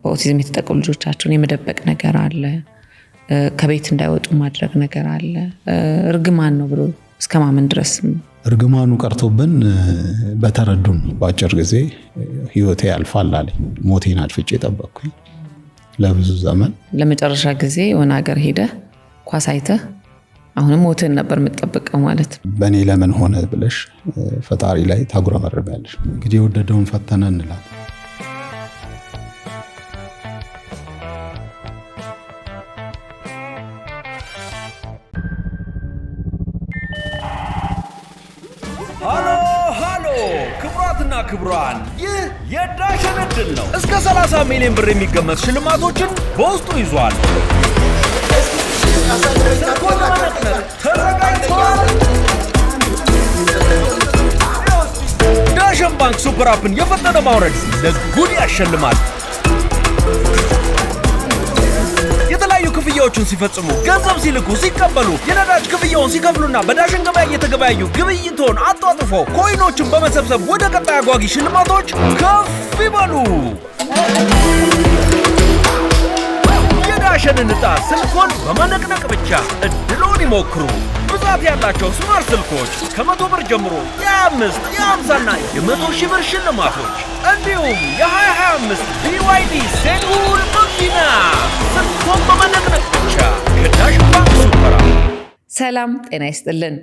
በኦቲዝም የተጠቁ ልጆቻቸውን የመደበቅ ነገር አለ፣ ከቤት እንዳይወጡ ማድረግ ነገር አለ። እርግማን ነው ብሎ እስከማመን ድረስ እርግማኑ ቀርቶብን በተረዱን በአጭር ጊዜ ህይወቴ ያልፋል አለኝ። ሞቴን አድፍጬ ጠበቅኩኝ ለብዙ ዘመን። ለመጨረሻ ጊዜ የሆነ ሀገር ሄደ ኳስ አይተህ አሁንም ሞትን ነበር የምትጠብቀው ማለት ነው። በእኔ ለምን ሆነ ብለሽ ፈጣሪ ላይ ታጉረመርሚያለሽ። እንግዲህ የወደደውን ፈተነ እንላለን። ሃሎ ክቡራትና ክቡራን፣ ይህ የዳሸን እድል ነው። እስከ 30 ሚሊዮን ብር የሚገመት ሽልማቶችን በውስጡ ይዟል። ስልኮን ለመነቅነቅ ተዘጋጅተዋል። ዳሸን ባንክ ሱፐር አፕን የፈጠነ ማውረድ ለጉድ ያሸልማል። የተለያዩ ክፍያዎችን ሲፈጽሙ፣ ገንዘብ ሲልኩ፣ ሲቀበሉ፣ የነዳጅ ክፍያውን ሲከፍሉና በዳሸን ገበያ እየተገበያዩ ግብይቶን አጧጥፎ ኮይኖችን በመሰብሰብ ወደ ቀጣይ አጓጊ ሽልማቶች ከፍ ይበሉ። የዳሸንን ዕጣ ስልኮን በመነቅነቅ ብቻ እድሎን ይሞክሩ። ብዛት ያላቸው ስማርት ስልኮች ከ100 ብር ጀምሮ የ5፣ የ50 እና የ100,000 ብር ሽልማቶች እንዲሁም የ2025 BYD ሴጉል መኪና ስልኮን በመነቅነቅ ብቻ ከዳሸን ባንክ ሱፐር አፕ። ሰላም ጤና ይስጥልን።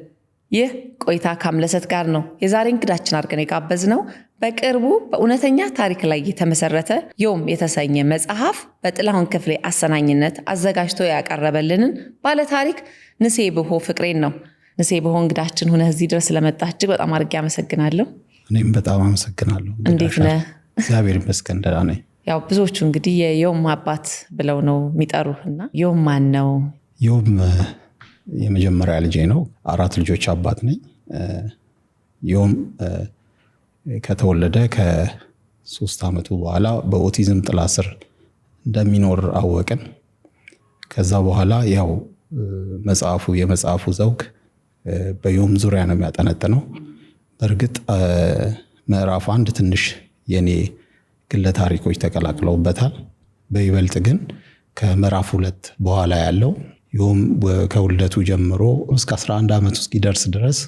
ይህ ቆይታ ከአምለሰት ጋር ነው። የዛሬ እንግዳችን አድርገን የጋበዝነው በቅርቡ በእውነተኛ ታሪክ ላይ የተመሰረተ ዮም የተሰኘ መጽሐፍ በጥላሁን ክፍሌ አሰናኝነት አዘጋጅቶ ያቀረበልንን ባለታሪክ ንሴብሖ ፍቅሬን ነው። ንሴብሖ እንግዳችን ሆነህ እዚህ ድረስ ስለመጣህ እጅግ በጣም አድርጌ አመሰግናለሁ። እኔም በጣም አመሰግናለሁ። እንዴት ነህ? እግዚአብሔር ይመስገን ደህና ነኝ። ያው ብዙዎቹ እንግዲህ የዮም አባት ብለው ነው የሚጠሩህና ዮም ማን ነው? ዮም የመጀመሪያ ልጄ ነው። 4 ልጆች አባት ነኝ። ዮም ከተወለደ ከ3 ዓመቱ በኋላ በኦቲዝም ጥላ ስር እንደሚኖር አወቅን። ከዛ በኋላ ያው የመጽሐፉ ዘውግ በዮም ዙሪያ ነው የሚያጠነጥነው። በእርግጥ ምዕራፍ 1 ትንሽ የኔ ግለ ታሪኮች ተቀላቅለውበታል። በይበልጥ ግን ከምዕራፍ 2 በኋላ ያለው ዮም ከውልደቱ ጀምሮ እስከ 11 ዓመት እስኪደርስ ድረስ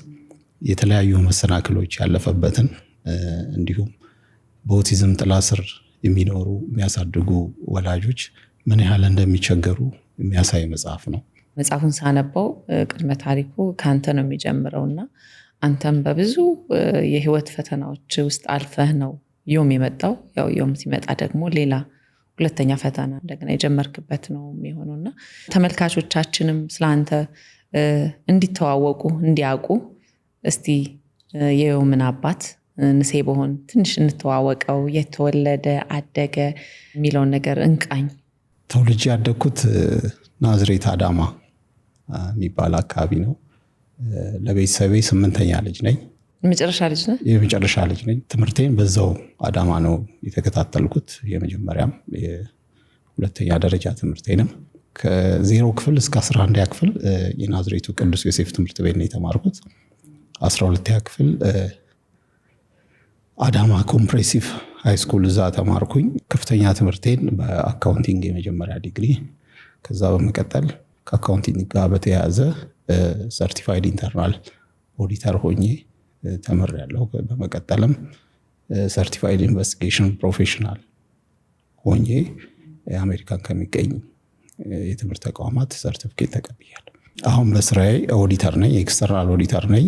የተለያዩ መሰናክሎች ያለፈበትን እንዲሁም በኦቲዝም ጥላ ስር የሚኖሩ የሚያሳድጉ ወላጆች ምን ያህል እንደሚቸገሩ የሚያሳይ መጽሐፍ ነው። መጽሐፉን ሳነበው ቅድመ ታሪኩ ከአንተ ነው የሚጀምረውና አንተም በብዙ የህይወት ፈተናዎች ውስጥ አልፈህ ነው ዮም የመጣው። ያው ዮም ሲመጣ ደግሞ ሌላ ሁለተኛ ፈተና እንደገና የጀመርክበት ነው የሚሆነውና ተመልካቾቻችንም ስለአንተ እንዲተዋወቁ እንዲያውቁ እስቲ የዮምን አባት ንሴብሖን ትንሽ እንተዋወቀው። የተወለደ አደገ የሚለውን ነገር እንቃኝ። ተወልጄ ያደግኩት ናዝሬት አዳማ የሚባል አካባቢ ነው። ለቤተሰቤ 8ኛ ልጅ ነኝ። የመጨረሻ ልጅ ነህ? የመጨረሻ ልጅ ነኝ። ትምህርቴን በዛው አዳማ ነው የተከታተልኩት። የመጀመሪያም የሁለተኛ ደረጃ ትምህርቴንም ከ0 ክፍል እስከ 11ኛ ክፍል የናዝሬቱ ቅዱስ ዮሴፍ ትምህርት ቤት ነው የተማርኩት። 12ኛ ክፍል አዳማ ኮምፕሬሲቭ ሃይስኩል እዛ ተማርኩኝ። ከፍተኛ ትምህርቴን በአካውንቲንግ የመጀመሪያ ዲግሪ፣ ከዛ በመቀጠል ከአካውንቲንግ ጋር በተያያዘ ሰርቲፋይድ ኢንተርናል ኦዲተር ሆኜ ተመርያለሁ። በመቀጠልም ሰርቲፋይድ ኢንቨስቲጌሽን ፕሮፌሽናል ሆኜ አሜሪካን ከሚገኝ የትምህርት ተቋማት ሰርቲፊኬት ተቀብያለሁ። አሁን በስራዬ ኦዲተር ነኝ፣ ኤክስተርናል ኦዲተር ነኝ።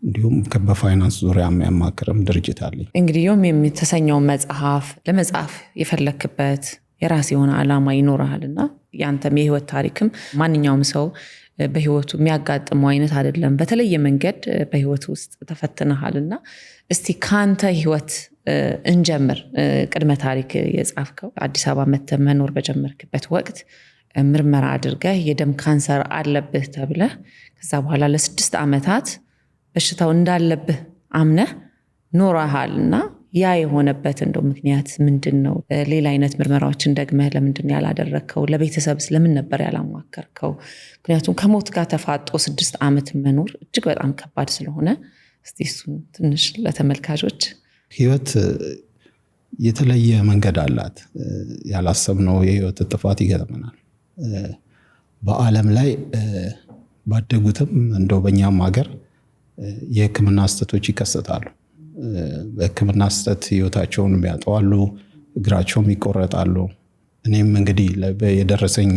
እንዲሁም በፋይናንስ ዙሪያ የሚያማክርም ድርጅት አለኝ። እንግዲህ ዮም የተሰኘውን መጽሐፍ ለመጽሐፍ የፈለክበት የራስ የሆነ ዓላማ ይኖርሃልና ያንተም የህይወት ታሪክም ማንኛውም ሰው በህይወቱ የሚያጋጥመው አይነት አይደለም። በተለየ መንገድ በህይወት ውስጥ ተፈትነሃልና እስቲ ካንተ ህይወት እንጀምር። ቅድመ ታሪክ የጻፍከው አዲስ አበባ መጥተህ መኖር በጀመርክበት ወቅት ምርመራ አድርገህ የደም ካንሰር አለብህ ተብለህ ከዛ በኋላ ለ6 ዓመታት በሽታው እንዳለብህ አምነህ ኖረሃልና ያ የሆነበት እንደው ምክንያት ምንድነው? ሌላ አይነት ምርመራዎችን ደግመህ ለምንድነው ያላደረከው? ለቤተሰብስ ለምን ነበር ያላማከርከው? ምክንያቱም ከሞት ጋር ተፋጦ 6 ዓመት መኖር እጅግ በጣም ከባድ ስለሆነ እስቲ እሱን ትንሽ ለተመልካቾች። ህይወት የተለየ መንገድ አላት። ያላሰብነው የህይወት ጥፋት ይገጥመናል። በዓለም ላይ ባደጉትም እንደው በእኛም ሀገር የህክምና ስህተቶች ይከሰታሉ። በህክምና ስህተት ህይወታቸውን የሚያጠዋሉ፣ እግራቸውም ይቆረጣሉ። እኔም እንግዲህ የደረሰኝ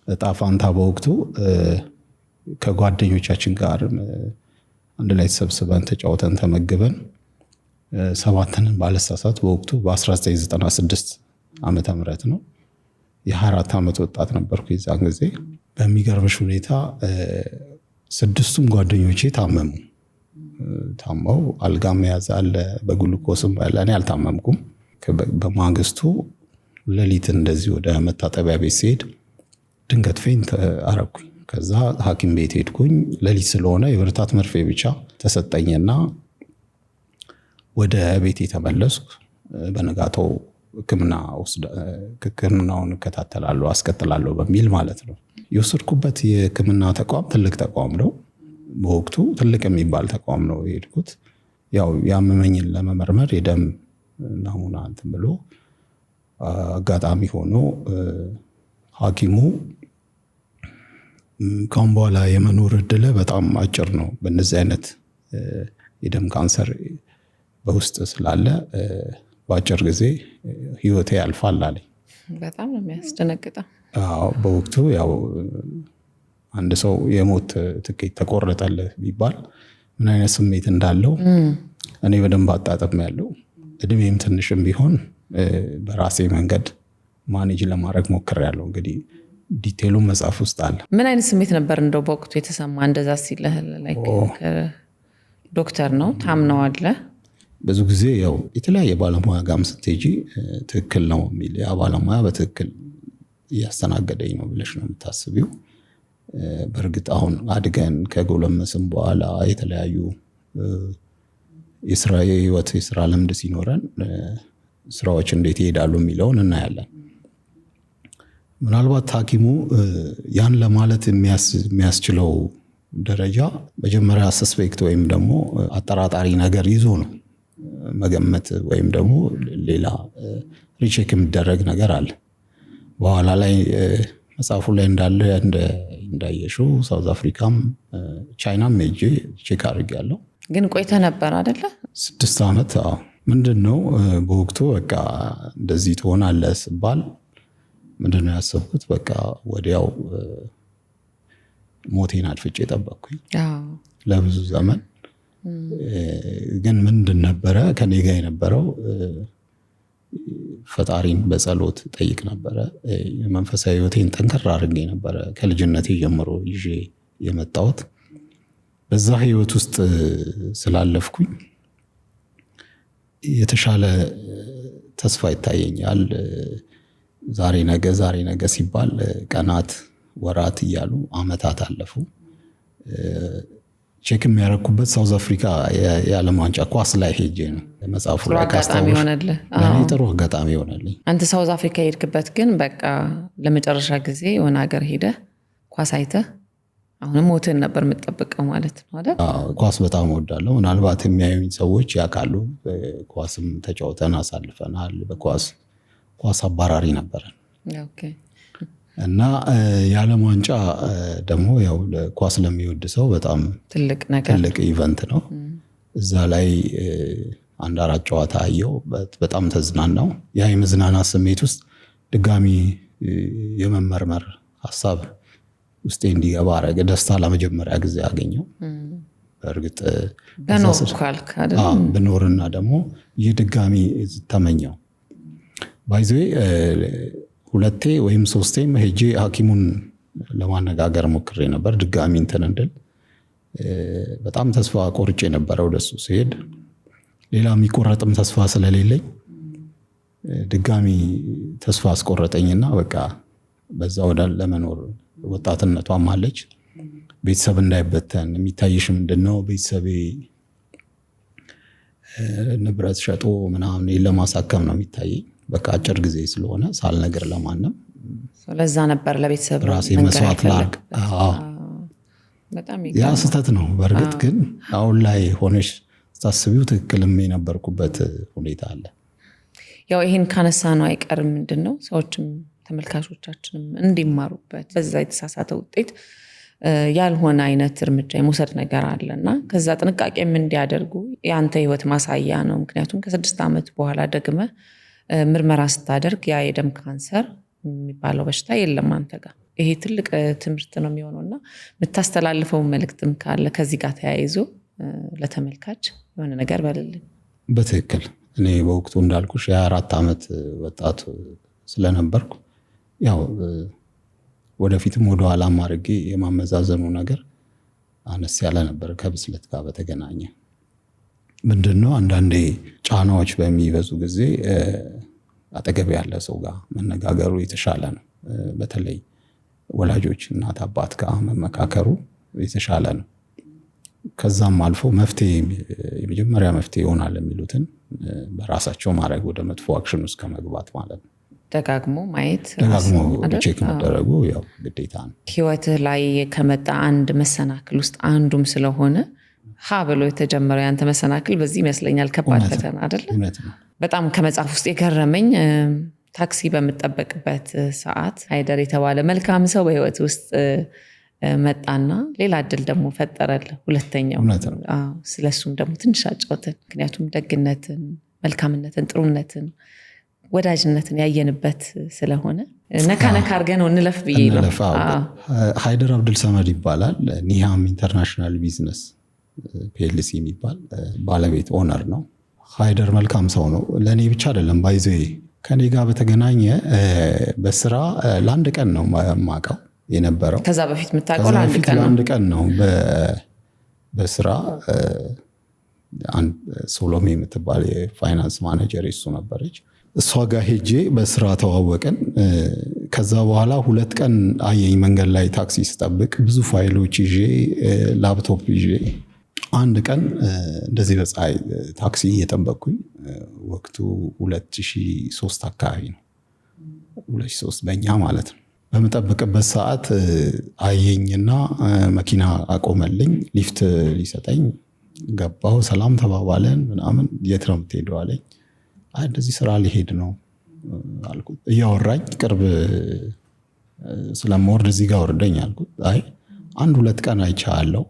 እጣ ፋንታ በወቅቱ ከጓደኞቻችን ጋር አንድ ላይ ተሰብስበን ተጫውተን ተመግበን 7 ባለሳሳት በወቅቱ በ1996 ዓመተ ምህረት ነው። የ24 ዓመት ወጣት ነበርኩ የዛን ጊዜ። በሚገርምሽ ሁኔታ 6ቱም ጓደኞቼ ታመው አልጋ መያዝ አለ፣ በግሉኮስም ያለ። እኔ አልታመምኩም። በማግስቱ ሌሊት እንደዚህ ወደ መታጠቢያ ቤት ሲሄድ ድንገት ፌንት አረኩኝ። ከዛ ሐኪም ቤት ሄድኩኝ። ሌሊት ስለሆነ የብርታት መርፌ ብቻ ተሰጠኝና ወደ ቤት የተመለስኩ። በነጋታው ሕክምናውን እከታተላለሁ አስቀጥላለሁ በሚል ማለት ነው። የወሰድኩበት የሕክምና ተቋም ትልቅ ተቋም ነው። በወቅቱ ትልቅ የሚባል ተቋም ነው የሄድኩት። ያው ያመመኝን ለመመርመር የደም ናሙና እንትን ብሎ አጋጣሚ ሆኖ ሐኪሙ ካሁን በኋላ የመኖር እድል በጣም አጭር ነው፣ በእነዚህ አይነት የደም ካንሰር በውስጥ ስላለ በአጭር ጊዜ ህይወቴ ያልፋል አለኝ። በጣም ነው የሚያስደነግጠው። በወቅቱ ያው አንድ ሰው የሞት ትኬት ተቆረጠልህ ቢባል ምን አይነት ስሜት እንዳለው እኔ በደንብ አጣጥም ያለው። እድሜም ትንሽም ቢሆን በራሴ መንገድ ማኔጅ ለማድረግ ሞክሬያለሁ። እንግዲህ ዲቴሉ መጽሐፍ ውስጥ አለ። ምን አይነት ስሜት ነበር እንደው በወቅቱ የተሰማ? እንደዛ ሲልህ ዶክተር ነው ታምነዋለህ? ብዙ ጊዜ ያው የተለያየ ባለሙያ ጋርም ስትሄጂ ትክክል ነው የሚል ያ ባለሙያ በትክክል እያስተናገደኝ ነው ብለሽ ነው የምታስቢው። በእርግጥ አሁን አድገን ከጎለመስም በኋላ የተለያዩ የስራ ልምድ ሲኖረን ስራዎች እንዴት ይሄዳሉ የሚለውን እናያለን። ምናልባት ሐኪሙ ያን ለማለት የሚያስችለው ደረጃ መጀመሪያ ሰስፔክት ወይም ደግሞ አጠራጣሪ ነገር ይዞ ነው መገመት ወይም ደግሞ ሌላ ሪቼክ የሚደረግ ነገር አለ። በኋላ ላይ መጽሐፉ ላይ እንዳየሽው ሳውዝ አፍሪካም ቻይናም ሄጄ ቼክ አድርጌያለሁ። ግን ቆይተ ነበር አይደለ? 6 ዓመት። ምንድነው በወቅቱ በቃ እንደዚህ ትሆናለህ ስባል ምንድነው ያሰብኩት? በቃ ወዲያው ሞቴን አድፍጬ ጠበቅኩኝ ለብዙ ዘመን። ግን ምንድን ነበረ ከኔ ጋር የነበረው? ፈጣሪን በጸሎት ጠይቅ ነበረ። የመንፈሳዊ ህይወቴን ጠንከር አድርጌ ነበረ ከልጅነቴ ጀምሮ ይዤ የመጣሁት። በዛ ህይወት ውስጥ ስላለፍኩኝ የተሻለ ተስፋ ይታየኛል። ዛሬ ነገ ሲባል ቀናት፣ ወራት እያሉ አመታት አለፉ። ቼክ የሚያረኩበት ሳውዝ አፍሪካ የዓለም ዋንጫ ኳስ ላይ ሄጄ ነው። መጽሐፉ ላይ ካስታወሽ ጥሩ አጋጣሚ ሆነልኝ። አንተ ሳውዝ አፍሪካ ሄድክበት ግን በቃ ለመጨረሻ ጊዜ የሆነ ሀገር ሄደህ ኳስ አይተህ አሁንም ሞትን ነበር የምትጠብቀው ማለት ነው አይደል? ኳስ በጣም እወዳለሁ። ምናልባት የሚያዩኝ ሰዎች ያውቃሉ። ኳስም ተጫውተን አሳልፈናል። ኳስ አባራሪ ነበረን። እና የዓለም ዋንጫ ደግሞ ያው ኳስ ለሚወድ ሰው በጣም ትልቅ ኢቨንት ነው። እዛ ላይ 1-4 ጨዋታ አየው። በጣም ተዝናናው። ያ የመዝናናት ስሜት ውስጥ ድጋሚ የመመርመር ሀሳብ ውስጤ እንዲገባ አረገ። ደስታ ለመጀመሪያ ጊዜ አገኘው። በእርግጥ ብኖርና ደግሞ ይህ ድጋሚ ተመኘው። ባይዘ 2 ወይም 3 ሄጄ ሐኪሙን ለማነጋገር ሞክሬ ነበር ድጋሚ እንትን እንድል። በጣም ተስፋ ቆርጬ ነበረ ወደሱ ሲሄድ። ሌላ የሚቆረጥም ተስፋ ስለሌለኝ ድጋሚ ተስፋ አስቆረጠኝና በቃ በዛ ወደ ለመኖር ወጣትነቷም አለች። ቤተሰብ እንዳይበተን የሚታይሽ ምንድነው? ቤተሰቤ ንብረት ሸጦ ምናምን ለማሳከም ነው የሚታየኝ። በቃ አጭር ጊዜ ስለሆነ ሳልነግር ለማንም ስለዛ ነበር ለቤተሰብ ራሴ መስዋዕት ላድርግ። ያ ስህተት ነው። በእርግጥ ግን አሁን ላይ ሆነሽ ታስቢው ትክክልም የነበርኩበት ሁኔታ አለ። ያው ይሄን ካነሳ ነው አይቀርም ምንድነው ሰዎችም ተመልካቾቻችንም እንዲማሩበት በዛ የተሳሳተ ውጤት ያልሆነ አይነት እርምጃ የመውሰድ ነገር አለና ከዛ ጥንቃቄም እንዲያደርጉ ያንተ ህይወት ማሳያ ነው። ምክንያቱም ከ6 ዓመት በኋላ ደግመ ምርመራ ስታደርግ ያ የደም ካንሰር የሚባለው በሽታ የለም አንተ ጋር። ይሄ ትልቅ ትምህርት ነው የሚሆነውና የምታስተላልፈው መልእክትም ካለ ከዚህ ጋር ተያይዞ ለተመልካች የሆነ ነገር በልልኝ። በትክክል እኔ በወቅቱ እንዳልኩሽ የ4 ዓመት ወጣት ስለነበርኩ ያው ወደፊትም ወደ ኋላ ማድረግ የማመዛዘኑ ነገር አነስ ያለ ነበር። ከብስለት ጋር በተገናኘ ምንድነው አንዳንዴ ጫናዎች በሚበዙ ጊዜ አጠገብ ያለ ሰው ጋር መነጋገሩ የተሻለ ነው። በተለይ ወላጆች እናት አባት ጋር መመካከሩ የተሻለ ነው። ከዛም አልፎ መፍትሄ የመጀመሪያ መፍትሄ ይሆናል የሚሉትን በራሳቸው ማድረግ ወደ መጥፎ አክሽን ውስጥ ከመግባት ማለት ነው። ደጋግሞ ማየት ደጋግሞ ቼክ መደረጉ ያው ግዴታ ነው። ህይወትህ ላይ ከመጣ አንድ መሰናክል ውስጥ አንዱም ስለሆነ ብሎ የተጀመረው ያንተ መሰናክል በዚህ ይመስለኛል ከባድ ፈተና አይደለ? በጣም ከመጽሐፍ ውስጥ የገረመኝ ታክሲ በመጠበቅበት ሰዓት ሃይደር የተባለ መልካም ሰው በህይወት ውስጥ መጣና ሌላ እድል ደግሞ ፈጠረል ሁለተኛው። ስለሱም ደግሞ ትንሽ አጫውተን። ምክንያቱም ደግነትን፣ መልካምነትን፣ ጥሩነትን፣ ወዳጅነትን ያየንበት ስለሆነ ነካ አድርገን ነው እንለፍ ብዬ ነው። ሃይደር አብዱል ሰመድ ይባላል። ኒሃም ኢንተርናሽናል ቢዝነስ ፒኤልሲ የሚባል ባለቤት ኦነር ነው። ሃይደር መልካም ሰው ነው። ለእኔ ብቻ አይደለም ባይዘ ከኔ ጋር በተገናኘ በስራ ለአንድ ቀን ነው የማውቀው የነበረው። ከዛ በፊት የምታውቀው ለአንድ ቀን ነው። በስራ ሶሎሜ የምትባል የፋይናንስ ማኔጀር እሱ ነበረች። እሷ ጋር ሄጄ በስራ ተዋወቅን። ከዛ በኋላ 2 ቀን አየኝ መንገድ ላይ ታክሲ ስጠብቅ ብዙ ፋይሎች ይዤ ላፕቶፕ ይዤ። አንድ ቀን እንደዚህ በፀሐይ ታክሲ እየጠበቅኩኝ ወቅቱ 2003 አካባቢ ነው። 2003 በእኛ ማለት ነው። በምጠብቅበት ሰዓት አየኝና መኪና አቆመልኝ። ሊፍት ሊሰጠኝ ገባው። ሰላም ተባባለን ምናምን። የት ነው የምትሄደው አለኝ። እንደዚህ ስራ ሊሄድ ነው አልኩት። እያወራኝ ቅርብ ስለምወርድ እዚህ ጋር ወርደኝ አልኩት። 1-2 ቀን አይቻለሁ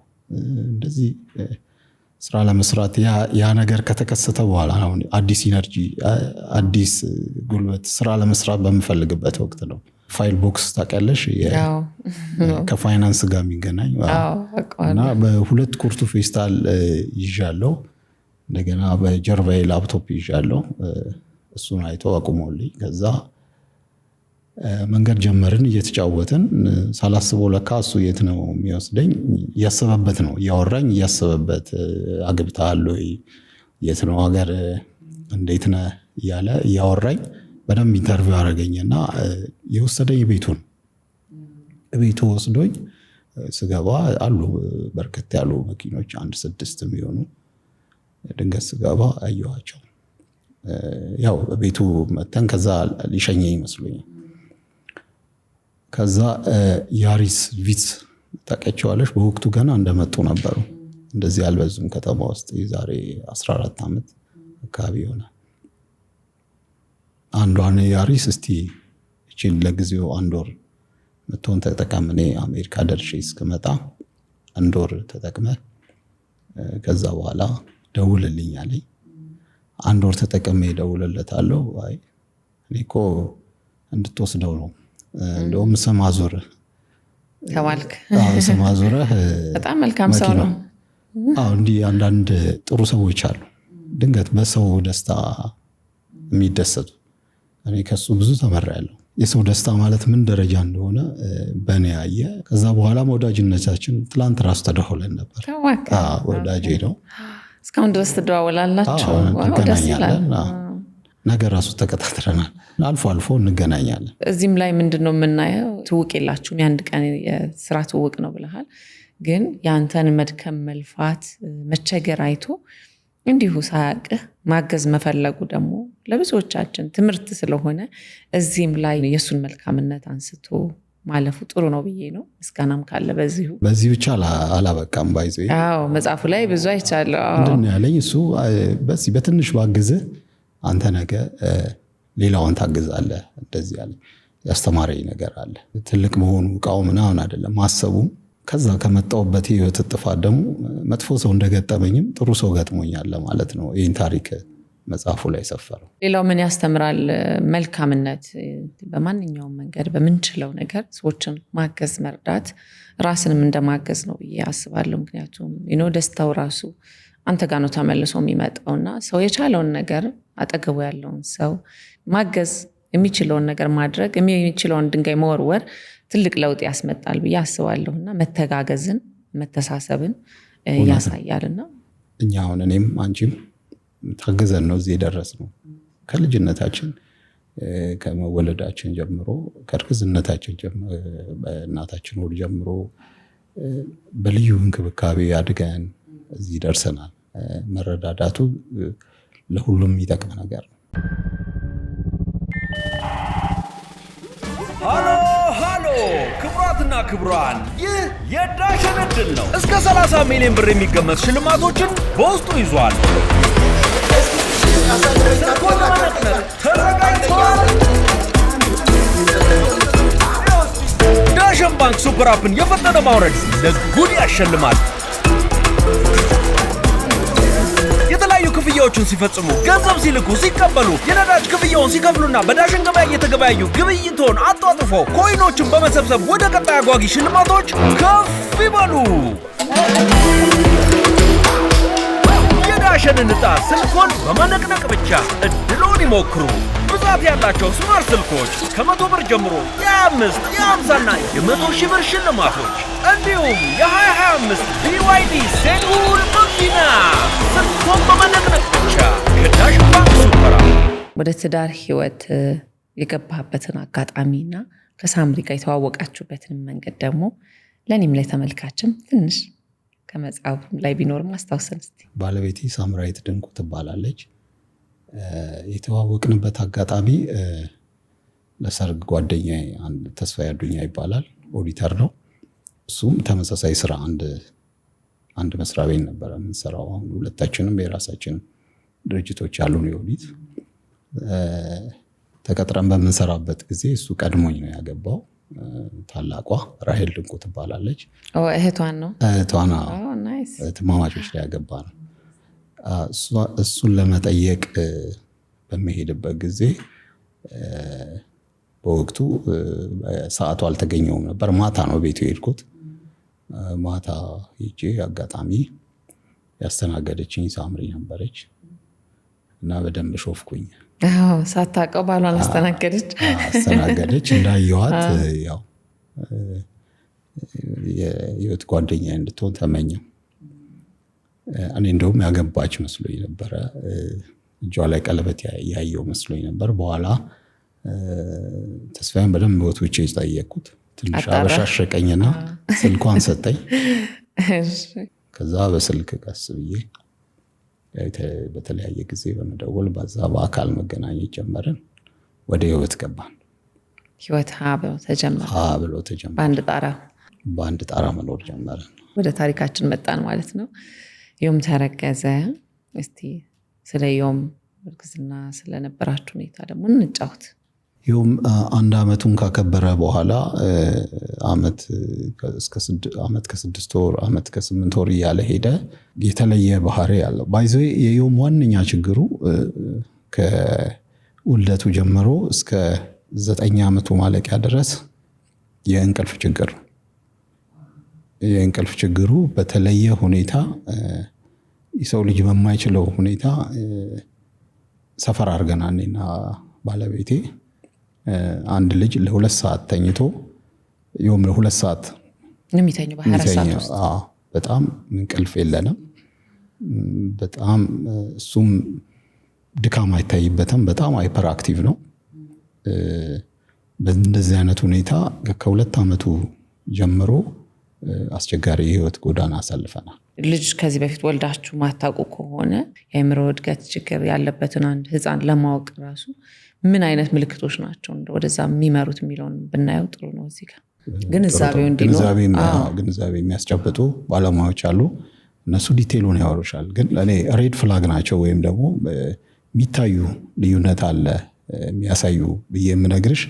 እንደዚህ ስራ ለመስራት። ያ ነገር ከተከሰተ በኋላ ነው አዲስ ኢነርጂ፣ አዲስ ጉልበት ስራ ለመስራት በምፈልግበት ወቅት ነው። ፋይል ቦክስ ታውቂያለሽ? ከፋይናንስ ጋር የሚገናኝ እና በ2 ኩርቱ ፌስታል ይዣለሁ። እንደገና በጀርባዬ ላፕቶፕ ይዣለሁ። እሱን አይቶ አቁሞልኝ ከዛ መንገድ ጀመርን እየተጫወትን። ሳላስበው ለካ እሱ የት ነው የሚወስደኝ እያሰበበት ነው። እያወራኝ እያሰበበት አግብተሃል ወይ፣ የት ነው ሀገር፣ እንዴት ነህ እያለ እያወራኝ በደንብ ኢንተርቪው አደረገኝና የወሰደኝ ቤቱ ወስዶኝ ስገባ አሉ በርከት ያሉ መኪኖች 1-6 የሚሆኑ። ድንገት ስገባ አየኋቸው። ያው ቤቱ መተን ከዛ ሊሸኘኝ ይመስሉኛል። ከዛ ያሪስ ቪትስ ታውቂያቸዋለሽ? በወቅቱ ገና እንደመጡ ነበሩ። እንደዚህ አልበዙም ከተማ ውስጥ። የዛሬ 14 ዓመት አካባቢ ይሆናል። አንዷን ያሪስ እስቲ እቺን ለጊዜው 1 ወር መቶን ተጠቀም፣ እኔ አሜሪካ ደርሼ እስከመጣ 1 ወር ተጠቅመ ከዛ በኋላ ደውልልኝ አለኝ። 1 ወር ተጠቅሜ ደውልለታለሁ። እኔ እኮ እንድትወስደው ነው እንደውም ሰማዞርህ ተባልክ። ሰማዞርህ በጣም መልካም ሰው ነው። እንዲህ አንዳንድ ጥሩ ሰዎች አሉ ድንገት በሰው ደስታ የሚደሰቱ። እኔ ከሱ ብዙ ተመራለሁ። የሰው ደስታ ማለት ምን ደረጃ እንደሆነ በእኔ ያየ። ከዛ በኋላ ወዳጅነታችን ትላንት ራሱ ተደውለን ነበር። ወዳጄ ነው። እስካሁን ድረስ ትደዋወላላችሁ? እንገናኛለን። ነገር ራሱ ተከታትለናል። አልፎ አልፎ እንገናኛለን። እዚህም ላይ ምንድነው የምናየው? ትውቅ የላችሁም። የአንድ ቀን የስራ ትውቅ ነው ብለሃል። ግን የአንተን መድከም፣ መልፋት፣ መቸገር አይቶ እንዲሁ ሳያቅህ ማገዝ መፈለጉ ደግሞ ለብዙዎቻችን ትምህርት ስለሆነ እዚህም ላይ የእሱን መልካምነት አንስቶ ማለፉ ጥሩ ነው ብዬ ነው። ምስጋናም ካለ በዚህ ብቻ አላበቃም። ባይዘ መጽሐፉ ላይ ብዙ አይቻለሁ። ምንድን ነው ያለኝ እሱ በዚህ በትንሽ ባግዝህ አንተ ነገ ሌላውን ታግዛለህ። እንደዚህ ያለ ያስተማረኝ ነገር አለ። ትልቅ መሆኑ እቃው ምናምን አይደለም ማሰቡ። ከዛ ከመጣውበት ህይወት ጥፋት ደግሞ መጥፎ ሰው እንደገጠመኝም ጥሩ ሰው ገጥሞኛል ለማለት ነው ይህን ታሪክ መጽሐፉ ላይ ሰፈረው። ሌላው ምን ያስተምራል? መልካምነት በማንኛውም መንገድ በምንችለው ነገር ሰዎችን ማገዝ፣ መርዳት ራስንም እንደማገዝ ነው ብዬ አስባለሁ። ምክንያቱም ደስታው ራሱ አንተ ጋር ነው ተመልሶ የሚመጣውና ሰው የቻለውን ነገር አጠገቡ ያለውን ሰው ማገዝ፣ የሚችለውን ነገር ማድረግ፣ የሚችለውን ድንጋይ መወርወር ትልቅ ለውጥ ያስመጣል ብዬ አስባለሁና መተጋገዝን፣ መተሳሰብን ያሳያልና እኛ አሁን እኔም አንቺም ታግዘን ነው እዚህ የደረስነው። ከልጅነታችን ከመወለዳችን ጀምሮ ከእርግዝናታችን በእናታችን ሆድ ጀምሮ በልዩ እንክብካቤ አድገን እዚህ ደርሰናል። መረዳዳቱ ለሁሉም የሚጠቅም ነገር ነው። ሃሎ ክቡራትና ክቡራን፣ ይህ የዳሸን ዕድል ነው። እስከ 30 ሚሊዮን ብር የሚገመት ሽልማቶችን በውስጡ ይዟል። ስልኮን ለመነቅነቅ ተዘጋጅተዋል። ዳሸን ባንክ ሱፐር አፕን የፈጠነ ማውረድ ለጉድ ያሸልማል። የተለያዩ ክፍያዎችን ሲፈጽሙ፣ ገንዘብ ሲልኩ፣ ሲቀበሉ፣ የነዳጅ ክፍያውን ሲከፍሉና በዳሸን ገበያ እየተገበያዩ ግብይቶን አጧጥፎ ኮይኖችን በመሰብሰብ ወደ ቀጣይ አጓጊ ሽልማቶች ከፍ ይበሉ። የዳሸንን ዕጣ ስልኮን በመነቅነቅ ብቻ እድሎን ይሞክሩ። ብዛት ያላቸው ስማርት ስልኮች ከ100 ብር ጀምሮ የ5፣ የ50 እና የ100,000 ብር ሽልማቶች እንዲሁም የ2025 BYD ሴጉል መኪና ስልኮን በመነቅነቅ ብቻ ከዳሸን ባንክ ሱፐር አፕ። ወደ ትዳር ህይወት የገባህበትን አጋጣሚና ከሳምሪ ጋር የተዋወቃችሁበትን መንገድ ደግሞ ለኔም ላይ ተመልካችም ትንሽ ከመጽሐፉ ላይ ቢኖር ማስታወሰን እስቲ። ባለቤቴ ሳምራዊት ድንቁ ትባላለች። የተዋወቅንበት አጋጣሚ ለሰርግ ጓደኛዬ አንድ ተስፋዬ አዱኛ ይባላል፣ ኦዲተር ነው። እሱም ተመሳሳይ ስራ አንድ መስሪያ ቤት ነበር የምንሰራው። ሁለታችንም የራሳችን ድርጅቶች ያሉን የኦዲት ተቀጥረን በምንሰራበት ጊዜ እሱ ቀድሞኝ ነው ያገባው። ታላቋ ራሄል ድንቁ ትባላለች። እህቷን ነው? እህቷን። እህትማማቾች ላይ ያገባ ነው። እሱን ለመጠየቅ በሚሄድበት ጊዜ በወቅቱ ሰዓቱ አልተገኘውም ነበር። ማታ ነው ቤቱ የሄድኩት። ማታ ሄጄ አጋጣሚ ያስተናገደችኝ ሳምሪ ነበረች እና በደንብ ሾፍኩኝ። ሳታውቀው ባሏን አስተናገደች። እንዳየዋት ያው የህይወት ጓደኛ እንድትሆን ተመኘው። እኔ እንደውም ያገባች መስሎኝ ነበረ። እጇ ላይ ቀለበት ያየው መስሎኝ ነበር። በኋላ ተስፋዬን በደንብ ወጥቼ ጠየቅኩት። ትንሽ አበሻሸቀኝና ስልኳን ሰጠኝ። ከዛ በስልክ ቀስ ብዬ በተለያየ ጊዜ በመደወል በዛ በአካል መገናኘት ጀመርን። ወደ ህይወት ገባን። ህይወት ሀ ብሎ ተጀመረ። በአንድ ጣራ መኖር ጀመርን። ወደ ታሪካችን መጣን ማለት ነው። ዮም ተረገዘ። እስቲ ስለ ዮም እርግዝና ስለነበራችሁ ሁኔታ ደግሞ እንጫወት። ዮም 1 ዓመቱን ካከበረ በኋላ ዓመት ከ6 ወር ዓመት ከ8 ወር እያለ ሄደ። የተለየ ባህሪ ያለው ባይዞ የዮም ዋነኛ ችግሩ ከውልደቱ ጀምሮ እስከ 9 ዓመቱ ማለቂያ ድረስ የእንቅልፍ ችግር ነው። የእንቅልፍ ችግሩ በተለየ ሁኔታ የሰው ልጅ በማይችለው ሁኔታ ሰፈር አድርገናል። እኔና ባለቤቴ አንድ ልጅ ለ2 ሰዓት ተኝቶ ዮም ለ2 ሰዓት የሚተኙ በ24 ሰዓት በጣም እንቅልፍ የለንም። በጣም እሱም ድካም አይታይበትም። በጣም ሃይፐር አክቲቭ ነው። በእንደዚህ አይነት ሁኔታ ከ2 ዓመቱ ጀምሮ አስቸጋሪ የህይወት ጎዳና አሳልፈናል። ልጅ ከዚህ በፊት ወልዳችሁ ማታውቁ ከሆነ የአእምሮ እድገት ችግር ያለበትን አንድ ህፃን ለማወቅ ራሱ ምን አይነት ምልክቶች ናቸው ወደዛ የሚመሩት የሚለውን ብናየው ጥሩ ነው። እዚህ ጋር ግንዛቤው እንዲኖር ግንዛቤ የሚያስጨብጡ ባለሙያዎች አሉ። እነሱ ዲቴሉን ያወሩሻል። ግን ለእኔ ሬድ ፍላግ ናቸው ወይም ደግሞ የሚታዩ ልዩነት አለ የሚያሳዩ ብዬ የምነግርሽ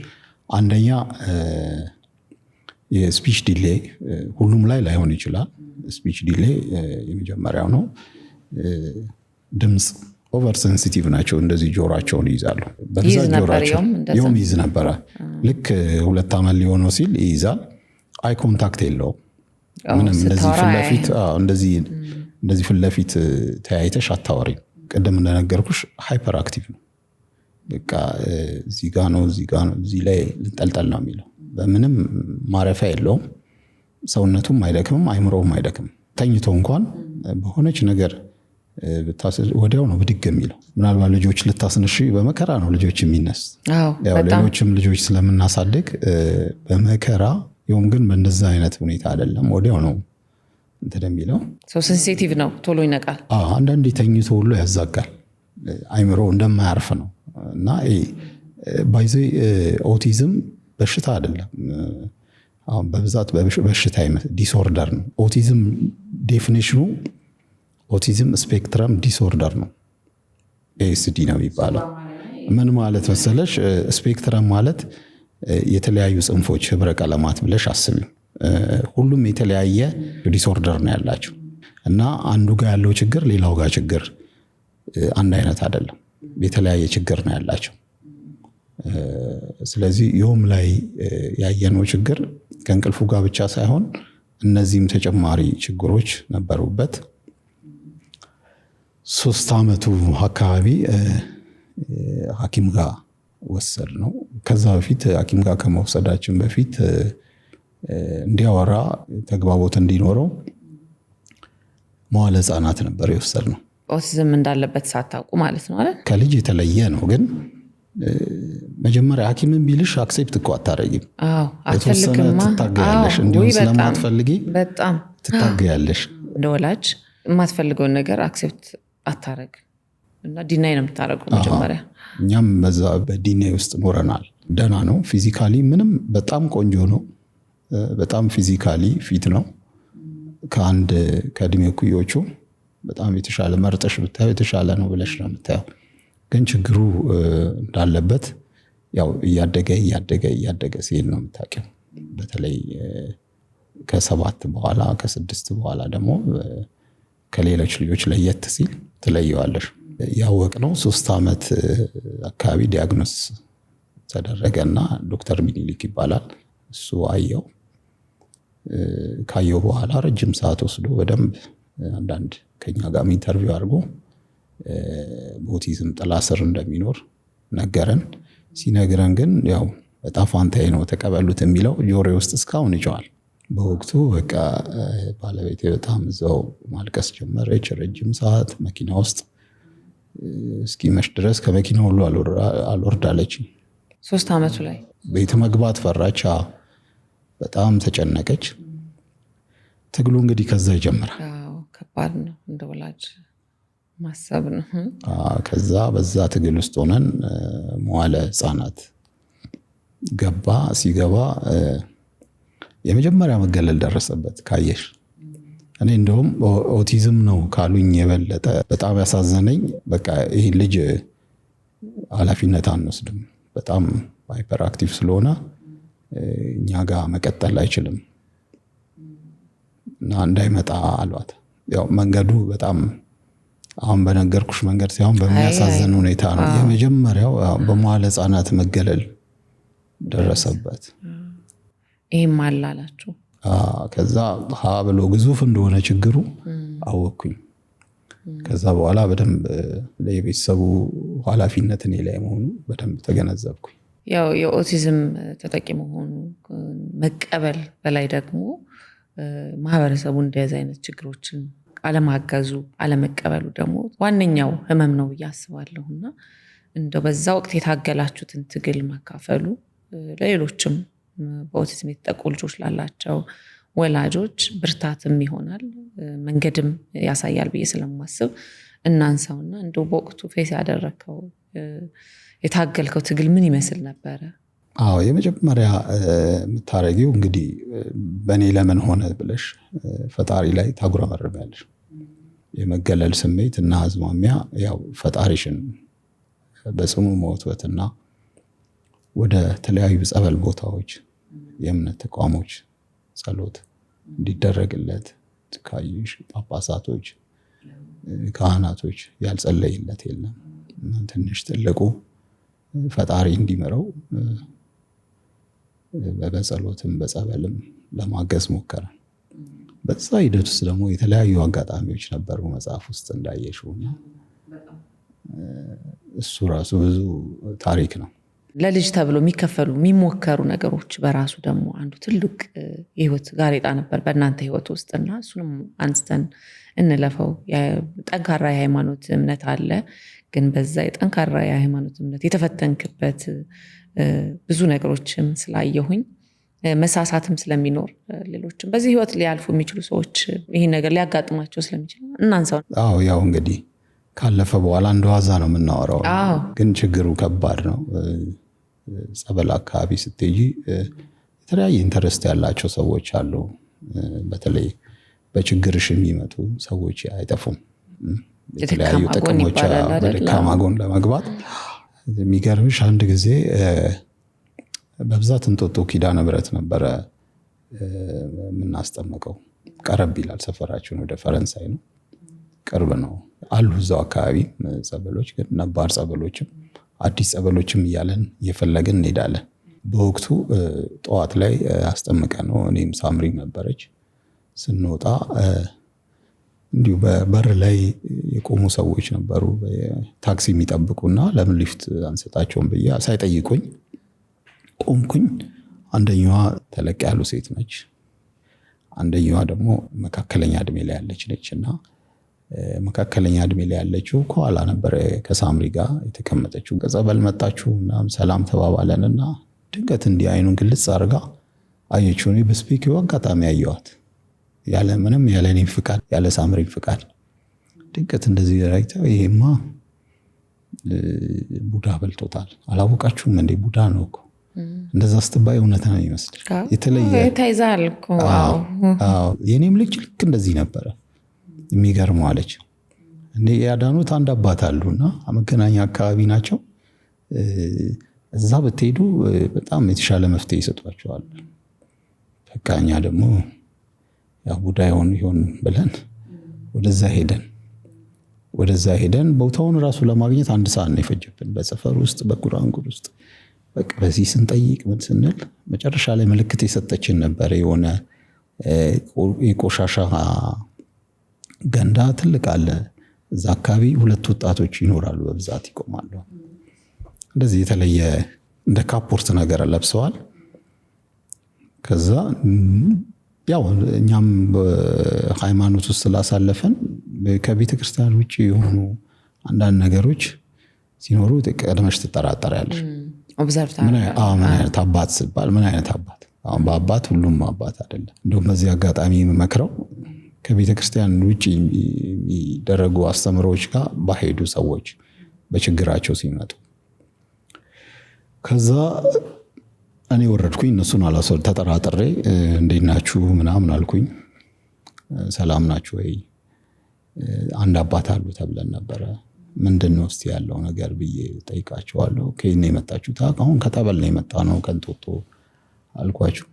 አንደኛ የስፒች ዲሌይ ሁሉም ላይ ላይሆን ይችላል። ስፒች ዲሌይ የመጀመሪያው ነው። ድምፅ ኦቨር ሴንሲቲቭ ናቸው። እንደዚህ ጆሯቸውን ይይዛሉ። በብዛት ጆሯቸው የውም ይይዝ ነበረ። ልክ 2 ዓመት ሊሆነው ሲል ይይዛል። አይ ኮንታክት የለውም ምንም። እንደዚህ ፊት ለፊት ተያይተሽ አታወሪም። ቅድም እንደነገርኩሽ ሃይፐር አክቲቭ ነው። በቃ እዚህ ጋ ነው እዚህ ላይ ልንጠልጠል ነው የሚለው። በምንም ማረፊያ የለውም። ሰውነቱም አይደክምም፣ አይምሮውም አይደክምም። ተኝቶ እንኳን በሆነች ነገር ወዲያው ነው ብድግ የሚለው። ምናልባት ልጆች ልታስነሽ በመከራ ነው ልጆች የሚነስ። ሌሎችም ልጆች ስለምናሳድግ በመከራ ይሁን፣ ግን በእንደዛ አይነት ሁኔታ አይደለም። ወዲያው ነው እንትን የሚለው። ሴንሲቲቭ ነው፣ ቶሎ ይነቃል። አንዳንዴ ተኝቶ ሁሉ ያዛጋል። አይምሮ እንደማያርፍ ነው። እና ባይዘ ኦቲዝም በሽታ አይደለም። አሁን በብዛት በሽታ ዲስኦርደር ነው። ኦቲዝም ዴፊኒሽኑ ኦቲዝም ስፔክትረም ዲስኦርደር ነው። ኤስዲ ነው የሚባለው። ምን ማለት መሰለሽ? ስፔክትረም ማለት የተለያዩ ጽንፎች ህብረ ቀለማት ብለሽ አስቢው። ሁሉም የተለያየ ዲስኦርደር ነው ያላቸው እና አንዱ ጋር ያለው ችግር ሌላው ጋር ችግር አንድ አይነት አይደለም። የተለያየ ችግር ነው ያላቸው። ስለዚህ ይሁም ላይ ያየነው ችግር ከእንቅልፉ ጋር ብቻ ሳይሆን እነዚህም ተጨማሪ ችግሮች ነበሩበት። 3 ዓመቱ አካባቢ ሐኪም ጋር ወሰድ ነው። ከዛ በፊት ሐኪም ጋር ከመውሰዳችን በፊት እንዲያወራ ተግባቦት እንዲኖረው መዋለ ህጻናት ነበር የወሰድ ነው። ኦቲዝም እንዳለበት ሳታውቁ ማለት ነው አይደል? ከልጅ የተለየ ነው። ግን መጀመሪያ ሐኪምን ቢልሽ አክሴፕት እኮ አታረጊም። አትፈልግማ። ትታገያለሽ። እንዲሁም ስለማትፈልጊ በጣም ትታገያለሽ። እንደ ወላጅ የማትፈልገውን ነገር አክሴፕት አታረግ እና ዲናይ ነው የምታረገው መጀመሪያ። እኛም በዛ በዲናይ ውስጥ ኖረናል። ደህና ነው ፊዚካሊ፣ ምንም በጣም ቆንጆ ነው። በጣም ፊዚካሊ ፊት ነው። ከእድሜ እኩዮቹ በጣም የተሻለ መርጠሽ ብታየው የተሻለ ነው ብለሽ ነው የምታየው። ግን ችግሩ እንዳለበት ያው እያደገ ሲሄድ ነው የምታውቂው። በተለይ ከ7 በኋላ ከ6 በኋላ ደግሞ ከሌሎች ልጆች ለየት ሲል ትለየዋለሽ። ያወቅነው 3 ዓመት አካባቢ ዲያግኖስ ተደረገና ዶክተር ሚኒሊክ ይባላል እሱ አየው። ካየው በኋላ ረጅም ሰዓት ወስዶ በደንብ አንዳንድ ከኛ ጋር ኢንተርቪው አድርጎ በኦቲዝም ጥላ ስር እንደሚኖር ነገረን። ሲነግረን ግን ያው በጣም ፋንታዬ ነው ተቀበሉት የሚለው ጆሮዬ ውስጥ እስካሁን ይጨዋል። በወቅቱ በቃ ባለቤቴ በጣም እዛው ማልቀስ ጀመረች። ረጅም ሰዓት መኪና ውስጥ እስኪመሽ ድረስ ከመኪና ሁሉ አልወርዳለች። 3 ዓመቱ ላይ ቤት መግባት ፈራች። በጣም ተጨነቀች። ትግሉ እንግዲህ ከዛ ይጀምራል። ከባድ ነው እንደ ወላጅ ማሰብ ነው። ከዛ በዛ ትግል ውስጥ ሆነን መዋለ ህጻናት ገባ። ሲገባ የመጀመሪያ መገለል ደረሰበት። ካየሽ እኔ እንደውም ኦቲዝም ነው ካሉኝ የበለጠ በጣም ያሳዘነኝ በቃ ይህ ልጅ ኃላፊነት አንወስድም፣ በጣም ሃይፐር አክቲቭ ስለሆነ እኛ ጋር መቀጠል አይችልም እና እንዳይመጣ አሏት። ያው መንገዱ በጣም አሁን በነገርኩሽ መንገድ ሳይሆን በሚያሳዝን ሁኔታ ነው። የመጀመሪያው በመዋለ ህጻናት መገለል ደረሰበት። ይሄም አላላችሁ? ከዛ ብሎ ግዙፍ እንደሆነ ችግሩ አወቅኩኝ። ከዛ በኋላ በደንብ ለቤተሰቡ ኃላፊነት እኔ ላይ መሆኑ በደንብ ተገነዘብኩኝ። ያው የኦቲዝም ተጠቂ መሆኑ መቀበል በላይ ደግሞ ማህበረሰቡ እንደዚህ አይነት ችግሮችን አለማገዙ አለመቀበሉ ደግሞ ዋነኛው ህመም ነው ብዬ አስባለሁና እንደው በዛ ወቅት የታገላችሁትን ትግል ማካፈሉ ለሌሎችም በኦቲዝም የተጠቁ ልጆች ላላቸው ወላጆች ብርታትም ይሆናል፣ መንገድም ያሳያል ብዬ ስለማስብ እናንሳውና እንደው በወቅቱ ፌስ ያደረከው የታገልከው ትግል ምን ይመስል ነበረ? የመጀመሪያ የምታረጊው እንግዲህ በእኔ ለምን ሆነ ብለሽ ፈጣሪ ላይ ታጉረመርሚያለሽ። የመገለል ስሜት እና አዝማሚያ ያው ፈጣሪሽን በጽኑ መወትወትና ወደ ተለያዩ ጸበል ቦታዎች የእምነት ተቋሞች ጸሎት እንዲደረግለት ካዩሽ ጳጳሳቶች ካህናቶች ያልጸለይለት የለም። ትንሽ ትልቁ ፈጣሪ እንዲመረው በጸሎትም በጸበልም ለማገዝ ሞከረ። በዛ ሂደት ውስጥ ደግሞ የተለያዩ አጋጣሚዎች ነበሩ መጽሐፍ ውስጥ እንዳየሽውና እሱ ራሱ ብዙ ታሪክ ነው። ለልጅ ተብሎ የሚሞከሩ ነገሮች በራሱ ደግሞ አንዱ ትልቅ የህይወት ጋሬጣ ነበር በእናንተ ህይወት ውስጥና እሱንም አንስተን እንለፈው። ጠንካራ የሃይማኖት እምነት አለ፣ ግን በዛ የጠንካራ የሃይማኖት እምነት የተፈተንክበት ብዙ ነገሮችም ስላየሁኝ መሳሳትም ስለሚኖር ሌሎችም በዚህ ህይወት ሊያልፉ የሚችሉ ሰዎች ይሄን ነገር ሊያጋጥማቸው ስለሚችል እናንሳው። ያው እንግዲህ ካለፈ በኋላ እንደዋዛ ነው የምናወራው፣ ግን ችግሩ ከባድ ነው። ጸበል አካባቢ ስትይ የተለያየ ኢንተረስት ያላቸው ሰዎች አሉ። በተለይ በችግርሽ የሚመጡ ሰዎች አይጠፉም። የተለያዩ ጥቅሞች በደካማ ጎን ለመግባት የሚገርምሽ አንድ ጊዜ በብዛት እንጦጦ ኪዳነ ምሕረት ነበረ የምናስጠምቀው። ቀረብ ይላል ሰፈራችን፣ ወደ ፈረንሳይ ነው፣ ቅርብ ነው አሉ እዛው አካባቢ ጸበሎች፣ ግን ነባር ጸበሎችም አዲስ ጸበሎችም እያለን እየፈለግን እንሄዳለን። በወቅቱ ጠዋት ላይ አስጠምቀ ነው እኔም ሳምሪም ነበረች። ስንወጣ እንዲሁ በበር ላይ የቆሙ ሰዎች ነበሩ ታክሲ የሚጠብቁና ለምን ሊፍት አንሰጣቸውም ብዬ ሳይጠይቁኝ ቆምኩኝ። አንደኛዋ ተለቅ ያሉ ሴት ነች፣ አንደኛዋ ደግሞ መካከለኛ እድሜ ላይ ያለች ነች እና መካከለኛ እድሜ ላይ ያለችው ከኋላ ነበር ከሳምሪ ጋር የተቀመጠችው። ከጸበል መጣችሁ እና ሰላም ተባባለንና ድንገት እንዲህ አይኑን ግልጽ አድርጋ አየችው። እኔ በስፒኪው አጋጣሚ አየኋት፣ ያለ ምንም ያለ እኔ ፍቃድ ያለ ሳምሪ ፍቃድ። ድንገት እንደዚህ ራይታ ይሄማ ቡዳ በልቶታል፣ አላወቃችሁም እንዴ? ቡዳ ነው እኮ እንደዛ ስትባይ እውነት ነው ይመስል የተለየ ታይዛል እኮ። የኔም ልጅ ልክ እንደዚህ ነበረ። የሚገርመው አለች እኔ ያዳኑት አንድ አባት አሉና መገናኛ አካባቢ ናቸው። እዛ ብትሄዱ በጣም የተሻለ መፍትሄ ይሰጧቸዋል። በቃ እኛ ደግሞ ያው ቡዳ ይሆን ብለን ወደዛ ሄደን ቦታውን ራሱ ለማግኘት 1 ሰዓት ነው የፈጀብን። በሰፈር ውስጥ በጉራንጉር ውስጥ በቃ በዚህ ስንጠይቅ ምን ስንል መጨረሻ ላይ ምልክት የሰጠችን ነበር። የሆነ የቆሻሻ ገንዳ ትልቅ አለ እዛ አካባቢ 2 ወጣቶች ይኖራሉ፣ በብዛት ይቆማሉ። እንደዚህ የተለየ እንደ ካፖርት ነገር ለብሰዋል። ከዛ ያው እኛም በሃይማኖት ውስጥ ስላሳለፈን ከቤተ ክርስቲያን ውጪ የሆኑ አንዳንድ ነገሮች ሲኖሩ ቀድመሽ ትጠራጠሪያለሽ። ምን አይነት አባት ሲባል ምን አይነት አባት? አሁን በአባት ሁሉም አባት አይደለም። እንደውም በዚህ አጋጣሚ የምመክረው ከቤተ ክርስቲያን ውጪ የሚደረጉ አስተምሮች ጋር ባሄዱ ሰዎች በችግራቸው ሲመጡ። ከዛ እኔ ወረድኩኝ፣ እነሱን አላሰል ተጠራጥሬ እንዴት ናችሁ ምናምን አልኩኝ። ሰላም ናችሁ ወይ? አንድ አባት አሉ ተብለን ነበረ። ምንድነው እስቲ ያለው ነገር ብዬ ጠይቃቸዋለሁ። ከእኔ የመጣችሁት? አሁን ከጠበል ነው የመጣ ነው ከእንጦጦ አልኳችሁ።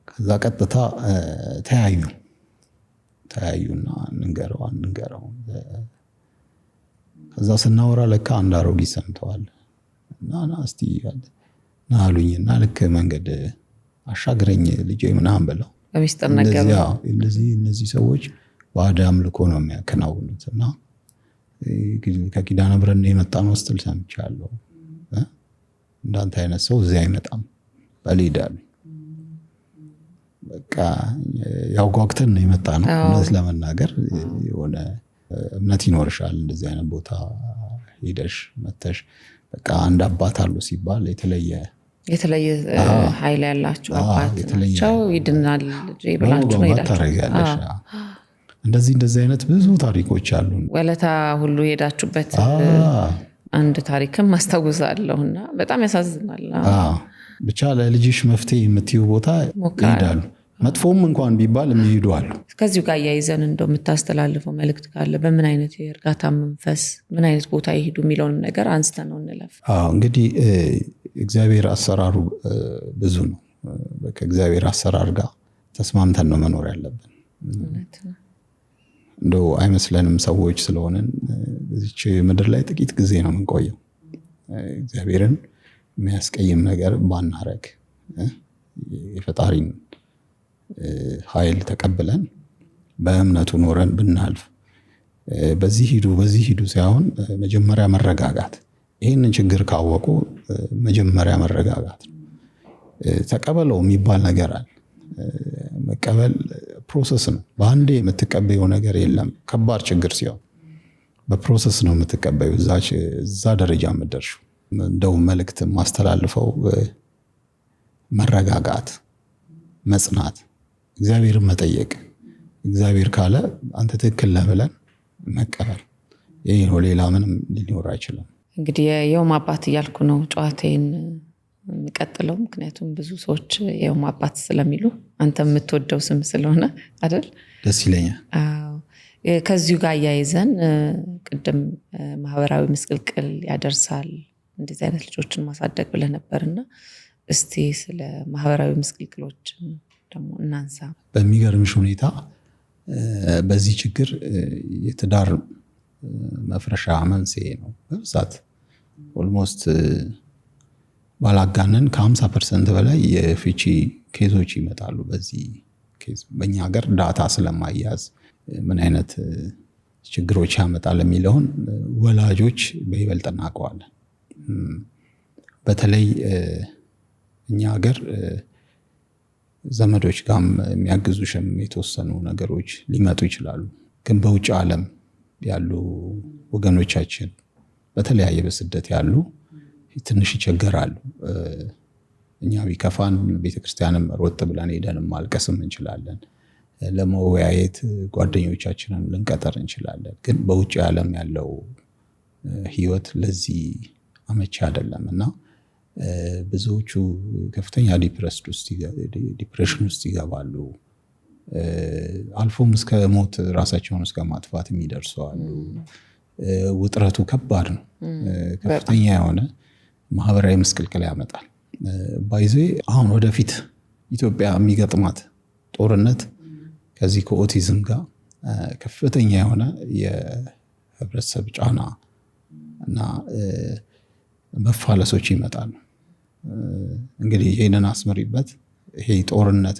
ከዛ ቀጥታ ተያዩና እንንገረው። ከዛ ስናወራ ለካ አንድ አሮጊት ሰምተዋል እና እስቲ ና አሉኝና ልክ መንገድ አሻግረኝ ልጄ ምናምን ብለው በሚስጥር ነገር እነዚህ ሰዎች ባዕድ አምልኮ ነው የሚያከናውኑት እና ከኪዳነ ምሕረት የመጣ ነው ስትል ሰምቻለሁ። እንዳንተ አይነት ሰው እዚህ አይመጣም በሊዳል በቃ ያው ጓግተን ነው የመጣ ነው። እውነት ለመናገር የሆነ እምነት ይኖርሻል እንደዚህ አይነት ቦታ ሄደሽ መተሽ በቃ አንድ አባት አሉ ሲባል የተለየ ኃይል ያላቸው አባት ናቸው ይድናል ብላችሁ ነው ታረጋለሽ። እንደዚህ አይነት ብዙ ታሪኮች አሉ። ወለታ ሁሉ ሄዳችሁበት አንድ ታሪክም ማስታወሳለሁና በጣም ያሳዝናል። ብቻ ለልጅሽ መፍትሄ የምትይው ቦታ ይሄዳሉ። መጥፎም እንኳን ቢባል የሚሄዱ አሉ። ከዚሁ ጋር እያይዘን እንደው የምታስተላልፈው መልእክት ካለ በምን አይነት የእርጋታ መንፈስ ምን አይነት ቦታ ይሄዱ የሚለውን ነገር አንስተን ነው እንለፍ። እንግዲህ እግዚአብሔር አሰራሩ ብዙ ነው። ከእግዚአብሔር አሰራር ጋር ተስማምተን ነው መኖር ያለብን። እንደው አይመስለንም ሰዎች ስለሆነን እዚች ምድር ላይ ጥቂት ጊዜ ነው የምንቆየው። እግዚአብሔርን የሚያስቀይም ነገር ባናረግ የፈጣሪን ኃይል ተቀብለን በእምነቱ ኖረን ብናልፍ በዚህ ሂዱ ሳይሆን መጀመሪያ መረጋጋት። ይህንን ችግር ካወቁ መጀመሪያ መረጋጋት ነው። ተቀበለው የሚባል ነገር አለ። መቀበል ፕሮሰስ ነው። በአንዴ የምትቀበየው ነገር የለም። ከባድ ችግር ሲሆን በፕሮሰስ ነው የምትቀበየው እዛ ደረጃ የምትደርሺው። እንደው መልእክት ማስተላልፈው መረጋጋት፣ መጽናት፣ እግዚአብሔርን መጠየቅ፣ እግዚአብሔር ካለ አንተ ትክክል ነህ ብለን መቀበል። ይሄ ነው፣ ሌላ ምንም ሊኖር አይችልም። እንግዲህ የዮም አባት እያልኩ ነው ጨዋታዬን የሚቀጥለው። ምክንያቱም ብዙ ሰዎች የዮም አባት ስለሚሉ አንተ የምትወደው ስም ስለሆነ አይደል? ደስ ይለኛል። ከዚሁ ጋር እያይዘን ቅድም ማህበራዊ ምስቅልቅል ያደርሳል እንደዚህ አይነት ልጆችን ማሳደግ ብለህ ነበርና እስቲ ስለ ማህበራዊ ምስቅልቅሎች ደግሞ እናንሳ። በሚገርምሽ ሁኔታ በዚህ ችግር የትዳር መፍረሻ መንስኤ ነው በብዛት። ኦልሞስት ባላጋነን ከ50% በላይ የፍቺ ኬዞች ይመጣሉ በዚህ ኬዝ። በእኛ ሀገር ዳታ ስለማያዝ ምን አይነት ችግሮች ያመጣል የሚለውን ወላጆች በይበልጥ እናውቀዋለን። በተለይ እኛ ሀገር ዘመዶች ጋርም የሚያግዙሽም የተወሰኑ ነገሮች ሊመጡ ይችላሉ። ግን በውጭ ዓለም ያሉ ወገኖቻችን በተለያየ በስደት ያሉ ትንሽ ይቸገራሉ። እኛ ቢከፋን ቤተክርስቲያንም ሮጥ ብለን ሄደንም ማልቀስም እንችላለን። ለመወያየት ጓደኞቻችንን ልንቀጠር እንችላለን። ግን በውጭ ዓለም ያለው ህይወት ለዚህ አመቺ አይደለም እና ብዙዎቹ ከፍተኛ ዲፕሬሽን ውስጥ ይገባሉ። አልፎም እስከ ሞት ራሳቸውን እስከ ማጥፋት የሚደርሱ አሉ። ውጥረቱ ከባድ ነው። ከፍተኛ የሆነ ማህበራዊ ምስቅልቅል ያመጣል። ባይዜ አሁን ወደፊት ኢትዮጵያ የሚገጥማት ጦርነት ከዚህ ከኦቲዝም ጋር ከፍተኛ የሆነ የህብረተሰብ ጫና እና መፋለሶች ይመጣሉ። እንግዲህ ይሄንን አስመሪበት። ይሄ ጦርነት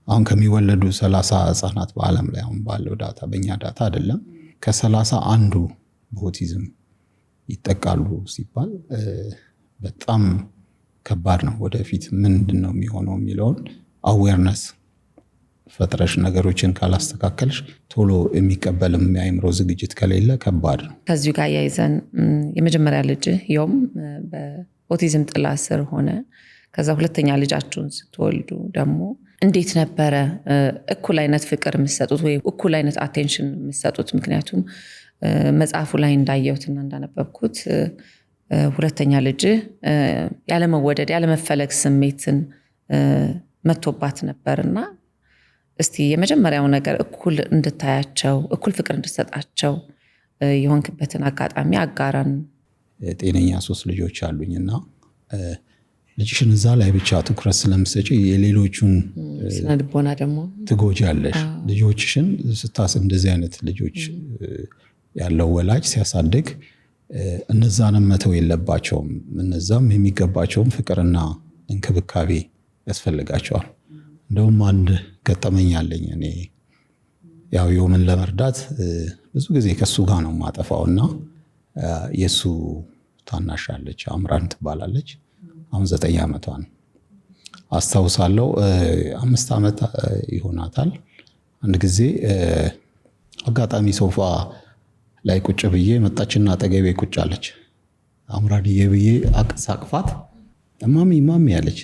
አሁን ከሚወለዱ 30 ህጻናት በአለም ላይ አሁን ባለው ዳታ፣ በእኛ ዳታ አይደለም፣ ከ30 አንዱ በኦቲዝም ይጠቃሉ ሲባል በጣም ከባድ ነው። ወደፊት ምንድነው የሚሆነው የሚለውን አዌርነስ ፈጥረሽ ነገሮችን ካላስተካከልሽ ቶሎ የሚቀበልም የአእምሮ ዝግጅት ከሌለ ከባድ ነው። ከዚሁ ጋር ያይዘን የመጀመሪያ ልጅ ዮም በኦቲዝም ጥላ ስር ሆነ። ከዛ ሁለተኛ ልጃችሁን ስትወልዱ ደግሞ እንዴት ነበረ እኩል አይነት ፍቅር የምትሰጡት ወይ እኩል አይነት አቴንሽን የምትሰጡት? ምክንያቱም መጽሐፉ ላይ እንዳየሁትና እንዳነበብኩት ሁለተኛ ልጅ ያለመወደድ ያለመፈለግ ስሜትን መጥቶባት ነበርና እስቲ የመጀመሪያው ነገር እኩል እንድታያቸው እኩል ፍቅር እንድትሰጣቸው የሆንክበትን አጋጣሚ አጋራን። ጤነኛ 3 ልጆች አሉኝና ልጅሽን እዛ ላይ ብቻ ትኩረት ስለምትሰጪ የሌሎቹን ስነ ልቦና ደግሞ ትጎጃለሽ። ልጆችሽን ስታስብ እንደዚህ አይነት ልጆች ያለው ወላጅ ሲያሳድግ እነዛንም መተው የለባቸውም። እነዛም የሚገባቸውን ፍቅርና እንክብካቤ ያስፈልጋቸዋል። እንደውም አንድ ገጠመኝ አለኝ። እኔ ያው ዮምን ለመርዳት ብዙ ጊዜ ከሱ ጋር ነው ማጠፋውና የሱ ታናሽ አለች፣ አምራን ትባላለች። አሁን 9 ዓመቷ ነው። አስታውሳለሁ 5 ዓመት ይሆናታል። አንድ ጊዜ አጋጣሚ ሶፋ ላይ ቁጭ ብዬ መጣችና አጠገቤ ቁጭ አለች። አምራንዬ ብዬ አቅፋት ማሚ አለች።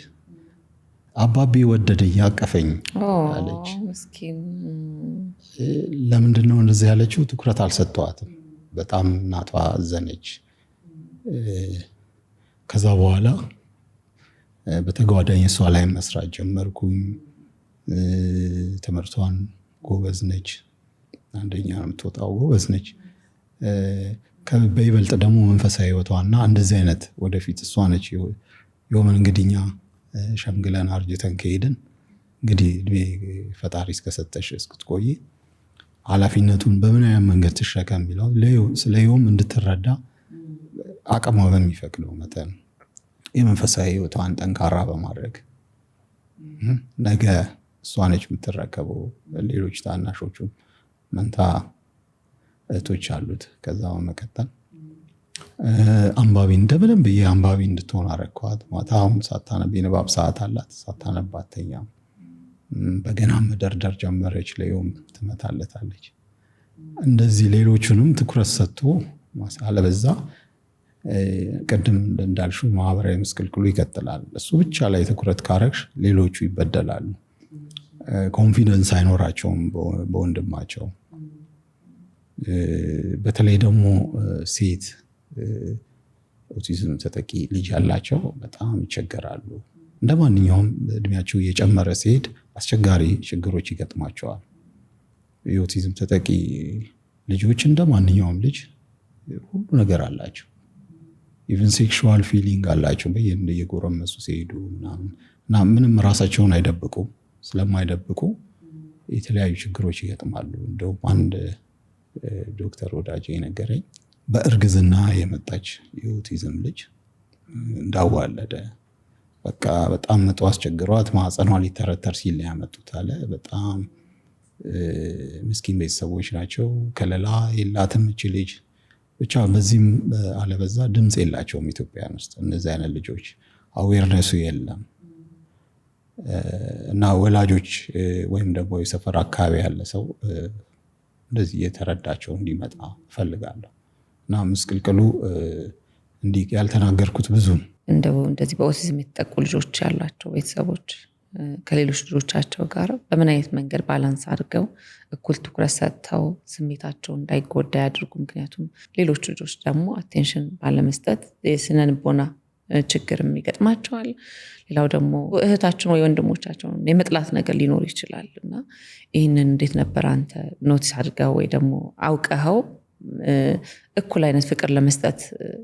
አባቢ ወደደ ያቀፈኝ አለች። ምስኪን። ለምንድነው እንደዚህ ያለችው? ትኩረት አልሰጠዋትም። በጣም እናቷ አዘነች። ከዛ በኋላ በተጓዳኝ እሷ ላይ መስራት ጀመርኩኝ። ትምህርቷን ጎበዝ ነች፣ አንደኛ የምትወጣው ጎበዝ ነች። በይበልጥ ደግሞ መንፈሳዊ ህይወቷና እንደዚህ አይነት ወደፊት እሷ ነች የሆነ እንግዲኛ ሸምግለን አርጅተን ከሄድን እንግዲህ እድሜ ፈጣሪ እስከሰጠሽ እስክትቆይ ኃላፊነቱን በምን አይነት መንገድ ትሸከም የሚለው ስለየውም እንድትረዳ አቅሟ በሚፈቅደው መጠን የመንፈሳዊ ህይወቷን ጠንካራ በማድረግ ነገ እሷ ነች የምትረከበው። ሌሎች ታናሾቹ መንታ እህቶች አሉት። ከዛ በመቀጠል አንባቢ እንደምንም ብዬ አንባቢ እንድትሆን አረኳት። ማታውን ሳታነብ የንባብ ሰዓት አላት፣ ሳታነብ አትተኛም። በገና መደርደር ጀመረች፣ ለየውም ትመታለታለች። እንደዚህ ሌሎቹንም ትኩረት ሰጥቶ አለበዛ ቅድም እንዳልሽው ማህበራዊ ምስቅልቅሉ ይቀጥላል። እሱ ብቻ ላይ ትኩረት ካረግሽ ሌሎቹ ይበደላሉ። ኮንፊደንስ አይኖራቸውም በወንድማቸው። በተለይ ደግሞ ሴት ኦቲዝም ተጠቂ ልጅ ያላቸው በጣም ይቸገራሉ። እንደ ማንኛውም እድሜያቸው እየጨመረ ሲሄድ አስቸጋሪ ችግሮች ይገጥማቸዋል። የኦቲዝም ተጠቂ ልጆች እንደ ማንኛውም ልጅ ሁሉ ነገር አላቸው። ኢቨን ሴክሹዋል ፊሊንግ አላቸው። እየጎረመሱ ሲሄዱ እና ምንም ራሳቸውን አይደብቁም። ስለማይደብቁ የተለያዩ ችግሮች ይገጥማሉ። እንደውም አንድ ዶክተር ወዳጄ ነገረኝ፣ በእርግዝና የመጣች የኦቲዝም ልጅ እንዳዋለደ በቃ በጣም ምጧ አስቸግሯት ማህፀኗ ሊተረተር ሲል ያመጡት አለ። በጣም ምስኪን ቤተሰቦች ናቸው። ከለላ የላትም እቺ ልጅ። ብቻ በዚህም አለበዛ ድምፅ የላቸውም ኢትዮጵያን ውስጥ እነዚህ አይነት ልጆች። አዌርነሱ የለም እና ወላጆች ወይም ደግሞ የሰፈር አካባቢ ያለ ሰው እንደዚህ የተረዳቸው እንዲመጣ እፈልጋለሁ። እና ምስቅልቅሉ እንዲህ ያልተናገርኩት ብዙ እንደዚህ በኦቲዝም የተጠቁ ልጆች ያላቸው ቤተሰቦች ከሌሎች ልጆቻቸው ጋር በምን አይነት መንገድ ባላንስ አድርገው እኩል ትኩረት ሰጥተው ስሜታቸው እንዳይጎዳ ያድርጉ። ምክንያቱም ሌሎች ልጆች ደግሞ አቴንሽን ባለመስጠት የስነ ልቦና ችግርም ይገጥማቸዋል። ሌላው ደግሞ እህታችን ወይ ወንድሞቻቸውን የመጥላት ነገር ሊኖር ይችላል እና ይህንን እንዴት ነበር አንተ ኖቲስ አድርገው ወይ ደግሞ አውቀኸው እኩል አይነት ፍቅር ለመስጠት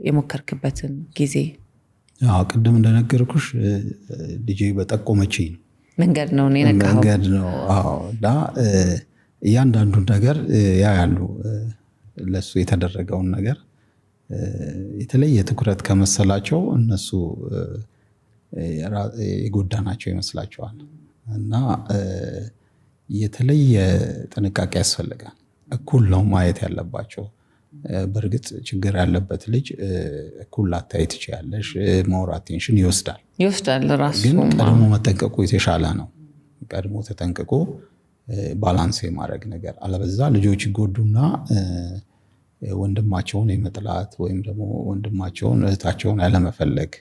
የሞከርክበትን ጊዜ? ቅድም እንደነገርኩሽ ልጄ በጠቆመችኝ መንገድ ነው የነካኸው። መንገድ ነው። እና እያንዳንዱን ነገር ያያሉ። ለሱ የተደረገውን ነገር የተለየ ትኩረት ከመሰላቸው እነሱ የጎዳናቸው ይመስላቸዋል። እና የተለየ ጥንቃቄ ያስፈልጋል። እኩል ነው ማየት ያለባቸው። በእርግጥ ችግር ያለበት ልጅ እኩል ላታይ ትችያለሽ። ሞር አቴንሽን ይወስዳል ራሱ። ግን ቀድሞ መጠንቀቁ የተሻለ ነው። ቀድሞ ተጠንቅቆ ባላንስ የማድረግ ነገር። አለበዛ ልጆች ይጎዱና ወንድማቸውን የመጥላት ወይም ደግሞ ወንድማቸውን እህታቸውን ያለመፈለግ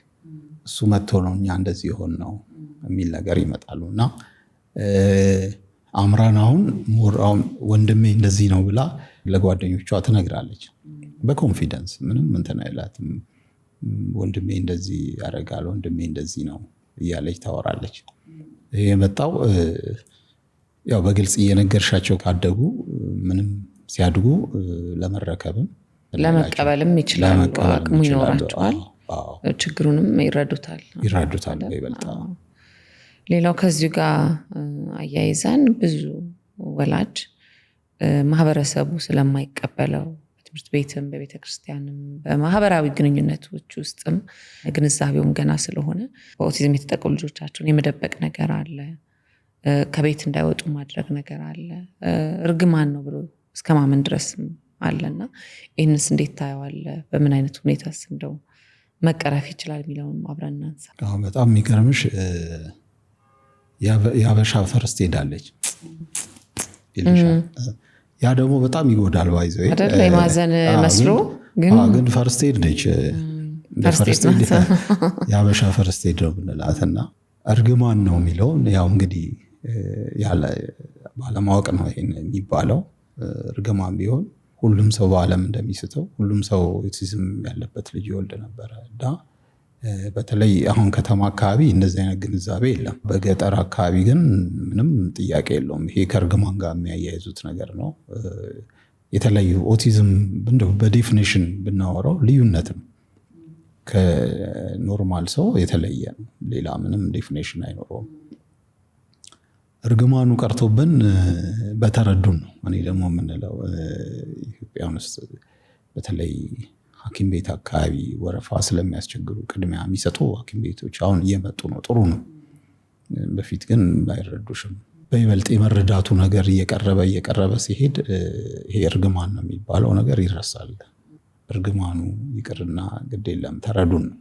እሱ መጥቶ ነው እኛ እንደዚህ የሆን ነው የሚል ነገር ይመጣሉ። እና አምራን አሁን ወንድሜ እንደዚህ ነው ብላ ለጓደኞቿ ትነግራለች በኮንፊደንስ። ምንም እንትን አይላትም። ወንድሜ እንደዚህ ያደርጋል፣ ወንድሜ እንደዚህ ነው እያለች ታወራለች። ይሄ የመጣው ያው በግልጽ እየነገርሻቸው ካደጉ ምንም ሲያድጉ ለመረከብም ለመቀበልም ይችላሉ፣ አቅሙ ይኖራቸዋል፣ ችግሩንም ይረዱታል ይበልጣ። ሌላው ከዚሁ ጋር አያይዘን ብዙ ወላጅ ማህበረሰቡ ስለማይቀበለው በትምህርት ቤትም በቤተክርስቲያንም በማህበራዊ ግንኙነቶች ውስጥም ግንዛቤውም ገና ስለሆነ በኦቲዝም የተጠቁ ልጆቻቸውን የመደበቅ ነገር አለ፣ ከቤት እንዳይወጡ ማድረግ ነገር አለ፣ እርግማን ነው ብሎ እስከ ማመን ድረስም አለና ይህንስ እንዴት ታየዋለ? በምን አይነት ሁኔታስ እንደው መቀረፍ ይችላል የሚለውን አብረን እናንሳ። በጣም የሚገርምሽ የአበሻ ፈርስት ኤድ አለች። ያ ደግሞ በጣም ይጎዳል። ባይዘው አይደል የማዘን መስሎ ግን ፈርስት ኤድ ነች። የአበሻ ፈርስት ኤድ ነው ብንላትና እርግማን ነው የሚለውን ያው እንግዲህ ባለማወቅ ነው ይሄን የሚባለው። እርግማን ቢሆን ሁሉም ሰው በዓለም እንደሚስተው ሁሉም ሰው ኦቲዝም ያለበት ልጅ ይወልድ ነበረ። እና በተለይ አሁን ከተማ አካባቢ እንደዚህ አይነት ግንዛቤ የለም። በገጠር አካባቢ ግን ምንም ጥያቄ የለውም። ይሄ ከእርግማን ጋር የሚያያይዙት ነገር ነው። የተለዩ ኦቲዝም በዴፊኒሽን ብናወራው ልዩነት ነው። ከኖርማል ሰው የተለየ ነው። ሌላ ምንም ዴፊኒሽን አይኖረውም። እርግማኑ ቀርቶብን በተረዱን ነው። እኔ ደግሞ የምንለው ኢትዮጵያ ውስጥ በተለይ ሐኪም ቤት አካባቢ ወረፋ ስለሚያስቸግሩ ቅድሚያ የሚሰጡ ሐኪም ቤቶች አሁን እየመጡ ነው። ጥሩ ነው። በፊት ግን አይረዱሽም። በይበልጥ የመረዳቱ ነገር እየቀረበ ሲሄድ ይሄ እርግማን ነው የሚባለው ነገር ይረሳል። እርግማኑ ይቅርና ግድ የለም ተረዱን ነው።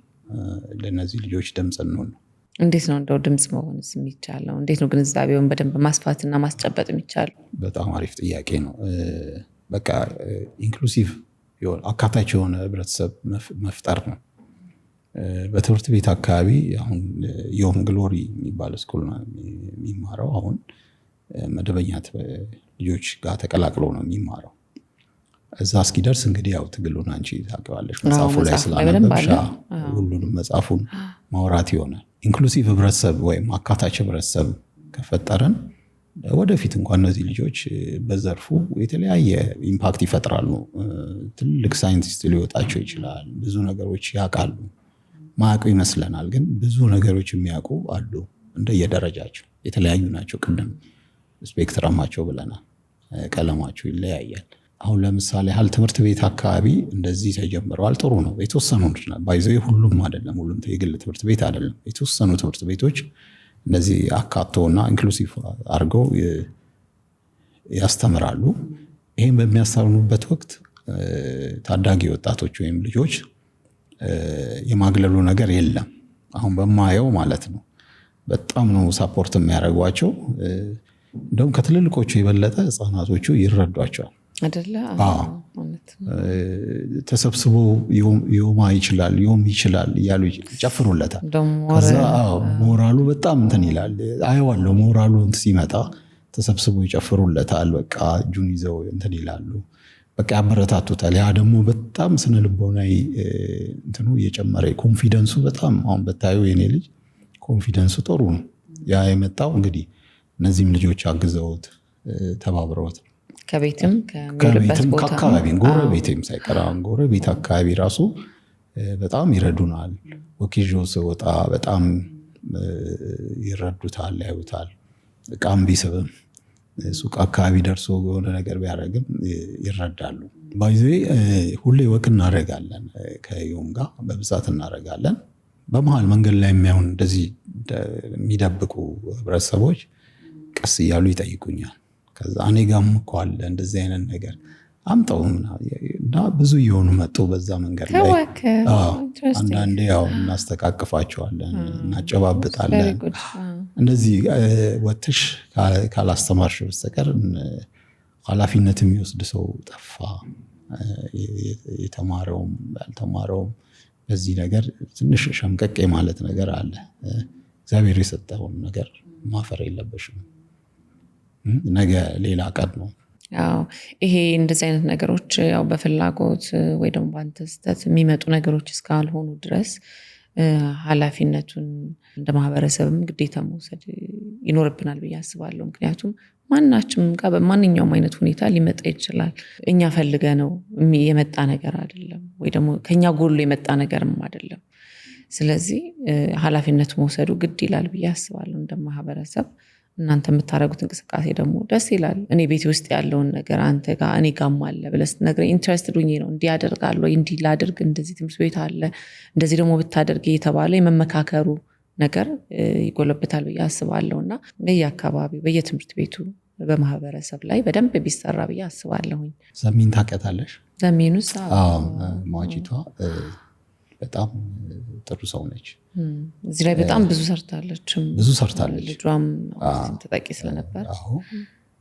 ለነዚህ ልጆች ድምፅ እንሆን ነው። እንዴት ነው እንደው ድምፅ መሆንስ የሚቻለው? እንዴት ነው ግንዛቤውን በደንብ ማስፋትና ማስጨበጥ የሚቻለው? በጣም አሪፍ ጥያቄ ነው። በቃ ኢንክሉሲቭ አካታች የሆነ ህብረተሰብ መፍጠር ነው። በትምህርት ቤት አካባቢ አሁን ዮም ግሎሪ የሚባል ስኩል ነው የሚማረው። አሁን መደበኛ ልጆች ጋር ተቀላቅሎ ነው የሚማረው። እዛ እስኪደርስ እንግዲህ ያው ትግሉን አንቺ ታውቂዋለሽ፣ መጽሐፉ ላይ ስላነበብሽ ሁሉንም መጽሐፉን ማውራት ይሆናል። ኢንክሉሲቭ ህብረተሰብ ወይም አካታች ህብረተሰብ ከፈጠረን ወደፊት እንኳን እነዚህ ልጆች በዘርፉ የተለያየ ኢምፓክት ይፈጥራሉ። ትልቅ ሳይንቲስት ሊወጣቸው ይችላል። ብዙ ነገሮች ያውቃሉ። ማያውቁ ይመስለናል፣ ግን ብዙ ነገሮች የሚያውቁ አሉ። እንደየደረጃቸው የተለያዩ ናቸው። ቅድም ስፔክትረማቸው ብለናል። ቀለማቸው ይለያያል። አሁን ለምሳሌ ያህል ትምህርት ቤት አካባቢ እንደዚህ ተጀምረዋል። ጥሩ ነው። የተወሰኑ ባይዘው ሁሉም አይደለም፣ ሁሉም የግል ትምህርት ቤት አይደለም። የተወሰኑ ትምህርት ቤቶች እንደዚህ አካቶና ኢንክሉሲቭ አድርገው ያስተምራሉ። ይህም በሚያስተምሩበት ወቅት ታዳጊ ወጣቶች ወይም ልጆች የማግለሉ ነገር የለም። አሁን በማየው ማለት ነው። በጣም ነው ሳፖርት የሚያደርጓቸው። እንደውም ከትልልቆቹ የበለጠ ህፃናቶቹ ይረዷቸዋል። አይደለ? ተሰብስቦ ዮማ ይችላል እያሉ ይጨፍሩለታል። ሞራሉ በጣም እንትን ይላል። አየዋለሁ። ሞራሉ እንትን ሲመጣ ተሰብስቦ ይጨፍሩለታል። በቃ እጁን ይዘው እንትን ይላሉ። በቃ ያበረታቱታል። ያ ደግሞ በጣም ስነልቦናዊ እንትኑ እየጨመረ ኮንፊደንሱ በጣም አሁን በታዩ የኔ ልጅ ኮንፊደንሱ ጥሩ ነው። ያ የመጣው እንግዲህ እነዚህም ልጆች አግዘውት ተባብረውት ከቤትም ከአካባቢ ጎረቤትም ሳይቀር ጎረቤት አካባቢ ራሱ በጣም ይረዱናል። ወኪዞ ስወጣ በጣም ይረዱታል፣ ያዩታል። እቃም ቢስብም ሱቅ አካባቢ ደርሶ የሆነ ነገር ቢያደርግም ይረዳሉ። ባይዜ ሁሌ ወክ እናደርጋለን፣ ከዮም ጋር በብዛት እናደርጋለን። በመሀል መንገድ ላይ የሚያዩን እንደዚህ የሚደብቁ ህብረተሰቦች ቀስ እያሉ ይጠይቁኛል። ከዛ እኔ ጋርም እኮ አለ እንደዚህ አይነት ነገር አምጣው እና ብዙ እየሆኑ መጡ። በዛ መንገድ ላይ አንዳንዴ ያው እናስተቃቅፋቸዋለን፣ እናጨባብጣለን። እንደዚህ ወጥሽ ካላስተማርሽ በስተቀር ኃላፊነት የሚወስድ ሰው ጠፋ። የተማረውም ያልተማረውም በዚህ ነገር ትንሽ ሸምቀቅ ማለት ነገር አለ። እግዚአብሔር የሰጠውን ነገር ማፈር የለበሽም። ነገ ሌላ ቀን ነው። ይሄ እንደዚህ አይነት ነገሮች ያው በፍላጎት ወይ ደግሞ በአንተ ስህተት የሚመጡ ነገሮች እስካልሆኑ ድረስ ኃላፊነቱን እንደ ማህበረሰብም ግዴታ መውሰድ ይኖርብናል ብዬ አስባለሁ። ምክንያቱም ማናችንም ጋር በማንኛውም አይነት ሁኔታ ሊመጣ ይችላል። እኛ ፈልገ ነው የመጣ ነገር አይደለም፣ ወይ ደግሞ ከኛ ጎሎ የመጣ ነገርም አይደለም። ስለዚህ ኃላፊነቱ መውሰዱ ግድ ይላል ብዬ አስባለሁ እንደ ማህበረሰብ። እናንተ የምታደርጉት እንቅስቃሴ ደግሞ ደስ ይላል። እኔ ቤት ውስጥ ያለውን ነገር አንተ ጋር እኔ ጋም አለ ብለህ ስትነግረኝ ኢንትረስትድ ሆኜ ነው እንዲህ አደርጋለሁ፣ እንዲህ ላድርግ፣ እንደዚህ ትምህርት ቤት አለ፣ እንደዚህ ደግሞ ብታደርግ እየተባለ የመመካከሩ ነገር ይጎለብታል ብዬ አስባለሁ። እና በየአካባቢው በየትምህርት ቤቱ በማህበረሰብ ላይ በደንብ ቢሰራ ብዬ አስባለሁኝ። ዘሚን ታውቂያታለሽ? ዘሚኑስ? ማጂቷ በጣም ጥሩ ሰው ነች። እዚህ ላይ በጣም ብዙ ሰርታለች። ልጇም ተጠቂ ስለነበር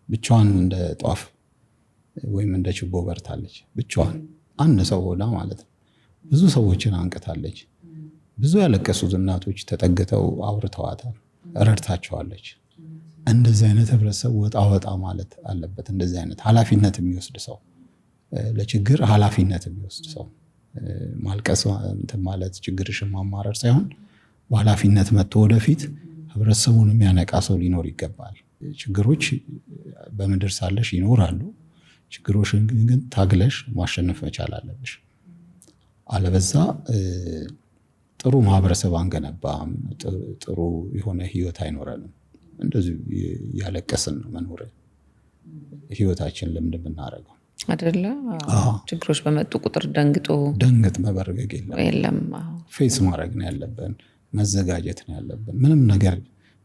ብቻዋን እንደ ጧፍ ወይም እንደ ችቦ በርታለች። ብቻዋን አንድ ሰው ሆና ማለት ነው። ብዙ ሰዎችን አንቀታለች። ብዙ ያለቀሱት እናቶች ተጠግተው አውርተዋታል፣ ረድታቸዋለች። እንደዚህ አይነት ህብረተሰብ ወጣ ማለት አለበት። እንደዚህ አይነት ኃላፊነት የሚወስድ ሰው፣ ለችግር ኃላፊነት የሚወስድ ሰው ማልቀስ እንትን ማለት ችግርሽን ማማረር ሳይሆን በኃላፊነት መጥቶ ወደፊት ህብረተሰቡን የሚያነቃ ሰው ሊኖር ይገባል። ችግሮች በምድር ሳለሽ ይኖራሉ። ችግሮችን ግን ታግለሽ ማሸነፍ መቻል አለብሽ። አለበዛ ጥሩ ማህበረሰብ አንገነባም፣ ጥሩ የሆነ ህይወት አይኖረንም። እንደዚህ ያለቀስን ነው መኖር ህይወታችን ልምድ የምናደርገው አይደለ? ችግሮች በመጡ ቁጥር ደንግጥ መበረገግ የለም። ፌስ ማድረግ ነው ያለብን፣ መዘጋጀት ነው ያለብን። ምንም ነገር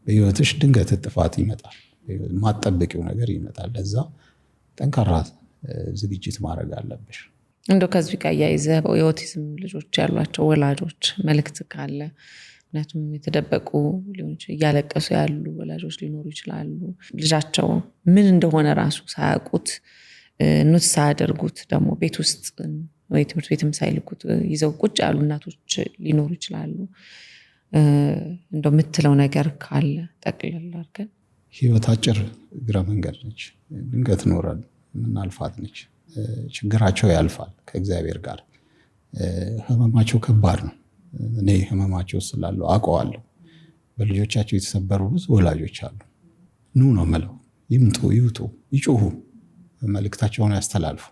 በህይወትሽ ድንገት ጥፋት ይመጣል፣ ማጠበቂው ነገር ይመጣል። ለዛ ጠንካራ ዝግጅት ማድረግ አለብሽ። እንደው ከዚህ ጋር ያይዘህ የኦቲዝም ልጆች ያሏቸው ወላጆች መልእክት ካለ፣ ምክንያቱም የተደበቁ እያለቀሱ ያሉ ወላጆች ሊኖሩ ይችላሉ። ልጃቸው ምን እንደሆነ ራሱ ሳያውቁት ኑት ሳያደርጉት ደግሞ ቤት ውስጥ ወይ ትምህርት ቤትም ሳይልኩት ይዘው ቁጭ ያሉ እናቶች ሊኖሩ ይችላሉ። እንደው የምትለው ነገር ካለ ጠቅልል አድርገን። ህይወት አጭር እግረ መንገድ ነች። ድንገት ኖረን ምናልፋት ነች። ችግራቸው ያልፋል ከእግዚአብሔር ጋር። ህመማቸው ከባድ ነው። እኔ ህመማቸው ስላለው አውቀዋለሁ። በልጆቻቸው የተሰበሩ ብዙ ወላጆች አሉ። ኑ ነው የምለው። ይምጡ፣ ይውጡ፣ ይጮሁ፣ መልእክታቸውን ያስተላልፉ።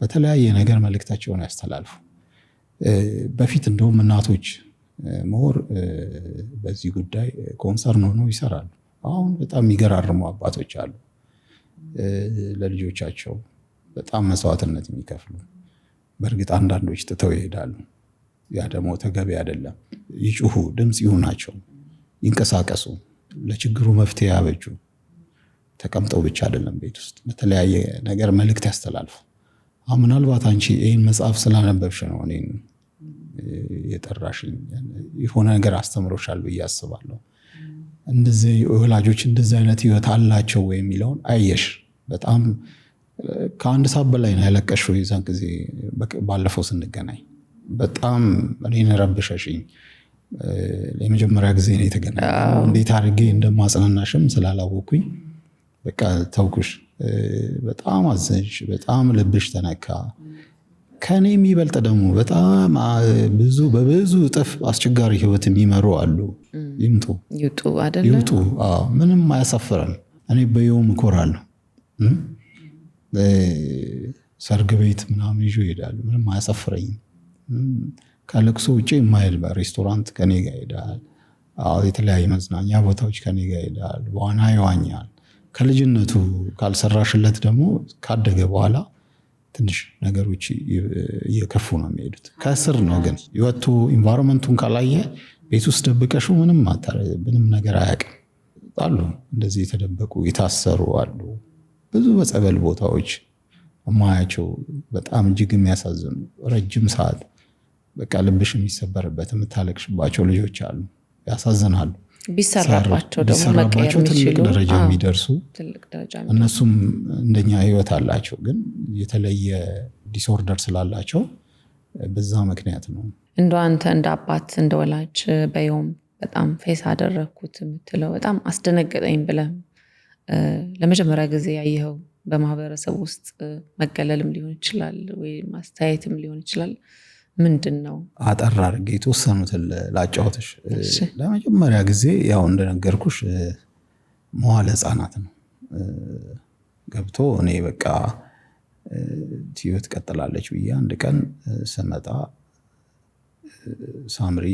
በተለያየ ነገር መልእክታቸውን ያስተላልፉ። በፊት እንደውም እናቶች ሞር በዚህ ጉዳይ ኮንሰርን ሆነው ይሰራሉ። አሁን በጣም የሚገራርሙ አባቶች አሉ፣ ለልጆቻቸው በጣም መስዋዕትነት የሚከፍሉ። በእርግጥ አንዳንዶች ትተው ይሄዳሉ። ያ ደግሞ ተገቢ አይደለም። ይጩሁ፣ ድምፅ ይሁናቸው፣ ይንቀሳቀሱ፣ ለችግሩ መፍትሄ ያበጁ። ተቀምጠው ብቻ አይደለም ቤት ውስጥ በተለያየ ነገር መልእክት ያስተላልፉ። ምናልባት አንቺ ይህን መጽሐፍ ስላነበብሽ ነው እኔን የጠራሽኝ፣ የሆነ ነገር አስተምሮሻል ብዬ አስባለሁ። እንደዚህ ወላጆች እንደዚህ አይነት ህይወት አላቸው ወይ የሚለውን አየሽ። በጣም ከአንድ ሰዓት በላይ ነው ያለቀሽው የዛን ጊዜ ባለፈው ስንገናኝ። በጣም እኔን ረብሸሽኝ። የመጀመሪያ ጊዜ ነው የተገናኘነው። እንዴት አድርጌ እንደማጽናናሽም ስላላወኩኝ በቃ ተውኩሽ። በጣም አዘንሽ፣ በጣም ልብሽ ተነካ። ከኔ የሚበልጥ ደግሞ በጣም በብዙ እጥፍ አስቸጋሪ ህይወት የሚመሩ አሉ። ይምጡ፣ ይውጡ። ምንም አያሳፍረን። እኔ በየውም እኮራለሁ። ሰርግ ቤት ምናምን ይዞ ይሄዳሉ። ምንም አያሳፍረኝም። ከለቅሶ ውጭ የማይል ሬስቶራንት ከኔ ጋር ይሄዳል። የተለያዩ መዝናኛ ቦታዎች ከኔ ጋር ይሄዳል። ዋና ይዋኛል። ከልጅነቱ ካልሰራሽለት ደግሞ ካደገ በኋላ ትንሽ ነገሮች እየከፉ ነው የሚሄዱት። ከስር ነው ግን ይወጡ። ኢንቫይሮንመንቱን ካላየ ቤት ውስጥ ደብቀሹ ምንም ነገር አያውቅም። አሉ እንደዚህ የተደበቁ የታሰሩ አሉ። ብዙ በጸበል ቦታዎች ማያቸው በጣም እጅግ የሚያሳዝኑ ረጅም ሰዓት በቃ ልብሽ የሚሰበርበት የምታለቅሽባቸው ልጆች አሉ። ያሳዝናሉ። ቢሰራባቸው ደግሞ ትልቅ ደረጃ የሚደርሱ እነሱም እንደኛ ህይወት አላቸው፣ ግን የተለየ ዲስኦርደር ስላላቸው በዛ ምክንያት ነው። እንደ አንተ እንደ አባት እንደ ወላጅ በየውም በጣም ፌስ አደረግኩት የምትለው በጣም አስደነገጠኝ ብለህ ለመጀመሪያ ጊዜ ያየኸው በማህበረሰብ ውስጥ መገለልም ሊሆን ይችላል ወይ ማስተያየትም ሊሆን ይችላል፣ ምንድን ነው? አጠር አድርጌ የተወሰኑትን ላጫውትሽ። ለመጀመሪያ ጊዜ ያው እንደነገርኩሽ መዋለ ህፃናት ነው ገብቶ እኔ በቃ ህይወት ቀጥላለች ብዬ አንድ ቀን ስመጣ ሳምሪ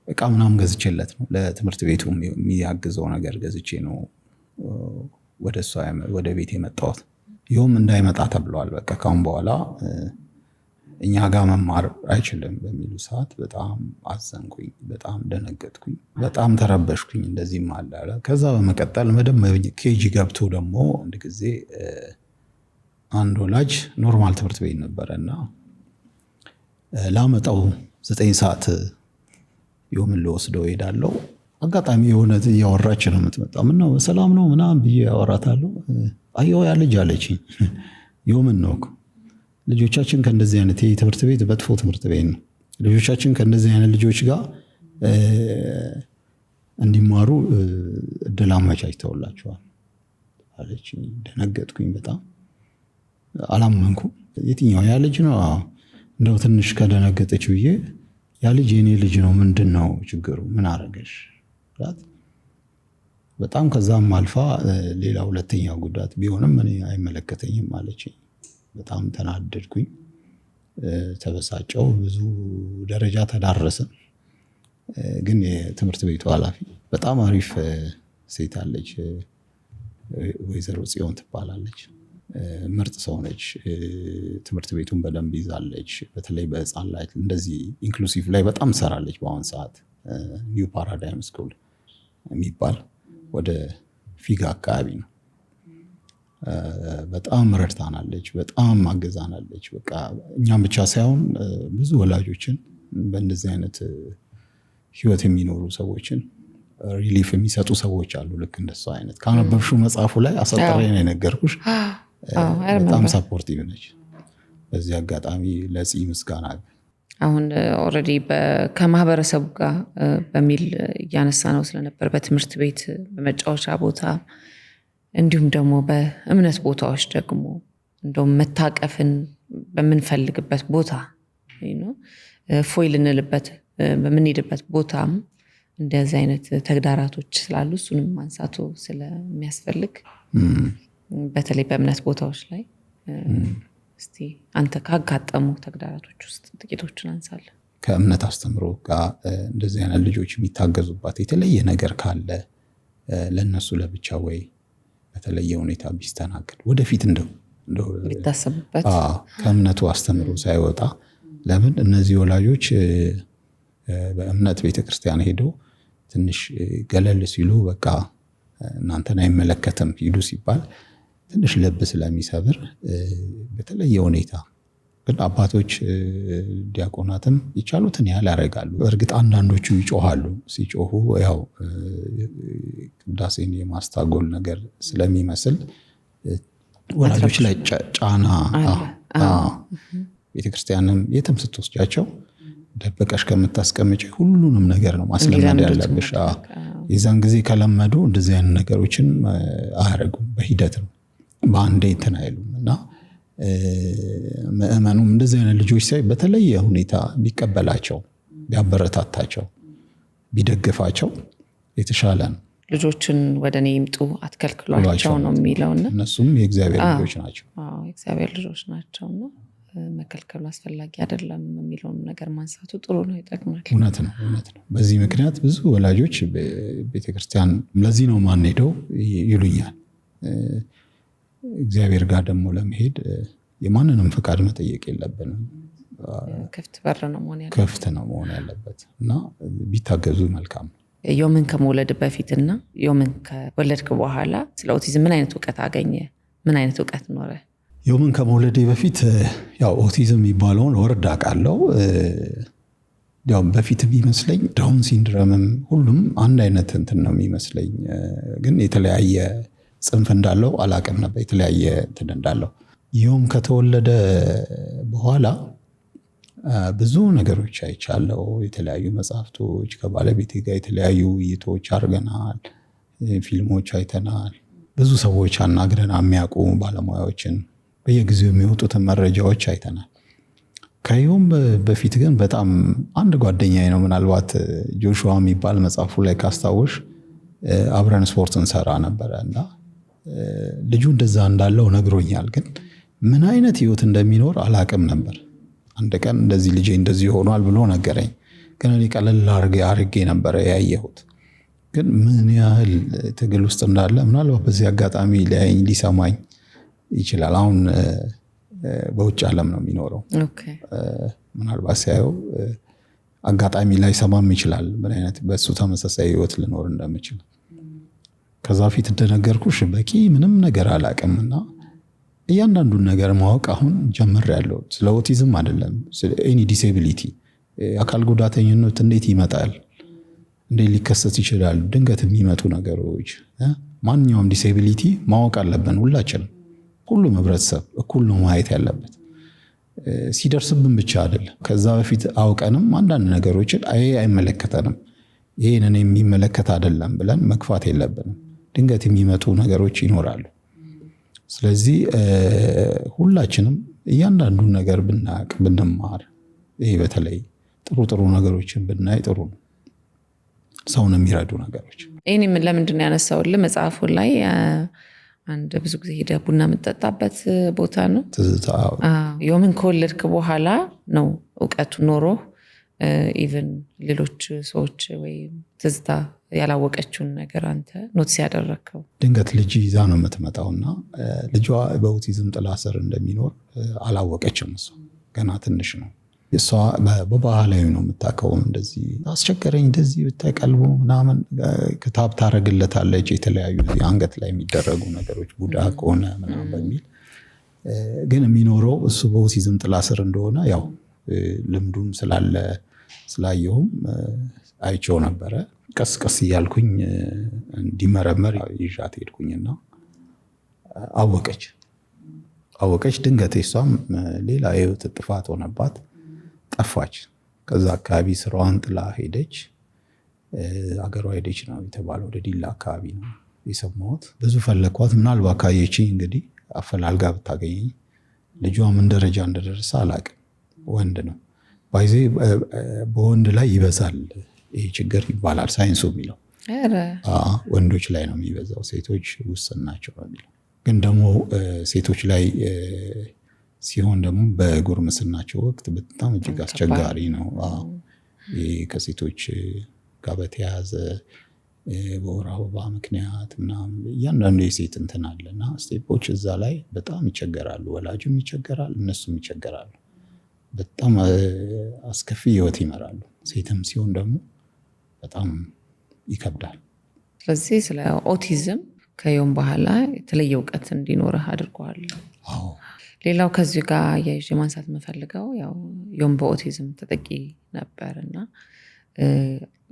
እቃ ምናምን ገዝቼለት ነው ለትምህርት ቤቱ የሚያግዘው ነገር ገዝቼ ነው ወደ ቤት የመጣሁት። ይኸውም እንዳይመጣ ተብለዋል። በቃ ካሁን በኋላ እኛ ጋር መማር አይችልም በሚሉ ሰዓት በጣም አዘንኩኝ፣ በጣም ደነገጥኩኝ፣ በጣም ተረበሽኩኝ። እንደዚህም አለ። ከዛ በመቀጠል መደበኛ ኬጂ ገብቶ ደግሞ አንድ ጊዜ አንድ ወላጅ ኖርማል ትምህርት ቤት ነበረና ላመጣው 9 ሰዓት የምን ልወስደው ሄዳለሁ። አጋጣሚ የሆነ እያወራች ነው የምትመጣው። ምነው ሰላም ነው ምናምን ብዬ ያወራታለሁ። አየው ያ ልጅ አለችኝ። የምን ነው ልጆቻችን ከእንደዚህ አይነት ትምህርት ቤት በጥፎ ትምህርት ቤት ነው፣ ልጆቻችን ከእንደዚህ አይነት ልጆች ጋር እንዲማሩ እድል አመቻችተውላቸዋል አለችኝ። ደነገጥኩኝ በጣም አላመንኩም። የትኛው ያ ልጅ ነው? እንደው ትንሽ ከደነገጠች ብዬ ያ ልጅ የኔ ልጅ ነው ምንድነው ችግሩ ምን አረገሽ ላት በጣም ከዛም አልፋ ሌላ ሁለተኛ ጉዳት ቢሆንም እኔ አይመለከተኝም አለች። በጣም ተናደድኩኝ፣ ተበሳጨው፣ ብዙ ደረጃ ተዳረሰ። ግን የትምህርት ቤቱ ኃላፊ በጣም አሪፍ ሴት አለች፣ ወይዘሮ ጽዮን ትባላለች። ምርጥ ሰው ነች። ትምህርት ቤቱን በደንብ ይዛለች። በተለይ በህፃን ላይ እንደዚህ ኢንክሉሲቭ ላይ በጣም ሰራለች። በአሁን ሰዓት ኒው ፓራዳይም ስኩል የሚባል ወደ ፊጋ አካባቢ ነው። በጣም ረድታናለች፣ በጣም አገዛናለች። በቃ እኛም ብቻ ሳይሆን ብዙ ወላጆችን በእንደዚህ አይነት ህይወት የሚኖሩ ሰዎችን ሪሊፍ የሚሰጡ ሰዎች አሉ። ልክ እንደሱ አይነት ካነበብሽው መጽሐፉ ላይ አሳጥሬ ነው የነገርኩሽ። በጣም ሰፖርቲቭ ነች። በዚህ አጋጣሚ ለጽ ምስጋና። አሁን ኦልሬዲ ከማህበረሰቡ ጋር በሚል እያነሳ ነው ስለነበር በትምህርት ቤት በመጫወቻ ቦታ እንዲሁም ደግሞ በእምነት ቦታዎች ደግሞ እንደውም መታቀፍን በምንፈልግበት ቦታ ፎይ ልንልበት በምንሄድበት ቦታም እንደዚህ አይነት ተግዳራቶች ስላሉ እሱንም ማንሳቱ ስለሚያስፈልግ በተለይ በእምነት ቦታዎች ላይ እስቲ አንተ ካጋጠሙ ተግዳራቶች ውስጥ ጥቂቶችን አንሳለን። ከእምነት አስተምሮ ጋር እንደዚህ አይነት ልጆች የሚታገዙባት የተለየ ነገር ካለ ለነሱ ለብቻ ወይ በተለየ ሁኔታ ቢስተናገድ ወደፊት እንደው ቢታሰብበት ከእምነቱ አስተምሮ ሳይወጣ ለምን እነዚህ ወላጆች በእምነት ቤተክርስቲያን ሄደው ትንሽ ገለል ሲሉ በቃ እናንተን አይመለከትም ሂዱ ሲባል ትንሽ ልብ ስለሚሰብር በተለየ ሁኔታ ግን አባቶች ዲያቆናትም ይቻሉትን ያህል ያደርጋሉ። እርግጥ አንዳንዶቹ ይጮሃሉ። ሲጮሁ ያው ቅዳሴን የማስታጎል ነገር ስለሚመስል ወላጆች ላይ ጫና ቤተክርስቲያንም የትም ስትወስጃቸው ደበቀሽ ከምታስቀምጪ ሁሉንም ነገር ነው ማስለመድ ያለብሽ። የዛን ጊዜ ከለመዱ እንደዚህ አይነት ነገሮችን አያረጉም። በሂደት ነው በአንዴ እንትን አይሉም። እና ምእመኑም እንደዚህ አይነት ልጆች ሳይ በተለየ ሁኔታ ቢቀበላቸው፣ ቢያበረታታቸው፣ ቢደግፋቸው የተሻለ ነው። ልጆችን ወደ እኔ ይምጡ አትከልክሏቸው ነው የሚለውና እነሱም የእግዚአብሔር ልጆች ናቸው። የእግዚአብሔር ልጆች ናቸውና መከልከሉ አስፈላጊ አይደለም የሚለውን ነገር ማንሳቱ ጥሩ ነው፣ ይጠቅማል። እውነት ነው። በዚህ ምክንያት ብዙ ወላጆች ቤተክርስቲያን ለዚህ ነው ማን ሄደው ይሉኛል። እግዚአብሔር ጋር ደግሞ ለመሄድ የማንንም ፍቃድ መጠየቅ የለብንም። ክፍት በር ነው መሆን ያለበት፣ ክፍት ነው መሆን ያለበት እና ቢታገዙ መልካም ነው። ዮምን ከመውለድ በፊትና ዮምን ከወለድክ በኋላ ስለ ኦቲዝም ምን አይነት እውቀት አገኘ? ምን አይነት እውቀት ኖረ? ዮምን ከመውለዴ በፊት ያው ኦቲዝም የሚባለውን ወርድ አውቃለሁ። ያው በፊት የሚመስለኝ ዳውን ሲንድረምም ሁሉም አንድ አይነት እንትን ነው የሚመስለኝ፣ ግን የተለያየ ጽንፍ እንዳለው አላውቅም ነበር። የተለያየ እንትን እንዳለው ዮም ከተወለደ በኋላ ብዙ ነገሮች አይቻለሁ። የተለያዩ መጽሐፍቶች ከባለቤቴ ጋር የተለያዩ ውይይቶች አድርገናል። ፊልሞች አይተናል። ብዙ ሰዎች አናግረን የሚያውቁ ባለሙያዎችን በየጊዜው የሚወጡትን መረጃዎች አይተናል። ከዮም በፊት ግን በጣም አንድ ጓደኛዬ ነው ምናልባት ጆሹዋ የሚባል መጽሐፉ ላይ ካስታወሽ አብረን ስፖርት እንሰራ ነበረ እና ልጁ እንደዛ እንዳለው ነግሮኛል። ግን ምን አይነት ህይወት እንደሚኖር አላውቅም ነበር። አንድ ቀን እንደዚህ ልጄ እንደዚህ ሆኗል ብሎ ነገረኝ። ግን እኔ ቀለል አድርጌ ነበረ ያየሁት። ግን ምን ያህል ትግል ውስጥ እንዳለ ምናልባት በዚህ አጋጣሚ ሊያየኝ ሊሰማኝ ይችላል። አሁን በውጭ ዓለም ነው የሚኖረው። ምናልባት ሲያየው አጋጣሚ ላይ ሰማም ይችላል ምን አይነት በሱ ተመሳሳይ ህይወት ልኖር እንደምችል። ከዛ ፊት እንደነገርኩሽ በቂ ምንም ነገር አላውቅምና እያንዳንዱን ነገር ማወቅ አሁን ጀምሬያለሁ። ስለ ኦቲዝም አይደለም፣ ስለ ኤኒ ዲሴቢሊቲ አካል ጉዳተኝነት እንዴት ይመጣል፣ እንዴት ሊከሰት ይችላል፣ ድንገት የሚመጡ ነገሮች፣ ማንኛውም ዲሴቢሊቲ ማወቅ አለብን ሁላችንም። ሁሉም ህብረተሰብ እኩል ነው ማየት ያለበት። ሲደርስብን ብቻ አይደለም። ከዛ በፊት አውቀንም አንዳንድ ነገሮችን አይመለከተንም፣ ይሄንን የሚመለከት አይደለም ብለን መግፋት የለብንም። ድንገት የሚመጡ ነገሮች ይኖራሉ። ስለዚህ ሁላችንም እያንዳንዱን ነገር ብናቅ ብንማር፣ ይሄ በተለይ ጥሩ ነገሮችን ብናይ ጥሩ ነው። ሰውን የሚረዱ ነገሮች። ይህን ለምንድን ያነሳውልህ መጽሐፉ ላይ አንድ ብዙ ጊዜ ሄደ ቡና የምጠጣበት ቦታ ነው ትዝታ። ዮምን ከወለድክ በኋላ ነው እውቀቱ ኖሮ ኢቨን ሌሎች ሰዎች ወይ ትዝታ ያላወቀችውን ነገር አንተ ኖትስ ያደረግከው። ድንገት ልጅ ይዛ ነው የምትመጣውና ልጇ በኦቲዝም ጥላ ስር እንደሚኖር አላወቀችም። እሷ ገና ትንሽ ነው። እሷ በባህላዊ ነው የምታውቀው። እንደዚህ አስቸገረኝ እንደዚህ ብታቀልቡ ምናምን ክታብ ታረግለታለች። የተለያዩ አንገት ላይ የሚደረጉ ነገሮች ቡዳ ከሆነ ምናምን በሚል ግን የሚኖረው እሱ በኦቲዝም ጥላ ስር እንደሆነ ያው ልምዱም ስላየሁም አይቼው ነበረ። ቀስ እያልኩኝ እንዲመረመር ይዣት ሄድኩኝና አወቀች። ድንገት እሷም ሌላ የህይወት ጥፋት ሆነባት፣ ጠፋች። ከዛ አካባቢ ስራዋን ጥላ ሄደች። አገሯ ሄደች ነው የተባለው። ወደ ዲላ አካባቢ ነው የሰማሁት። ብዙ ፈለኳት። ምናልባት ካየችኝ እንግዲህ አፈላልጋ ብታገኘኝ። ልጇ ምን ደረጃ እንደደረሰ አላውቅም። ወንድ ነው ባይዜ በወንድ ላይ ይበዛል ይሄ ችግር ይባላል ሳይንሱ የሚለው። ወንዶች ላይ ነው የሚበዛው፣ ሴቶች ውስን ናቸው የሚለው። ግን ደግሞ ሴቶች ላይ ሲሆን ደግሞ በጉርምስናቸው ወቅት በጣም እጅግ አስቸጋሪ ነው። ከሴቶች ጋር በተያያዘ በወር አበባ ምክንያት ምናምን እያንዳንዱ የሴት እንትን አለና ስቴፖች እዛ ላይ በጣም ይቸገራሉ። ወላጅም ይቸገራል፣ እነሱም ይቸገራሉ። በጣም አስከፊ ህይወት ይመራሉ። ሴትም ሲሆን ደግሞ በጣም ይከብዳል። ስለዚህ ስለ ኦቲዝም ከዮም በኋላ የተለየ እውቀት እንዲኖርህ አድርገዋል። ሌላው ከዚሁ ጋር የይዤ ማንሳት የምፈልገው ያው ዮም በኦቲዝም ተጠቂ ነበር እና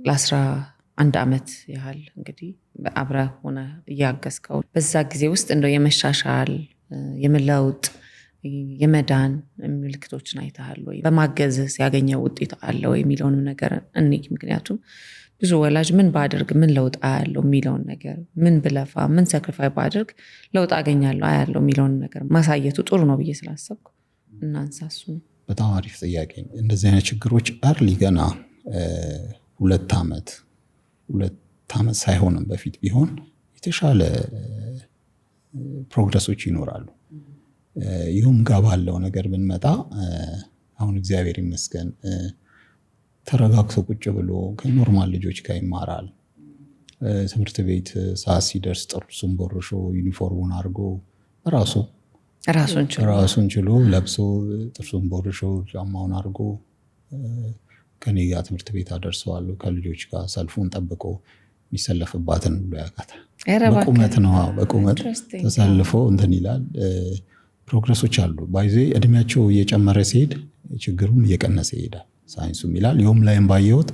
ለ11 ዓመት ያህል እንግዲህ አብረህ ሆነ እያገዝከው፣ በዛ ጊዜ ውስጥ እንደው የመሻሻል የመለውጥ የመዳን ምልክቶችን አይተሃል ወይ? በማገዝህ ያገኘው ውጤት አለ ወይ የሚለውንም ነገር እንይ። ምክንያቱም ብዙ ወላጅ ምን ባደርግ ምን ለውጥ አያለው የሚለውን ነገር፣ ምን ብለፋ ምን ሳክሪፋይ ባደርግ ለውጥ አገኛለሁ አያለው የሚለውን ነገር ማሳየቱ ጥሩ ነው ብዬ ስላሰብኩ እናንሳሱ። በጣም አሪፍ ጥያቄ ነው። እንደዚህ አይነት ችግሮች አርሊ ገና 2 ዓመት ሳይሆንም በፊት ቢሆን የተሻለ ፕሮግረሶች ይኖራሉ። ይሁም ጋር ባለው ነገር ብንመጣ አሁን እግዚአብሔር ይመስገን ተረጋግቶ ቁጭ ብሎ ከኖርማል ልጆች ጋር ይማራል። ትምህርት ቤት ሰዓት ሲደርስ ጥርሱን ቦርሾ ዩኒፎርሙን አድርጎ ራሱን ችሎ ለብሶ ጥርሱን ቦርሾ ጫማውን አድርጎ ከኔ ጋር ትምህርት ቤት አደርሰዋለሁ። ከልጆች ጋር ሰልፉን ጠብቆ የሚሰለፍባትን ብሎ ያውቃታል። በቁመት ተሰልፎ እንትን ይላል። ፕሮግረሶች አሉ። ባይዜ እድሜያቸው እየጨመረ ሲሄድ ችግሩም እየቀነሰ ይሄዳል ሳይንሱም ይላል። ዮም ላይም ባየሁት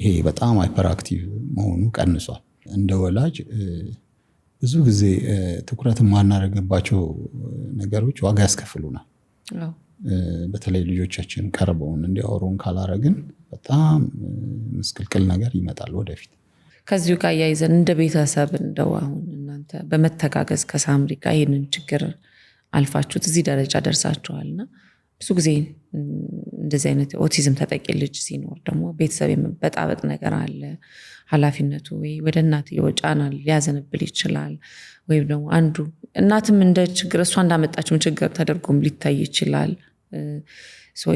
ይሄ በጣም ሃይፐር አክቲቭ መሆኑ ቀንሷል። እንደ ወላጅ ብዙ ጊዜ ትኩረት የማናደርግባቸው ነገሮች ዋጋ ያስከፍሉናል። በተለይ ልጆቻችን ቀርበውን እንዲያወሩን ካላረግን በጣም ምስቅልቅል ነገር ይመጣል ወደፊት። ከዚሁ ጋር ያይዘን እንደ ቤተሰብ እንደው አሁን እናንተ በመተጋገዝ ከሳምሪ ጋር ይህንን ችግር አልፋችሁት እዚህ ደረጃ ደርሳችኋልና ብዙ ጊዜ እንደዚህ አይነት ኦቲዝም ተጠቂ ልጅ ሲኖር ደግሞ ቤተሰብ የመበጣበጥ ነገር አለ። ኃላፊነቱ ወይ ወደ እናትየው ጫና ሊያዘንብል ይችላል፣ ወይም ደግሞ አንዱ እናትም እንደ ችግር እሷ እንዳመጣችው ችግር ተደርጎም ሊታይ ይችላል።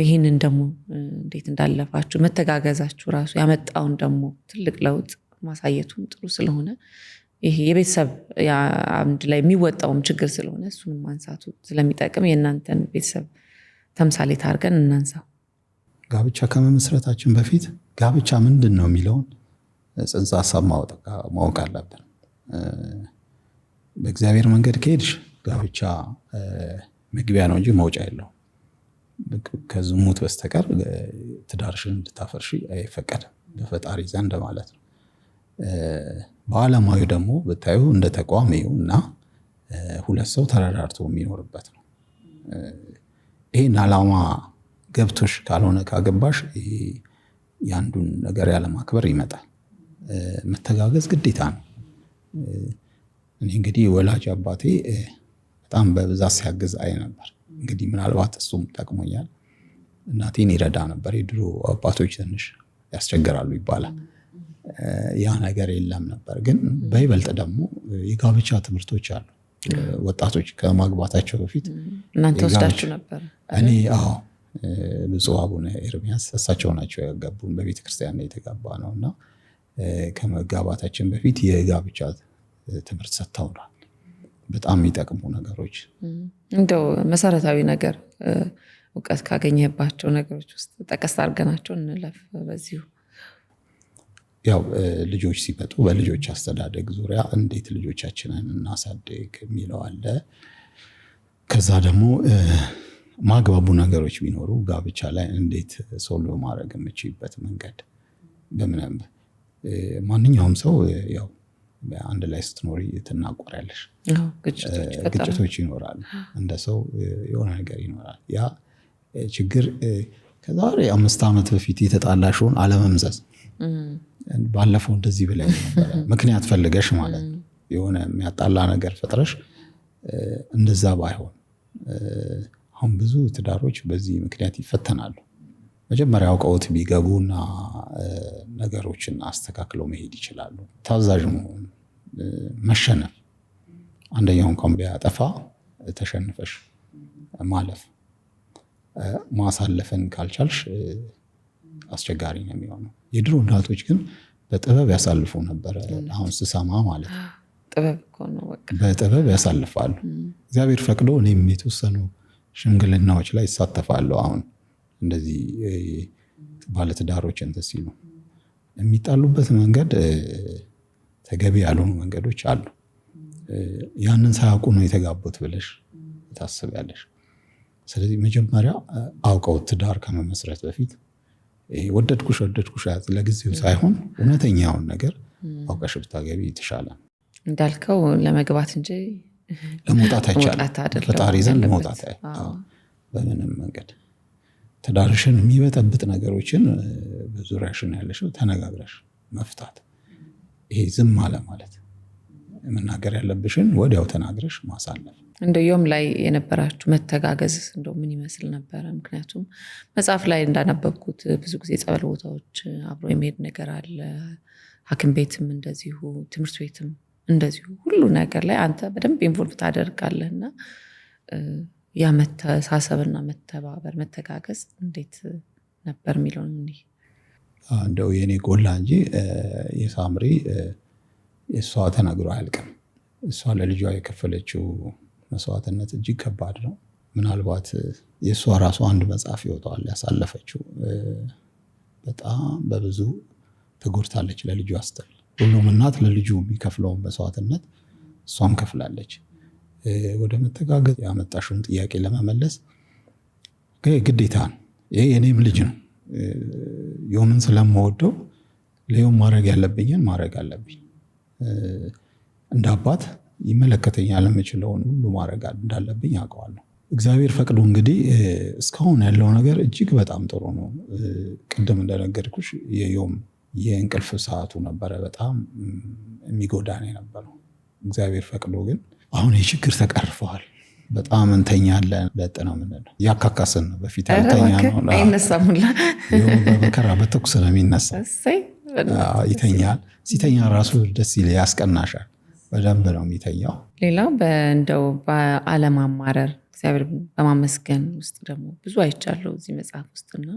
ይህንን ደግሞ እንዴት እንዳለፋችሁ መተጋገዛችሁ ራሱ ያመጣውን ደግሞ ትልቅ ለውጥ ማሳየቱም ጥሩ ስለሆነ ይሄ የቤተሰብ አንድ ላይ የሚወጣውም ችግር ስለሆነ እሱንም ማንሳቱ ስለሚጠቅም የእናንተን ቤተሰብ ተምሳሌት አድርገን እናንሳው። ጋብቻ ከመመስረታችን በፊት ጋብቻ ምንድን ነው የሚለውን ጽንሰ ሀሳብ ማወቅ አለብን። በእግዚአብሔር መንገድ ከሄድሽ ጋብቻ መግቢያ ነው እንጂ መውጫ የለውም። ከዝሙት በስተቀር ትዳርሽን እንድታፈርሺ አይፈቀድም በፈጣሪ ዘንድ ማለት ነው። በዓለማዊ ደግሞ ብታዩ እንደ ተቋም እና 2 ሰው ተረዳርቶ የሚኖርበት ነው። ይሄን ዓላማ ገብቶሽ ካልሆነ ካገባሽ ያንዱን ነገር ያለማክበር ይመጣል። መተጋገዝ ግዴታ ነው። እኔ እንግዲህ ወላጅ አባቴ በጣም በብዛት ሲያግዝ አይ ነበር። እንግዲህ ምናልባት እሱም ጠቅሞኛል። እናቴን ይረዳ ነበር። የድሮ አባቶች ትንሽ ያስቸግራሉ ይባላል። ያ ነገር የለም ነበር። ግን በይበልጥ ደግሞ የጋብቻ ትምህርቶች አሉ። ወጣቶች ከማግባታቸው በፊት እናንተ ወስዳችሁ ነበር? እኔ ብፁዕ አቡነ ኤርሚያስ እሳቸው ናቸው ያጋቡን። በቤተክርስቲያን ላይ የተጋባ ነው እና ከመጋባታችን በፊት የጋብቻ ትምህርት ሰጥተውናል። በጣም የሚጠቅሙ ነገሮች። እንደው መሰረታዊ ነገር እውቀት ካገኘባቸው ነገሮች ውስጥ ጠቀስ አድርገናቸው እንለፍ በዚሁ። ያው ልጆች ሲመጡ በልጆች አስተዳደግ ዙሪያ እንዴት ልጆቻችንን እናሳድግ የሚለው አለ። ከዛ ደግሞ ማግባቡ ነገሮች ቢኖሩ ጋብቻ ላይ እንዴት ሶልቭ ማድረግ የምችልበት መንገድ በምንም ማንኛውም ሰው ያው አንድ ላይ ስትኖሪ ትናቆሪያለሽ። ግጭቶች ይኖራሉ። እንደ ሰው የሆነ ነገር ይኖራል። ያ ችግር ከዛሬ 5 ዓመት በፊት የተጣላሽውን አለመምዘዝ። ባለፈው እንደዚህ ብለኝ ነበር ምክንያት ፈልገሽ ማለት ነው። የሆነ የሚያጣላ ነገር ፈጥረሽ እንደዛ ባይሆን። አሁን ብዙ ትዳሮች በዚህ ምክንያት ይፈተናሉ። መጀመሪያ አውቀውት ቢገቡና ነገሮችን አስተካክለው መሄድ ይችላሉ። ታዛዥ መሆን፣ መሸነፍ። አንደኛው እንኳን ቢያጠፋ ተሸንፈሽ ማለፍ። ማሳለፍን ካልቻልሽ አስቸጋሪ ነው የሚሆነው። የድሮ እናቶች ግን በጥበብ ያሳልፉ ነበር። አሁን ስሰማ ማለት ነው ጥበብ እኮ ነው በቃ በጥበብ ያሳልፋሉ። እግዚአብሔር ፈቅዶ እኔም የተወሰኑ ሽምግልናዎች ላይ ይሳተፋለሁ። አሁን እንደዚህ ባለትዳሮች እንትን ሲሉ የሚጣሉበት መንገድ ተገቢ ያልሆኑ መንገዶች አሉ። ያንን ሳያውቁ ነው የተጋቡት ብለሽ ታስቢያለሽ። ስለዚህ መጀመሪያ አውቀው ትዳር ከመመስረት በፊት ወደድኩሽ ለጊዜው ሳይሆን እውነተኛውን ነገር አውቀሽ ብታገቢ የተሻለ ነው። እንዳልከው ለመግባት እንጂ ለመውጣት አይቻልም። ፈጣሪ ዘንድ መውጣት በምንም መንገድ ትዳርሽን የሚበጠብጥ ነገሮችን በዙሪያሽን ያለሽው ተነጋግረሽ መፍታት። ይሄ ዝም አለ ማለት መናገር ያለብሽን ወዲያው ተናግረሽ ማሳለፍ። እንደውም ላይ የነበራችሁ መተጋገዝ እንደው ምን ይመስል ነበረ? ምክንያቱም መጽሐፍ ላይ እንዳነበብኩት ብዙ ጊዜ ጸበል ቦታዎች አብሮ የመሄድ ነገር አለ። ሐኪም ቤትም እንደዚሁ፣ ትምህርት ቤትም እንደዚሁ፣ ሁሉ ነገር ላይ አንተ በደንብ ኢንቮልቭ ታደርጋለህና ያ መተሳሰብና መተባበር መተጋገዝ እንዴት ነበር የሚለውን እንደው የኔ ጎላ እንጂ የሳምሪ የሷ ተናግሮ አያልቅም። እሷ ለልጇ የከፈለችው መስዋዕትነት እጅግ ከባድ ነው። ምናልባት የሷ ራሱ አንድ መጽሐፍ ይወጣዋል ያሳለፈችው። በጣም በብዙ ተጎድታለች ለልጇ ስትል። ሁሉም እናት ለልጁ የሚከፍለውን መስዋዕትነት እሷም ከፍላለች። ወደ መተጋገዝ ያመጣሽውን ጥያቄ ለመመለስ ግዴታ ነው። ይሄ የኔም ልጅ ነው። ዮምን ስለምወደው ለዮም ማድረግ ያለብኝን ማድረግ አለብኝ። እንደ አባት ይመለከተኛል የምችለውን ሁሉ ማድረግ እንዳለብኝ አውቀዋለሁ። እግዚአብሔር ፈቅዶ እንግዲህ እስካሁን ያለው ነገር እጅግ በጣም ጥሩ ነው። ቅድም እንደነገርኩሽ የዮም የእንቅልፍ ሰዓቱ ነበረ በጣም የሚጎዳን የነበረው። እግዚአብሔር ፈቅዶ ግን አሁን የችግር ተቀርፈዋል። በጣም እንተኛለን። ለጥነው ምንድነው ያካካስን ነው። በፊት አልተኛ ነው አይነሳሙላ በመከራ በተኩስ ነው የሚነሳ። ይተኛል። ሲተኛ ራሱ ደስ ይል ያስቀናሻል። በደንብ ነው የሚተኛው። ሌላው እንደው በአለማማረር እግዚአብሔር በማመስገን ውስጥ ደግሞ ብዙ አይቻለሁ እዚህ መጽሐፍ ውስጥና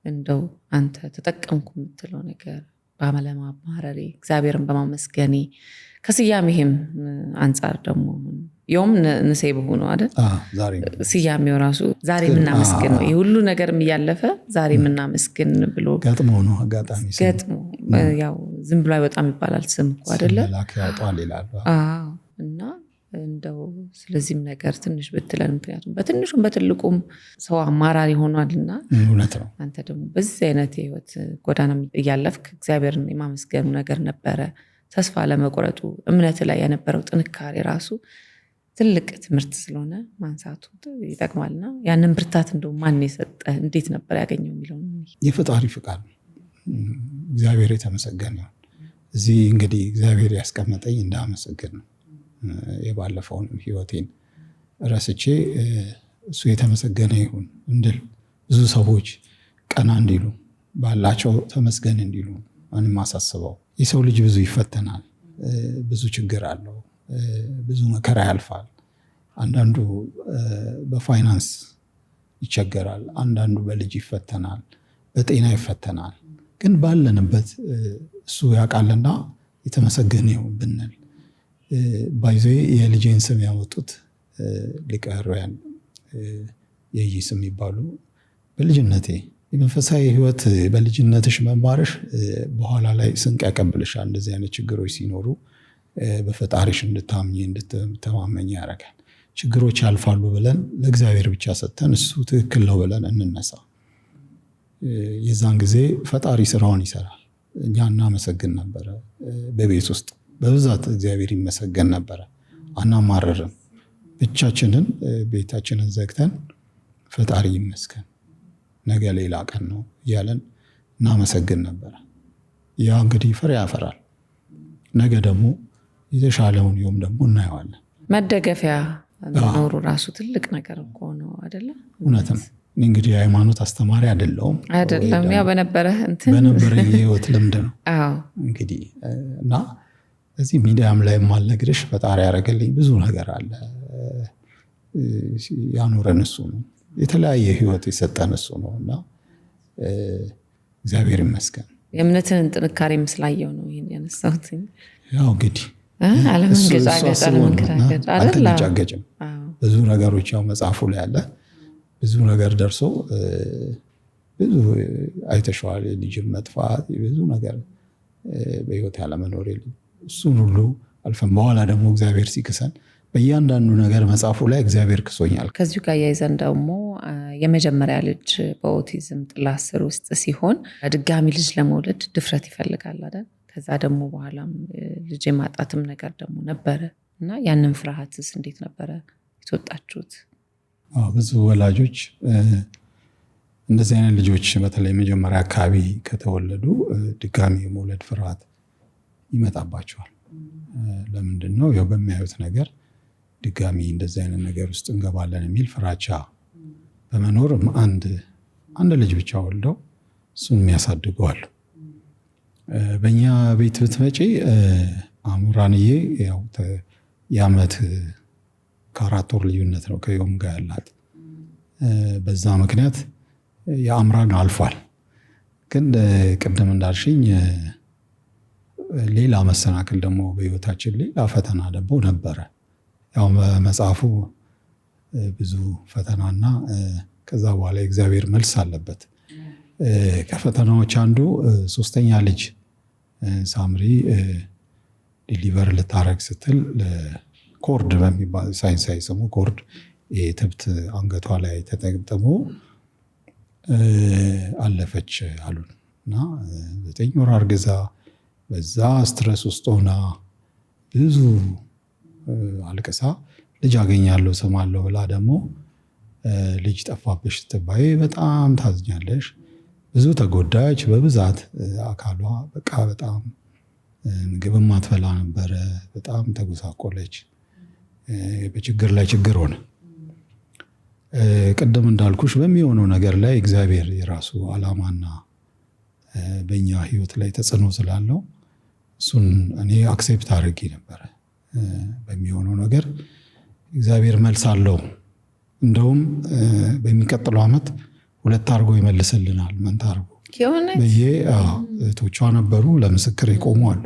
እንደው አንተ ተጠቀምኩ የምትለው ነገር በአለማማረሬ እግዚአብሔርን በማመስገኔ ከስያሜህም አንጻር ደግሞ ዮም ንሴ በሆኑ አይደል? ስያሜው ራሱ ዛሬ የምናመስግን ነው። ይህ ሁሉ ነገርም እያለፈ ዛሬ የምናመስግን ብሎ ገጥሞ ነው አጋጣሚ ገጥሞ ያው ዝም ብሎ አይወጣም ይባላል ስም እኮ አይደለ? ያወጣል ይላሉ። እና እንደው ስለዚህም ነገር ትንሽ ብትለን፣ ምክንያቱም በትንሹም በትልቁም ሰው አማራሪ ሆኗልና እውነት ነው። አንተ ደግሞ በዚህ አይነት የህይወት ጎዳና እያለፍክ እግዚአብሔርን የማመስገኑ ነገር ነበረ። ተስፋ ለመቁረጡ እምነት ላይ የነበረው ጥንካሬ ራሱ ትልቅ ትምህርት ስለሆነ ማንሳቱ ይጠቅማልና ያንን ብርታት እንደው ማን የሰጠ እንዴት ነበር ያገኘው የሚለው የፈጣሪ ፍቃድ ነው። እግዚአብሔር የተመሰገነ ይሁን። እዚህ እንግዲህ እግዚአብሔር ያስቀመጠኝ እንዳመሰግን ነው። የባለፈውን ህይወቴን ረስቼ እሱ የተመሰገነ ይሁን እንድል ብዙ ሰዎች ቀና እንዲሉ ባላቸው ተመስገን እንዲሉ ማንም አሳስበው። የሰው ልጅ ብዙ ይፈተናል፣ ብዙ ችግር አለው፣ ብዙ መከራ ያልፋል። አንዳንዱ በፋይናንስ ይቸገራል፣ አንዳንዱ በልጅ ይፈተናል፣ በጤና ይፈተናል። ግን ባለንበት እሱ ያውቃልና የተመሰገነ ይሁን ብንል ባይዞ የልጄን ስም ያወጡት ሊቀ ኅሩያን የኢየሱስ የሚባሉ በልጅነቴ የመንፈሳዊ ሕይወት በልጅነትሽ መማርሽ በኋላ ላይ ስንቅ ያቀብልሻል። እንደዚህ አይነት ችግሮች ሲኖሩ በፈጣሪሽ እንድታምኚ እንድትተማመኝ ያደርጋል። ችግሮች ያልፋሉ ብለን ለእግዚአብሔር ብቻ ሰጥተን እሱ ትክክል ነው ብለን እንነሳ። የዛን ጊዜ ፈጣሪ ስራውን ይሰራል። እኛ እናመሰግን ነበረ። በቤት ውስጥ በብዛት እግዚአብሔር ይመሰገን ነበረ። አናማረርም። ብቻችንን ቤታችንን ዘግተን ፈጣሪ ይመስገን ነገ ሌላ ቀን ነው እያለን እናመሰግን ነበረ። ያ እንግዲህ ፍሬ ያፈራል። ነገ ደግሞ የተሻለውን ይሁን ደግሞ እናየዋለን። መደገፊያ ኖሩ ራሱ ትልቅ ነገር እኮ ነው አይደለ? እውነትም እንግዲህ የሃይማኖት አስተማሪ አይደለሁም። ያ በነበረህ በነበረኝ የህይወት ልምድ ነው እንግዲህ እና እዚህ ሚዲያም ላይ ማልነግርሽ ፈጣሪ ያደረገልኝ ብዙ ነገር አለ። ያኖረን እሱ ነው። የተለያየ ህይወት የሰጠን እሱ ነው እና እግዚአብሔር ይመስገን። የእምነትን ጥንካሬ ምስላየው ነው ይሄን ያነሳሁት። ያው እንግዲህ አለመንገጫገጭ ብዙ ነገሮች ያው መጽሐፉ ላይ አለ። ብዙ ነገር ደርሶ ብዙ አይተሸዋል። የልጅም መጥፋት፣ ብዙ ነገር በህይወት ያለመኖር፣ እሱን ሁሉ አልፈን በኋላ ደግሞ እግዚአብሔር ሲክሰን በእያንዳንዱ ነገር መጽሐፉ ላይ እግዚአብሔር ክሶኛል። ከዚሁ ጋር ያይዘን ደግሞ የመጀመሪያ ልጅ በኦቲዝም ጥላ ስር ውስጥ ሲሆን ድጋሚ ልጅ ለመውለድ ድፍረት ይፈልጋል አይደል? ከዛ ደግሞ በኋላም ልጅ የማጣትም ነገር ደግሞ ነበረ እና ያንን ፍርሃትስ እንዴት ነበረ የተወጣችሁት? ብዙ ወላጆች እንደዚህ አይነት ልጆች በተለይ መጀመሪያ አካባቢ ከተወለዱ ድጋሚ የመውለድ ፍርሃት ይመጣባቸዋል። ለምንድን ነው? ያው በሚያዩት ነገር ድጋሚ እንደዚህ አይነት ነገር ውስጥ እንገባለን የሚል ፍራቻ በመኖር አንድ ልጅ ብቻ ወልደው እሱን የሚያሳድጉ አሉ። በእኛ ቤት ብትመጪ አሙራንዬ ያው የዓመት ከ4 ወር ልዩነት ነው ከዮም ጋር ያላት። በዛ ምክንያት የአምራን አልፏል። ግን ቅድም እንዳልሽኝ ሌላ መሰናክል ደግሞ በህይወታችን ሌላ ፈተና ደግሞ ነበረ። ያው መጽሐፉ ብዙ ፈተናና ከዛ በኋላ የእግዚአብሔር መልስ አለበት። ከፈተናዎች አንዱ 3ኛ ልጅ ሳምሪ ዲሊቨር ልታረግ ስትል ኮርድ በሚባል ሳይንሳዊ ስሙ ኮርድ የትብት አንገቷ ላይ ተጠቅጥሞ አለፈች አሉን እና 9 ወር አርግዛ በዛ ስትረስ ውስጥ ሆና ብዙ አልቅሳ ልጅ አገኛለሁ ስማለሁ ብላ ደግሞ ልጅ ጠፋብሽ ስትባይ በጣም ታዝኛለሽ። ብዙ ተጎዳች። በብዛት አካሏ በቃ በጣም ምግብ ማትበላ ነበረ። በጣም ተጎሳቆለች። በችግር ላይ ችግር ሆነ። ቅድም እንዳልኩሽ በሚሆነው ነገር ላይ እግዚአብሔር የራሱ ዓላማና በእኛ ህይወት ላይ ተጽዕኖ ስላለው እሱን እኔ አክሴፕት አድርጌ ነበረ። በሚሆነው ነገር እግዚአብሔር መልስ አለው። እንደውም በሚቀጥለው ዓመት 2 አድርጎ ይመልስልናል። መንታ አድርጎ በየ እህቶቿ ነበሩ ለምስክር የቆሙ አሉ።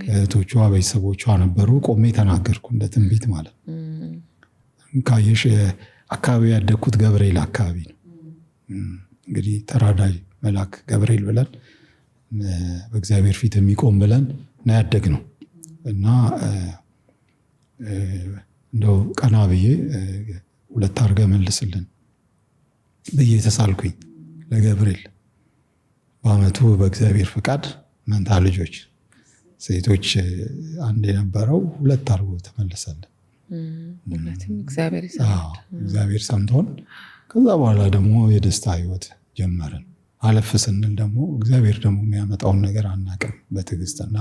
እህቶቿ ቤተሰቦቿ ነበሩ። ቆሜ ተናገርኩ እንደ ትንቢት ማለት ካየሽ አካባቢ ያደግኩት ገብርኤል አካባቢ ነው። እንግዲህ ተራዳይ መልአክ ገብርኤል ብለን በእግዚአብሔር ፊት የሚቆም ብለን ነው ያደግነው እና እንደው ቀና ብዬ 2 አድርገህ መልስልን ብዬ ተሳልኩኝ ለገብርኤል። በአመቱ በእግዚአብሔር ፍቃድ መንታ ልጆች ሴቶች አንድ የነበረው 2 አድርጎ ተመለሰልን። እግዚአብሔር ሰምቶን ከዛ በኋላ ደግሞ የደስታ ህይወት ጀመርን። አለፍ ስንል ደግሞ እግዚአብሔር ደግሞ የሚያመጣውን ነገር አናቅም። በትዕግስትና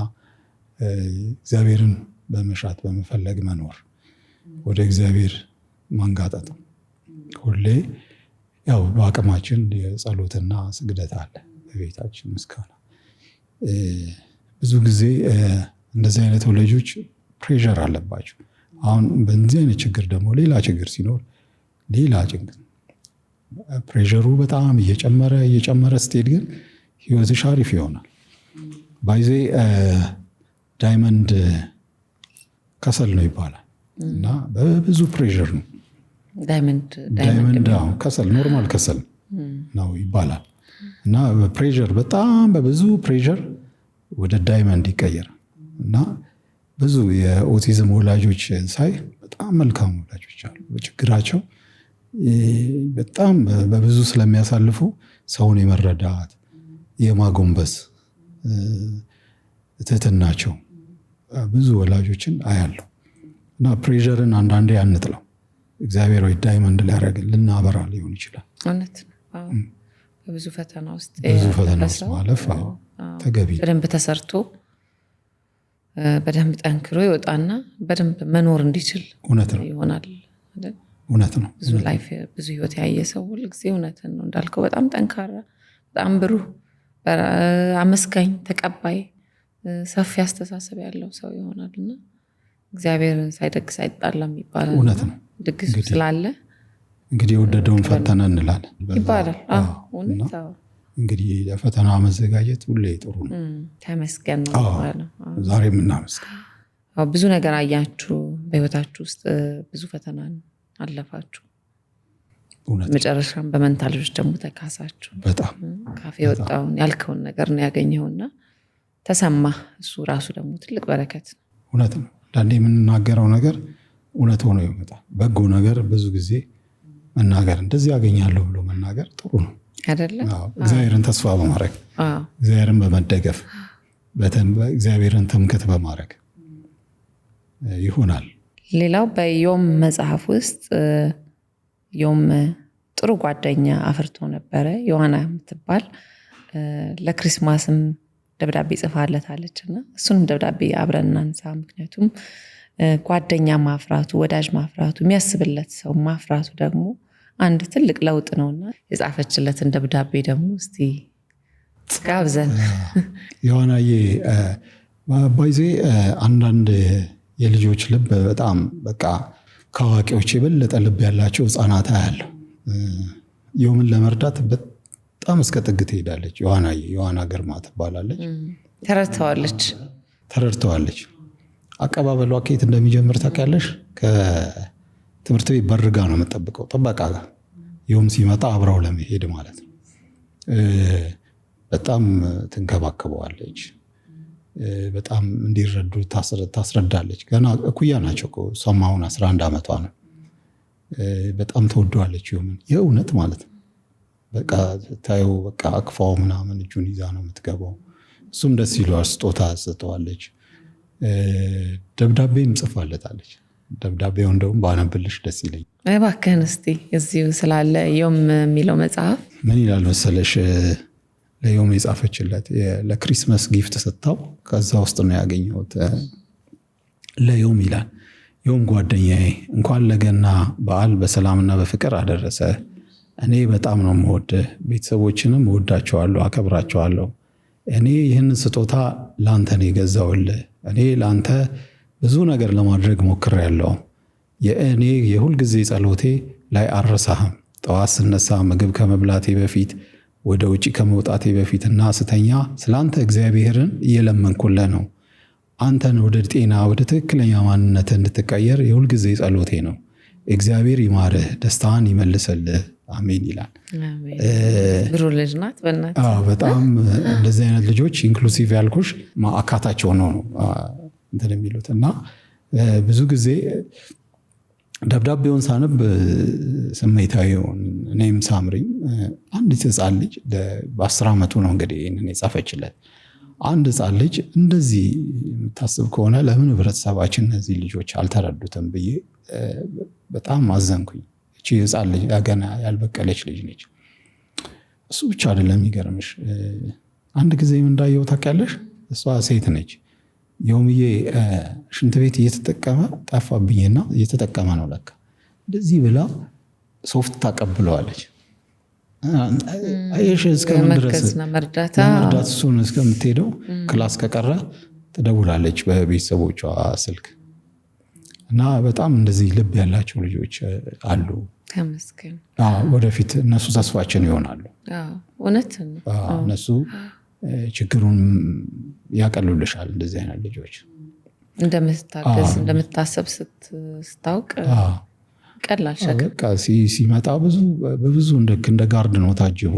እግዚአብሔርን በመሻት በመፈለግ መኖር፣ ወደ እግዚአብሔር ማንጋጠጥ ሁሌ ያው በአቅማችን የጸሎትና ስግደት አለ በቤታችን ምስጋና። ብዙ ጊዜ እንደዚህ አይነት ወላጆች ፕሬሸር አለባቸው። አሁን በዚህ አይነት ችግር ደግሞ ሌላ ችግር ሲኖር ሌላ ጭንቅ ፕሬሸሩ በጣም እየጨመረ ስትሄድ ግን ህይወትሽ አሪፍ ይሆናል። ባይዜ ዳይመንድ ከሰል ነው ይባላል እና በብዙ ፕሬሸር ነው ዳይመንድ ከሰል ኖርማል ከሰል ነው ይባላል እና ፕሬሸር በጣም በብዙ ፕሬሸር ወደ ዳይመንድ ይቀየራል። እና ብዙ የኦቲዝም ወላጆች ሳይ በጣም መልካም ወላጆች አሉ። በችግራቸው በጣም በብዙ ስለሚያሳልፉ ሰውን የመረዳት የማጎንበስ ትህትናቸው ብዙ ወላጆችን አያለሁ። እና ፕሬሸርን አንዳንዴ አንጥለው እግዚአብሔር ወይ ዳይመንድ ሊያደርግልን ልናበራ ሊሆን ይችላል። እውነት በብዙ ፈተና ውስጥ ማለፍ ተገቢ በደንብ ተሰርቶ በደንብ ጠንክሮ ይወጣና በደንብ መኖር እንዲችል ይሆናል። እውነት ነው። ብዙ ህይወት ያየ ሰው ሁልጊዜ እውነትን ነው እንዳልከው በጣም ጠንካራ፣ በጣም ብሩህ፣ አመስጋኝ፣ ተቀባይ፣ ሰፊ አስተሳሰብ ያለው ሰው ይሆናልና እግዚአብሔርን ሳይደግስ አይጣላም ይባላል። እውነት ነው። ድግስ ስላለ እንግዲህ የወደደውን ፈተነ እንላለን ይባላል። እንግዲህ ለፈተና መዘጋጀት ሁሌ ጥሩ ነው። ተመስገን ነው ማለት ዛሬም እናመስገን። ብዙ ነገር አያችሁ በህይወታችሁ ውስጥ ብዙ ፈተና አለፋችሁ። መጨረሻም በመንታ ልጆች ደግሞ ተካሳችሁ። በጣም ካፌ ወጣውን ያልከውን ነገር ነው ያገኘውና ተሰማ። እሱ ራሱ ደግሞ ትልቅ በረከት ነው። እውነት ነው። አንዳንዴ የምንናገረው ነገር እውነት ሆኖ ይመጣል። በጎ ነገር ብዙ ጊዜ መናገር እንደዚህ ያገኛለሁ ብሎ መናገር ጥሩ ነው አይደለ? እግዚአብሔርን ተስፋ በማድረግ እግዚአብሔርን በመደገፍ እግዚአብሔርን ትምክህት በማድረግ ይሆናል። ሌላው በዮም መጽሐፍ ውስጥ ዮም ጥሩ ጓደኛ አፍርቶ ነበረ። ዮሐና የምትባል ለክሪስማስም ደብዳቤ ጽፋለታለች እና እሱንም ደብዳቤ አብረን እናንሳ። ምክንያቱም ጓደኛ ማፍራቱ፣ ወዳጅ ማፍራቱ፣ የሚያስብለት ሰው ማፍራቱ ደግሞ አንድ ትልቅ ለውጥ ነውና የጻፈችለትን ደብዳቤ ደግሞ እስቲ ጋብዘን። ዮሐናዬ ባይዜ አንዳንድ የልጆች ልብ በጣም በቃ ከአዋቂዎች የበለጠ ልብ ያላቸው ህፃናት አያለሁ። ዮምን ለመርዳት በጣም እስከ ጥግ ትሄዳለች። ዮሐና ግርማ ትባላለች። ተረድተዋለች። አቀባበሏ ከየት እንደሚጀምር ታውቂያለሽ? ከትምህርት ቤት በርጋ ነው የምጠብቀው፣ ጥበቃ ጋር ዮም ሲመጣ አብራው ለመሄድ ማለት ነው። በጣም ትንከባከበዋለች። በጣም እንዲረዱ ታስረዳለች። ገና እኩያ ናቸው። እሷም አሁን 11 ዓመቷ ነው። በጣም ተወደዋለች ዮምን የእውነት ማለት ነው። በቃ ታየው በቃ አቅፋው ምናምን እጁን ይዛ ነው የምትገባው። እሱም ደስ ይለዋል። ስጦታ ሰጥተዋለች። ደብዳቤም ጽፋለታለች። ደብዳቤው እንደውም ባነብልሽ ደስ ይለኝ። እባክህን እስቲ እዚሁ ስላለ ዮም የሚለው መጽሐፍ ምን ይላል መሰለሽ? ለዮም የጻፈችለት ለክሪስማስ ጊፍት ሰጥታው ከዛ ውስጥ ነው ያገኘሁት። ለዮም ይላል፣ ዮም ጓደኛዬ እንኳን ለገና በዓል በሰላምና በፍቅር አደረሰ። እኔ በጣም ነው የምወድህ፣ ቤተሰቦችንም እወዳቸዋለሁ፣ አከብራቸዋለሁ። እኔ ይህን ስጦታ ለአንተ ነው የገዛውልህ። እኔ ለአንተ ብዙ ነገር ለማድረግ ሞክሬያለሁ። የእኔ የሁልጊዜ ጸሎቴ ላይ አልረሳህም። ጠዋት ስነሳ ምግብ ከመብላቴ በፊት ወደ ውጪ ከመውጣቴ በፊትና ስተኛ ስለአንተ እግዚአብሔርን እየለመንኩልህ ነው። አንተን ወደ ጤና ወደ ትክክለኛ ማንነት እንድትቀየር የሁልጊዜ ጸሎቴ ነው። እግዚአብሔር ይማርህ፣ ደስታን ይመልስልህ፣ አሜን ይላል። ብሩህ ልጅ ናት። በጣም እንደዚህ አይነት ልጆች ኢንክሉሲቭ ያልኩሽ አካታቸው ነው እንትን የሚሉት እና ብዙ ጊዜ ደብዳቤውን ሳነብ ስሜታዊውን እኔም ሳምሪም አንዲት ህፃን ልጅ በ10 ዓመቱ ነው እንግዲህ ይህንን የጻፈችለት። አንድ ህፃን ልጅ እንደዚህ የምታስብ ከሆነ ለምን ህብረተሰባችን እነዚህ ልጆች አልተረዱትም ብዬ በጣም አዘንኩኝ። እቺ ህፃን ልጅ ገና ያልበቀለች ልጅ ነች። እሱ ብቻ አይደለም የሚገርምሽ፣ አንድ ጊዜ እንዳየው ታውቂያለሽ? እሷ ሴት ነች። ዮምዬ ሽንት ቤት እየተጠቀመ ጠፋብኝና እየተጠቀመ ነው ለካ እንደዚህ ብላ ሶፍት ታቀብለዋለች። አየሽ እስከምን ድረስ ለመርዳት እሱን እስከምትሄደው ክላስ ከቀረ ትደውላለች በቤተሰቦቿ ስልክ። እና በጣም እንደዚህ ልብ ያላቸው ልጆች አሉ። ተመስገን። ወደፊት እነሱ ተስፋችን ይሆናሉ። እውነት እነሱ ችግሩን ያቀሉልሻል። እንደዚህ አይነት ልጆች እንደምታገዝ እንደምታሰብ ስታውቅ ቀላል ሸክም ሲመጣ በብዙ እንደ ጋርድ ነው ታጅቦ።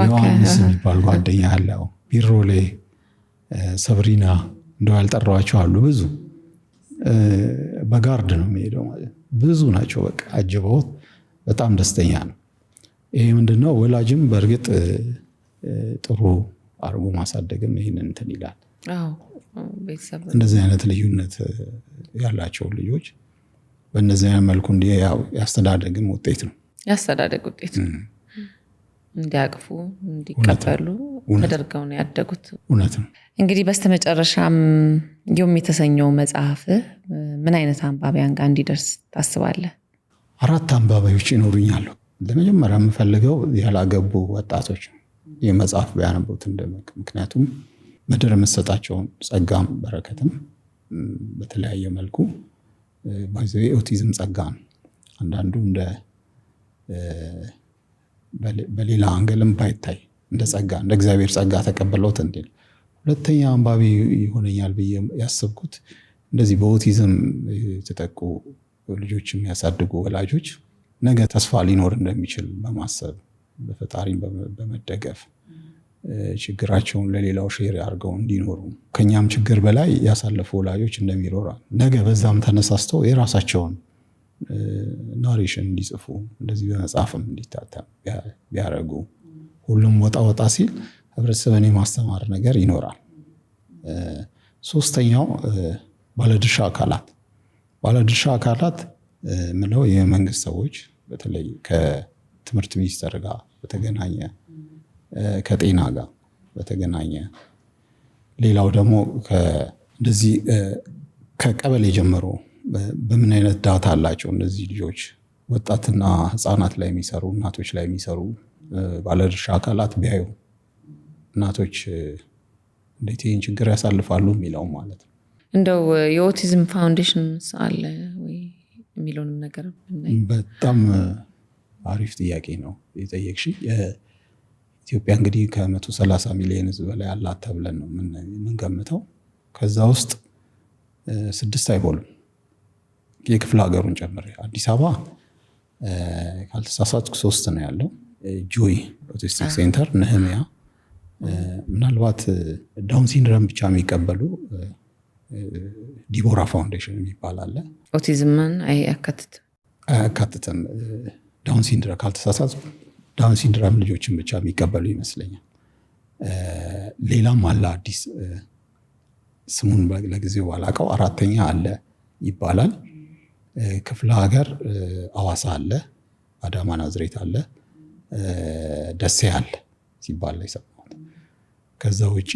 ዮሐንስ የሚባል ጓደኛ ያለው ቢሮ ላይ ሰብሪና እንደው ያልጠራዋቸው አሉ። ብዙ በጋርድ ነው የሚሄደው ማለት ብዙ ናቸው። በቃ አጅበውት በጣም ደስተኛ ነው። ይሄ ምንድነው ወላጅም በእርግጥ ጥሩ አርጎ ማሳደግም ይሄንን እንትን ይላል። እንደዚህ አይነት ልዩነት ያላቸው ልጆች በእነዚህ አይነት መልኩ ያስተዳደግም ውጤት ነው። ያስተዳደግ ውጤት ነው። እንዲያቅፉ እንዲቀበሉ ተደርገው ነው ያደጉት። እውነት ነው። እንግዲህ በስተመጨረሻም ዮም የተሰኘው መጽሐፍ ምን አይነት አንባቢያን ጋር እንዲደርስ ታስባለህ? 4 አንባቢዎች ይኖሩኛል። ለመጀመሪያ የምፈልገው ያላገቡ ወጣቶች የመጽሐፍ ቢያነቡት ምክንያቱም ምድር የምትሰጣቸውን ጸጋም በረከትም በተለያየ መልኩ ባይዘው ኦቲዝም ጸጋ ነው። አንዳንዱ እንደ በሌላ አንገልም ባይታይ እንደ ጸጋ እንደ እግዚአብሔር ጸጋ ተቀበለውት እንዴል። ሁለተኛ አንባቢ ይሆነኛል ብዬ ያሰብኩት እንደዚህ በኦቲዝም የተጠቁ ልጆች የሚያሳድጉ ወላጆች ነገ ተስፋ ሊኖር እንደሚችል በማሰብ በፈጣሪን በመደገፍ ችግራቸውን ለሌላው ሼር አድርገው እንዲኖሩ ከኛም ችግር በላይ ያሳለፉ ወላጆች እንደሚኖሩ ነገ በዛም ተነሳስተው የራሳቸውን ናሬሽን እንዲጽፉ እንደዚህ በመጽሐፍም እንዲታተም ቢያደርጉ ሁሉም ወጣ ሲል ህብረተሰብን የማስተማር ነገር ይኖራል። ሶስተኛው ባለድርሻ አካላት ምለው የመንግስት ሰዎች በተለይ ከትምህርት ሚኒስቴር ጋር በተገናኘ ከጤና ጋር በተገናኘ ሌላው ደግሞ እንደዚህ ከቀበሌ ጀምሮ በምን አይነት ዳታ አላቸው እነዚህ ልጆች ወጣትና ህፃናት ላይ የሚሰሩ እናቶች ላይ የሚሰሩ ባለድርሻ አካላት ቢያዩ እናቶች እንዴት ይህን ችግር ያሳልፋሉ የሚለው ማለት ነው። እንደው የኦቲዝም ፋውንዴሽን አለ ወይ የሚለውንም ነገር በጣም አሪፍ ጥያቄ ነው የጠየቅሽ። ኢትዮጵያ እንግዲህ ከ130 ሚሊዮን ህዝብ በላይ አላት ተብለን ነው የምንገምተው። ከዛ ውስጥ 6 አይሞሉም የክፍለ ሀገሩን ጨምሮ። አዲስ አበባ ካልተሳሳትኩ 3 ነው ያለው። ጆይ ኦቲስቲክ ሴንተር፣ ነህሚያ፣ ምናልባት ዳውን ሲንድረም ብቻ የሚቀበሉ ዲቦራ ፋውንዴሽን የሚባል አለ። ኦቲዝምን አያካትትም። ዳውን ሲንድረም ካልተሳሳትኩ ዳውን ሲንድረም ልጆችን ብቻ የሚቀበሉ ይመስለኛል። ሌላም አለ አዲስ ስሙን ለጊዜው ባላውቀው 4ኛ አለ ይባላል። ክፍለ ሀገር አዋሳ አለ፣ አዳማ ናዝሬት አለ፣ ደሴ አለ ሲባል ላይ ሰማሁት። ከዛ ውጪ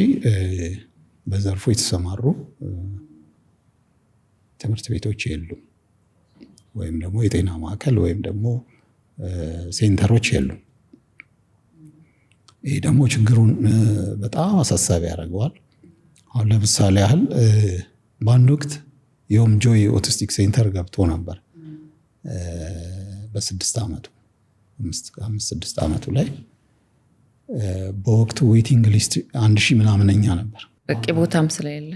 በዘርፉ የተሰማሩ ትምህርት ቤቶች የሉም፣ ወይም ደግሞ የጤና ማዕከል ወይም ደግሞ ሴንተሮች የሉም። ይሄ ደግሞ ችግሩን በጣም አሳሳቢ ያደርገዋል። አሁን ለምሳሌ ያህል በአንድ ወቅት የኦም ጆይ ኦቲስቲክ ሴንተር ገብቶ ነበር በ6 ዓመቱ 5-6 ዓመቱ ላይ በወቅቱ ዌቲንግ ሊስት 1000 ምናምነኛ ነበር። በቂ ቦታም ስለሌለ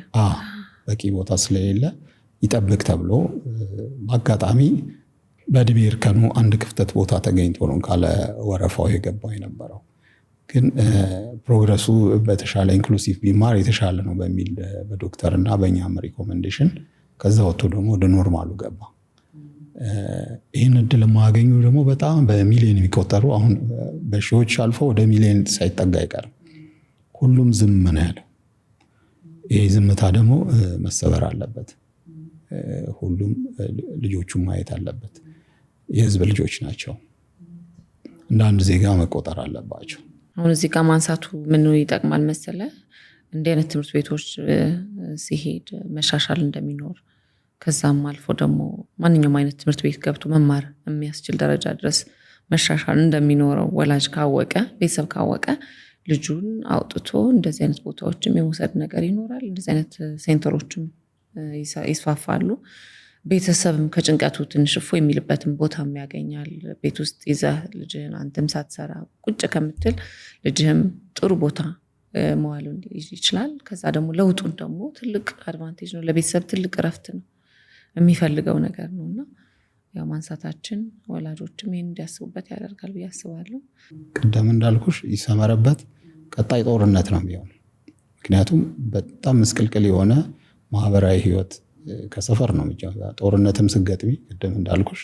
በቂ ቦታ ስለሌለ ይጠብቅ ተብሎ በአጋጣሚ በእድሜ እርከኑ አንድ ክፍተት ቦታ ተገኝቶ ነው ካለ ወረፋው የገባው የነበረው። ግን ፕሮግረሱ በተሻለ ኢንክሉሲቭ ቢማር የተሻለ ነው በሚል በዶክተር እና በእኛም ሪኮሜንዴሽን ከዛ ወጥቶ ደግሞ ወደ ኖርማሉ ገባ። ይህን እድል የማያገኙ ደግሞ በጣም በሚሊዮን የሚቆጠሩ አሁን በሺዎች አልፎ ወደ ሚሊዮን ሳይጠጋ አይቀርም። ሁሉም ዝም ነው ያለው። ይሄ ዝምታ ደግሞ መሰበር አለበት። ሁሉም ልጆቹን ማየት አለበት። የህዝብ ልጆች ናቸው፣ እንደ አንድ ዜጋ መቆጠር አለባቸው። አሁን እዚህ ጋር ማንሳቱ ምን ይጠቅማል መሰለ? እንዲህ አይነት ትምህርት ቤቶች ሲሄድ መሻሻል እንደሚኖር ከዛም አልፎ ደግሞ ማንኛውም አይነት ትምህርት ቤት ገብቶ መማር የሚያስችል ደረጃ ድረስ መሻሻል እንደሚኖረው ወላጅ ካወቀ፣ ቤተሰብ ካወቀ ልጁን አውጥቶ እንደዚህ አይነት ቦታዎችም የመውሰድ ነገር ይኖራል። እንደዚህ አይነት ሴንተሮችም ይስፋፋሉ። ቤተሰብም ከጭንቀቱ ትንሽ እፎይ የሚልበትን ቦታም ያገኛል። ቤት ውስጥ ይዘህ ልጅህን አንተም ሳትሰራ ቁጭ ከምትል ልጅህም ጥሩ ቦታ መዋል ይችላል። ከዛ ደግሞ ለውጡን ደግሞ ትልቅ አድቫንቴጅ ነው ለቤተሰብ፣ ትልቅ እረፍት ነው የሚፈልገው ነገር ነው እና ያው ማንሳታችን ወላጆችም ይህን እንዲያስቡበት ያደርጋል ብዬ አስባለሁ። ቅድም እንዳልኩሽ ይሰመረበት ቀጣይ ጦርነት ነው የሚሆነው። ምክንያቱም በጣም ምስቅልቅል የሆነ ማህበራዊ ህይወት ከሰፈር ነው የሚጀምረው። ጦርነትም ስገጥሚ ቅድም እንዳልኩሽ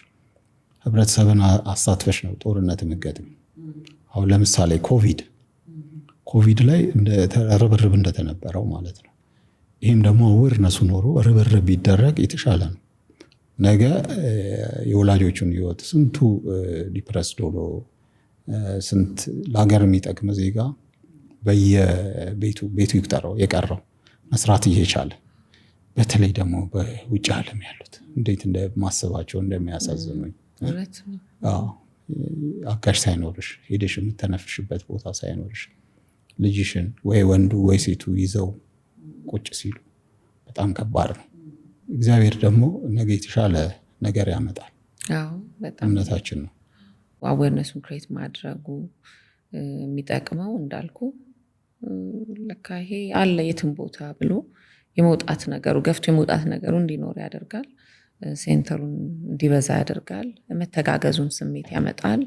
ህብረተሰብን አሳትፈሽ ነው ጦርነት የምትገጥሚ። አሁን ለምሳሌ ኮቪድ ላይ ርብርብ እንደተነበረው ማለት ነው። ይህም ደግሞ አዌርነሱ ኖሮ ርብርብ ቢደረግ የተሻለ ነው። ነገ የወላጆቹን ህይወት ስንቱ ዲፕረስድ ሆኖ ስንት ለሀገር የሚጠቅም ዜጋ በየቤቱ ይቁጠረው የቀረው መስራት እየቻለ፣ በተለይ ደግሞ በውጭ ዓለም ያሉት እንዴት እንደማሰባቸው እንደሚያሳዝኑኝ። አጋሽ ሳይኖርሽ ሄደሽ የምተነፍሽበት ቦታ ሳይኖርሽ ልጅሽን ወይ ወንዱ ወይ ሴቱ ይዘው ቁጭ ሲሉ በጣም ከባድ ነው። እግዚአብሔር ደግሞ ነገ የተሻለ ነገር ያመጣል። እምነታችን ነው። አዌርነሱን ክሬት ማድረጉ የሚጠቅመው እንዳልኩ ለካ ይሄ አለ የትም ቦታ ብሎ የመውጣት ነገሩ ገፍቶ የመውጣት ነገሩ እንዲኖር ያደርጋል። ሴንተሩን እንዲበዛ ያደርጋል። መተጋገዙን ስሜት ያመጣል።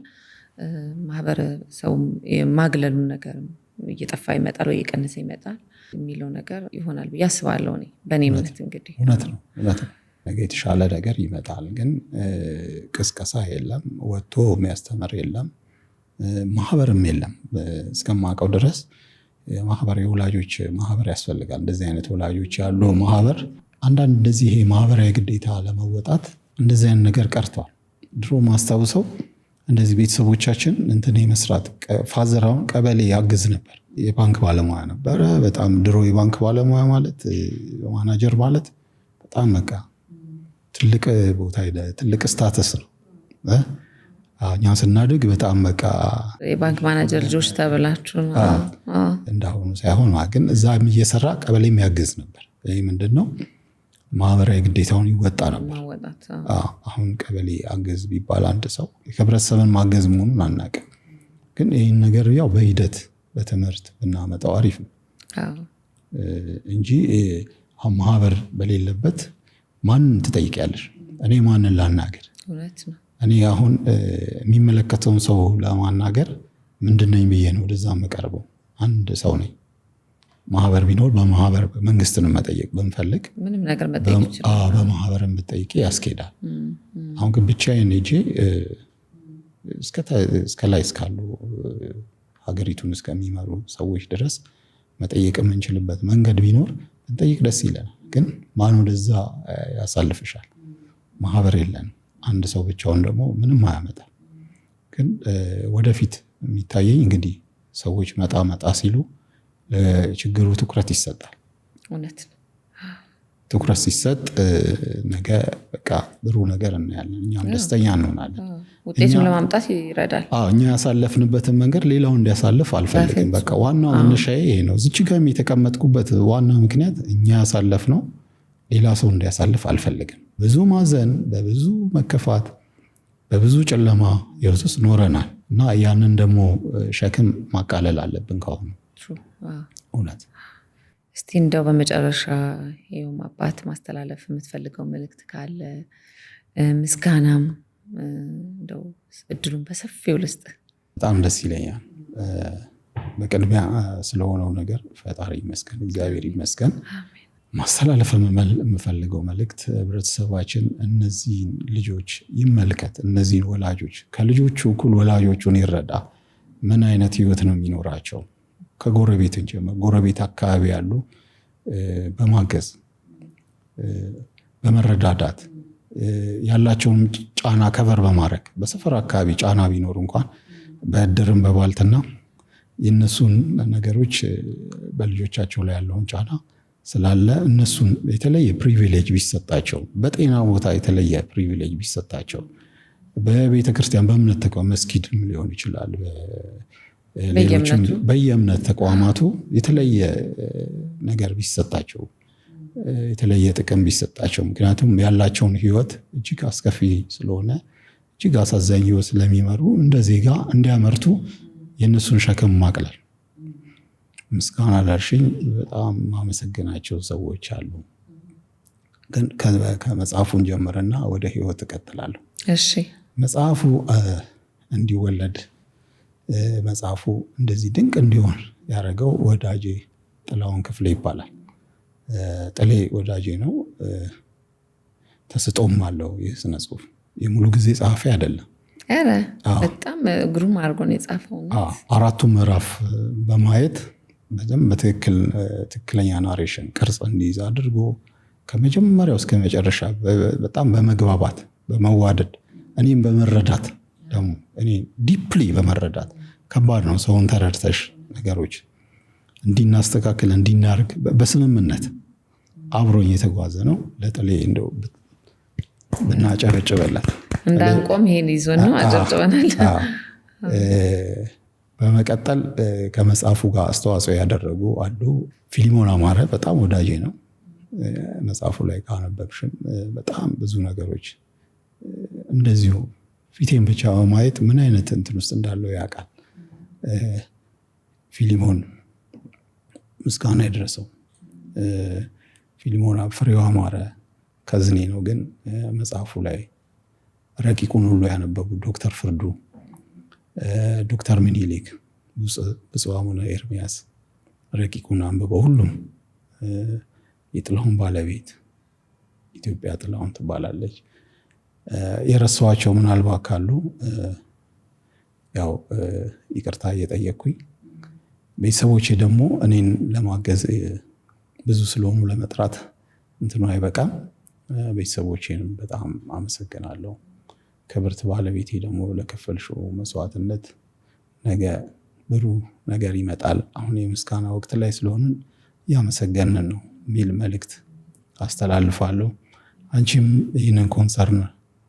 ማህበረሰቡ ማግለሉን ነገር እየጠፋ ይመጣል ወይ እየቀነሰ ይመጣል የሚለው ነገር ይሆናል ብዬ አስባለሁ። እኔ በእኔ እምነት እንግዲህ እውነት ነው። ነገ የተሻለ ነገር ይመጣል። ግን ቅስቀሳ የለም፣ ወጥቶ የሚያስተምር የለም፣ ማህበርም የለም። እስከማውቀው ድረስ ማህበር የወላጆች ማህበር ያስፈልጋል። እንደዚህ አይነት ወላጆች ያሉ ማህበር አንዳንድ እንደዚህ ይሄ ማህበራዊ ግዴታ ለመወጣት እንደዚህ አይነት ነገር ቀርቷል። ድሮ ማስታውሰው እንደዚህ ቤተሰቦቻችን እንትን መስራት ፋዘራውን ቀበሌ ያግዝ ነበር። የባንክ ባለሙያ ነበረ። በጣም ድሮ የባንክ ባለሙያ ማለት ማናጀር ማለት በጣም በቃ ትልቅ ቦታ ትልቅ ስታተስ ነው። እኛ ስናድግ በጣም በቃ የባንክ ማናጀር ልጆች ተብላችሁ ነው እንዳሁኑ ሳይሆን ግን እዛም እየሰራ ቀበሌ የሚያግዝ ነበር። ይህ ምንድነው ማህበራዊ ግዴታውን ይወጣ ነበር። አሁን ቀበሌ አገዝ ቢባል አንድ ሰው የህብረተሰብን ማገዝ መሆኑን አናውቅም። ግን ይህን ነገር ያው በሂደት በትምህርት ብናመጣው አሪፍ ነው እንጂ ማህበር በሌለበት ማንን ትጠይቂያለሽ? እኔ ማንን ላናገር? እኔ አሁን የሚመለከተውን ሰው ለማናገር ምንድነኝ ብዬ ነው ወደዛ መቀርበው? አንድ ሰው ነኝ። ማህበር ቢኖር በማህበር መንግስትን መጠየቅ ብንፈልግ ምንም ነገር መጠየቅ ይችላል። በማህበርን ብትጠይቂ ያስኬዳል። አሁን ግን ብቻዬን ሄጄ እስከ ላይ እስካሉ ሀገሪቱን እስከሚመሩ ሰዎች ድረስ መጠየቅ የምንችልበት መንገድ ቢኖር ብንጠይቅ ደስ ይለናል። ግን ማን ወደዛ ያሳልፍሻል? ማህበር የለን። አንድ ሰው ብቻውን ደግሞ ምንም አያመጣም። ግን ወደፊት የሚታየኝ እንግዲህ ሰዎች መጣ ሲሉ ለችግሩ ትኩረት ይሰጣል። እውነት ነው። ትኩረት ሲሰጥ ነገ በቃ ጥሩ ነገር እናያለን። እኛም ደስተኛ እንሆናለን። ውጤቱን ለማምጣት ይረዳል። እኛ ያሳለፍንበትን መንገድ ሌላው እንዲያሳልፍ አልፈልግም። በቃ ዋናው መነሻዬ ይሄ ነው። እዚች ጋር የተቀመጥኩበት ዋና ምክንያት እኛ ያሳለፍነው ሌላ ሰው እንዲያሳልፍ አልፈልግም። ብዙ ማዘን፣ በብዙ መከፋት፣ በብዙ ጨለማ ህይወት ውስጥ ኖረናል እና ያንን ደግሞ ሸክም ማቃለል አለብን ካሁኑ። እውነት። እስቲ እንደው በመጨረሻ ይኸውም አባት ማስተላለፍ የምትፈልገው መልእክት ካለ ምስጋናም እንደው እድሉን በሰፊው ልስጥ። በጣም ደስ ይለኛል። በቅድሚያ ስለሆነው ነገር ፈጣሪ ይመስገን፣ እግዚአብሔር ይመስገን። ማስተላለፍ የምፈልገው መልእክት ህብረተሰባችን እነዚህን ልጆች ይመልከት። እነዚህን ወላጆች ከልጆቹ እኩል ወላጆቹን ይረዳ። ምን አይነት ህይወት ነው የሚኖራቸው? ከጎረቤትን ጀምሮ ጎረቤት አካባቢ ያሉ በማገዝ በመረዳዳት ያላቸውን ጫና ከበር በማድረግ በሰፈር አካባቢ ጫና ቢኖር እንኳን በእድርም በባልትና የነሱን ነገሮች በልጆቻቸው ላይ ያለውን ጫና ስላለ እነሱን የተለየ ፕሪቪሌጅ ቢሰጣቸው፣ በጤና ቦታ የተለየ ፕሪቪሌጅ ቢሰጣቸው፣ በቤተ ክርስቲያን በእምነት ተቋም መስጊድም ሊሆን ይችላል፣ ሌሎችም በየእምነት ተቋማቱ የተለየ ነገር ቢሰጣቸው፣ የተለየ ጥቅም ቢሰጣቸው። ምክንያቱም ያላቸውን ህይወት እጅግ አስከፊ ስለሆነ እጅግ አሳዛኝ ህይወት ስለሚመሩ እንደ ዜጋ እንዲያመርቱ የእነሱን ሸክም ማቅለል። ምስጋና ላልሽኝ በጣም ማመሰግናቸው ሰዎች አሉ። ግን ከመጽሐፉን ጀምረና ወደ ህይወት እቀጥላለሁ። እሺ። መጽሐፉ እንዲወለድ መጽሐፉ እንደዚህ ድንቅ እንዲሆን ያደረገው ወዳጄ ጥላሁን ክፍሌ ይባላል። ጥሌ ወዳጄ ነው። ተስጦም አለው የስነ ጽሁፍ። የሙሉ ጊዜ ጸሐፊ አይደለም። አረ በጣም ግሩም አድርጎ ነው የጻፈው። አራቱም ምዕራፍ በማየት በትክክለኛ ናሬሽን ቅርጽ እንዲይዝ አድርጎ ከመጀመሪያው እስከ መጨረሻ በጣም በመግባባት በመዋደድ እኔም በመረዳት ደግሞ እኔ ዲፕሊ በመረዳት ከባድ ነው ሰውን ተረድተሽ ነገሮች እንዲናስተካክል እንዲናርግ በስምምነት አብሮኝ የተጓዘ ነው። ለጥሌ እንደው ብናጨበጭበላት እንዳንቆም ይሄን ይዞ ነው አጨብጭበናል። በመቀጠል ከመጽሐፉ ጋር አስተዋጽኦ ያደረጉ አሉ። ፊሊሞን አማረ በጣም ወዳጄ ነው። መጽሐፉ ላይ ካነበብሽም በጣም ብዙ ነገሮች እንደዚሁ ፊቴን ብቻ በማየት ምን አይነት እንትን ውስጥ እንዳለው ያውቃል። ፊሊሞን ምስጋና ይድረሰው። ፊሊሞን ፍሬው አማረ ከዝኔ ነው፣ ግን መጽሐፉ ላይ ረቂቁን ሁሉ ያነበቡ ዶክተር ፍርዱ፣ ዶክተር ምኒልክ፣ ብፁዕ አቡነ ኤርሚያስ ረቂቁን አንብበው ሁሉም የጥላሁን ባለቤት ኢትዮጵያ ጥላሁን ትባላለች። የረሳኋቸው ምናልባት ካሉ ያው ይቅርታ እየጠየቅኩኝ፣ ቤተሰቦቼ ደግሞ እኔን ለማገዝ ብዙ ስለሆኑ ለመጥራት እንትኑ አይበቃም። ቤተሰቦቼንም በጣም አመሰግናለሁ። ክብርት ባለቤቴ ደግሞ ለከፈልሽው መስዋዕትነት ነገ ብሩህ ነገር ይመጣል። አሁን የምስጋና ወቅት ላይ ስለሆንን እያመሰገንን ነው የሚል መልእክት አስተላልፋለሁ። አንቺም ይህንን ኮንሰርን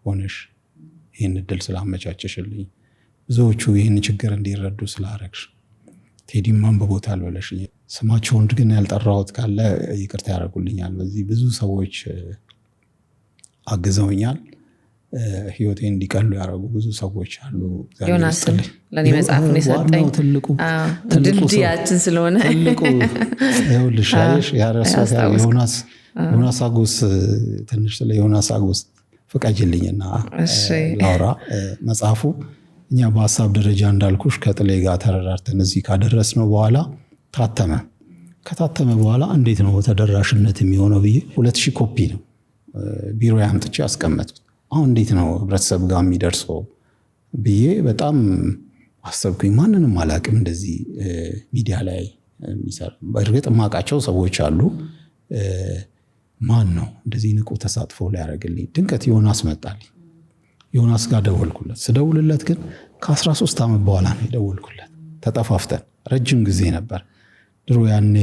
ሆነሽ ይህን እድል ስላመቻቸሽልኝ፣ ብዙዎቹ ይህን ችግር እንዲረዱ ስላረግሽ፣ ቴዲም አንብቦታል ብለሽኝ፣ ስማቸውን ግን ያልጠራሁት ካለ ይቅርታ ያደርጉልኛል። በዚህ ብዙ ሰዎች አግዘውኛል። ህይወቴን እንዲቀሉ ያደረጉ ብዙ ሰዎች አሉ። ዮናስን ለኔ መጽሐፉን የሰጠኝ ትልቁ ድልድያችን ስለሆነ ትልቁ ይኸውልሽ ዮናስ አጎስ ትንሽ ስለ ዮናስ አጎስ ፍቃጅልኝና ላውራ። መጽሐፉ እኛ በሀሳብ ደረጃ እንዳልኩሽ ከጥሌ ጋር ተረዳርተን እዚህ ካደረስነው በኋላ ታተመ። ከታተመ በኋላ እንዴት ነው ተደራሽነት የሚሆነው ብዬ 2000 ኮፒ ነው ቢሮ ያምጥቼ ያስቀመጥኩት። አሁን እንዴት ነው ህብረተሰብ ጋር የሚደርሰው ብዬ በጣም አሰብኩኝ። ማንንም አላቅም እንደዚህ ሚዲያ ላይ የሚሰራ። በእርግጥ የማውቃቸው ሰዎች አሉ። ማን ነው እንደዚህ ንቁ ተሳትፎ ላይ ያደርግልኝ? ድንገት ዮናስ መጣልኝ። ዮናስ ጋር ደወልኩለት። ስደውልለት ግን ከ13 ዓመት በኋላ ነው የደወልኩለት። ተጠፋፍተን ረጅም ጊዜ ነበር። ድሮ ያኔ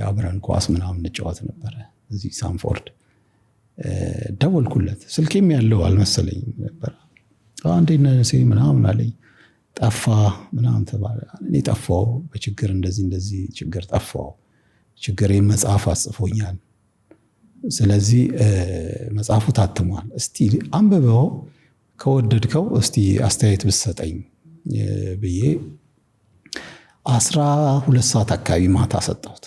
አብረን ኳስ ምናምን እንጫወት ነበረ እዚህ ሳንፎርድ። ደወልኩለት። ስልኬም ያለው አልመሰለኝም ነበር። እንዴት ነህ ምናምን አለኝ። ጠፋ ምናምን ተባለ። እኔ ጠፋው በችግር እንደዚህ ችግር ጠፋው። ችግሬን መጽሐፍ አጽፎኛል። ስለዚህ መጽሐፉ ታትሟል። እስቲ አንብበው ከወደድከው እስቲ አስተያየት ብትሰጠኝ ብዬ 12 ሰዓት አካባቢ ማታ ሰጠሁት።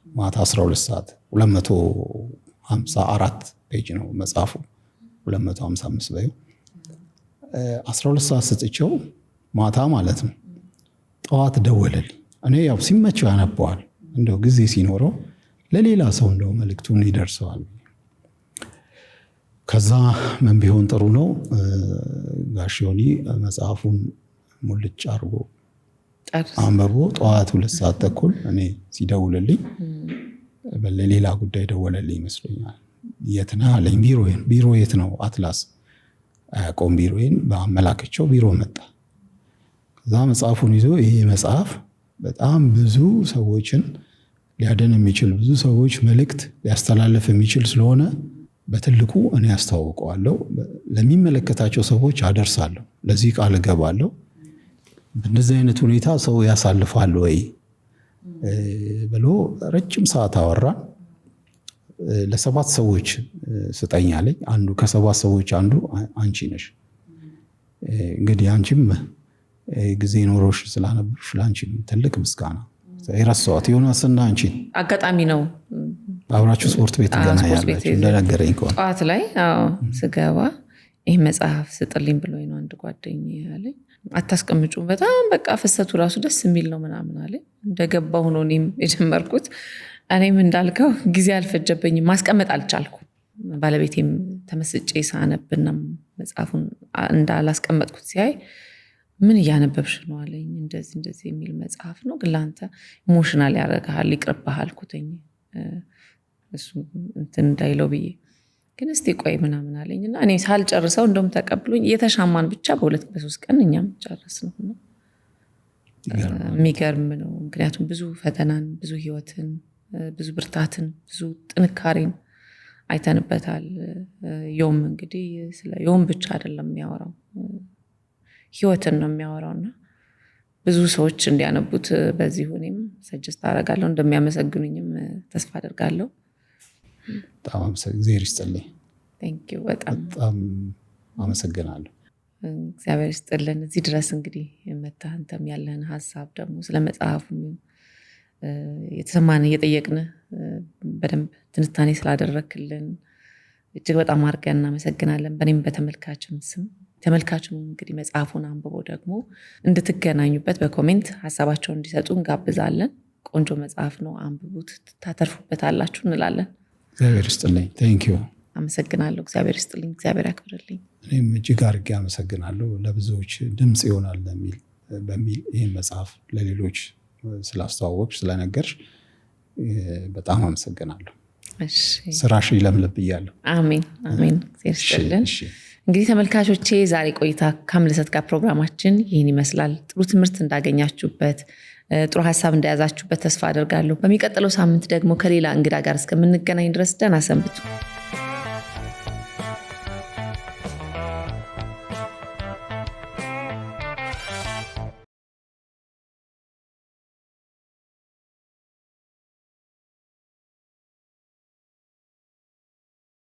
ማታ 12 ሰዓት 254 ፔጅ ነው መጽሐፉ፣ 255 በይ 12 ሰዓት ሰጥቼው ማታ ማለት ነው። ጠዋት ደወለልኝ። እኔ ያው ሲመቸው ያነበዋል፣ እንደው ጊዜ ሲኖረው ለሌላ ሰው እንደው መልእክቱን ይደርሰዋል። ከዛ ምን ቢሆን ጥሩ ነው ጋሽ ዮኒ መጽሐፉን ሙልጭ አርጎ አንብቦ ጠዋት 2 ሰዓት ተኩል እኔ ሲደውልልኝ ለሌላ ጉዳይ ደወለልኝ ይመስለኛል። የት ነህ አለኝ። ቢሮ የት ነው? አትላስ አያውቀውም ቢሮዬን። በአመላከቸው ቢሮ መጣ። ከዛ መጽሐፉን ይዞ ይሄ መጽሐፍ በጣም ብዙ ሰዎችን ሊያደን የሚችል ብዙ ሰዎች መልእክት ሊያስተላልፍ የሚችል ስለሆነ በትልቁ እኔ አስተዋውቀዋለሁ፣ ለሚመለከታቸው ሰዎች አደርሳለሁ፣ ለዚህ ቃል እገባለሁ። በእንደዚህ አይነት ሁኔታ ሰው ያሳልፋል ወይ ብሎ ረጅም ሰዓት አወራን። ለ7 ሰዎች ስጠኝ አለኝ። አንዱ ከ7 ሰዎች አንዱ አንቺ ነሽ። እንግዲህ አንቺም ጊዜ ኖሮሽ ስላነበብሽ ለአንቺ ትልቅ ምስጋና። የረሳኋት ዮናስና አንቺ አጋጣሚ ነው አብራችሁ ስፖርት ቤት ገና ያላችሁ እንደነገረኝ ከሆነ ጠዋት ላይ ስገባ ይህ መጽሐፍ ስጥልኝ ብሎኝ ነው አንድ ጓደኛዬ ያለኝ። አታስቀምጩ በጣም በቃ ፍሰቱ ራሱ ደስ የሚል ነው ምናምን አለኝ። እንደገባሁ ነው እኔም የጀመርኩት። እኔም እንዳልከው ጊዜ አልፈጀብኝም፣ ማስቀመጥ አልቻልኩ። ባለቤቴም ተመስጬ ሳነብና መጽሐፉን እንዳላስቀመጥኩት ሲያይ ምን እያነበብሽ ነው አለኝ። እንደዚህ የሚል መጽሐፍ ነው ግን ለአንተ ኢሞሽናል ያደርግሃል ይቅርብሃል ኩተኝ እሱ እንትን እንዳይለው ብዬ ግን እስቲ ቆይ ምናምን አለኝና እኔ ሳልጨርሰው እንደውም ተቀብሎኝ እየተሻማን ብቻ በ2-3 ቀን እኛም ጨረስነው ነው። የሚገርም ነው። ምክንያቱም ብዙ ፈተናን፣ ብዙ ህይወትን፣ ብዙ ብርታትን፣ ብዙ ጥንካሬን አይተንበታል። ዮም እንግዲህ ስለ ዮም ብቻ አይደለም የሚያወራው ህይወትን ነው የሚያወራውና ብዙ ሰዎች እንዲያነቡት በዚህ ሁኔም ሰጀስት አደርጋለሁ። እንደሚያመሰግኑኝም ተስፋ አደርጋለሁ። በጣም እግዚአብሔር ይስጥልኝ። ቴንክ ዩ በጣም አመሰግናለሁ። እግዚአብሔር ይስጥልን። እዚህ ድረስ እንግዲህ መተህ አንተም ያለህን ሀሳብ ደግሞ ስለ መጽሐፉ የተሰማን እየጠየቅን በደንብ ትንታኔ ስላደረክልን እጅግ በጣም አድርገን እናመሰግናለን። በእኔም በተመልካችም ስም ተመልካችም እንግዲህ መጽሐፉን አንብቦ ደግሞ እንድትገናኙበት በኮሜንት ሀሳባቸውን እንዲሰጡ እንጋብዛለን። ቆንጆ መጽሐፍ ነው፣ አንብቡት፣ ታተርፉበታላችሁ እንላለን። እግዚአብሔር ይስጥልኝ። ቴንክ ዩ አመሰግናለሁ። እግዚአብሔር ይስጥልኝ፣ እግዚአብሔር ያክብርልኝ። እኔም እጅግ አድርጌ አመሰግናለሁ። ለብዙዎች ድምፅ ይሆናል በሚል ይህን መጽሐፍ ለሌሎች ስላስተዋወቅሽ ስለነገርሽ በጣም አመሰግናለሁ። ስራሽ ይለምልብ እያለሁ። አሜን አሜን። እግዚአብሔር ይስጥልን። እንግዲህ ተመልካቾቼ ዛሬ ቆይታ ከአምለሰት ጋር ፕሮግራማችን ይህን ይመስላል። ጥሩ ትምህርት እንዳገኛችሁበት፣ ጥሩ ሀሳብ እንደያዛችሁበት ተስፋ አደርጋለሁ። በሚቀጥለው ሳምንት ደግሞ ከሌላ እንግዳ ጋር እስከምንገናኝ ድረስ ደህና ሰንብቱ።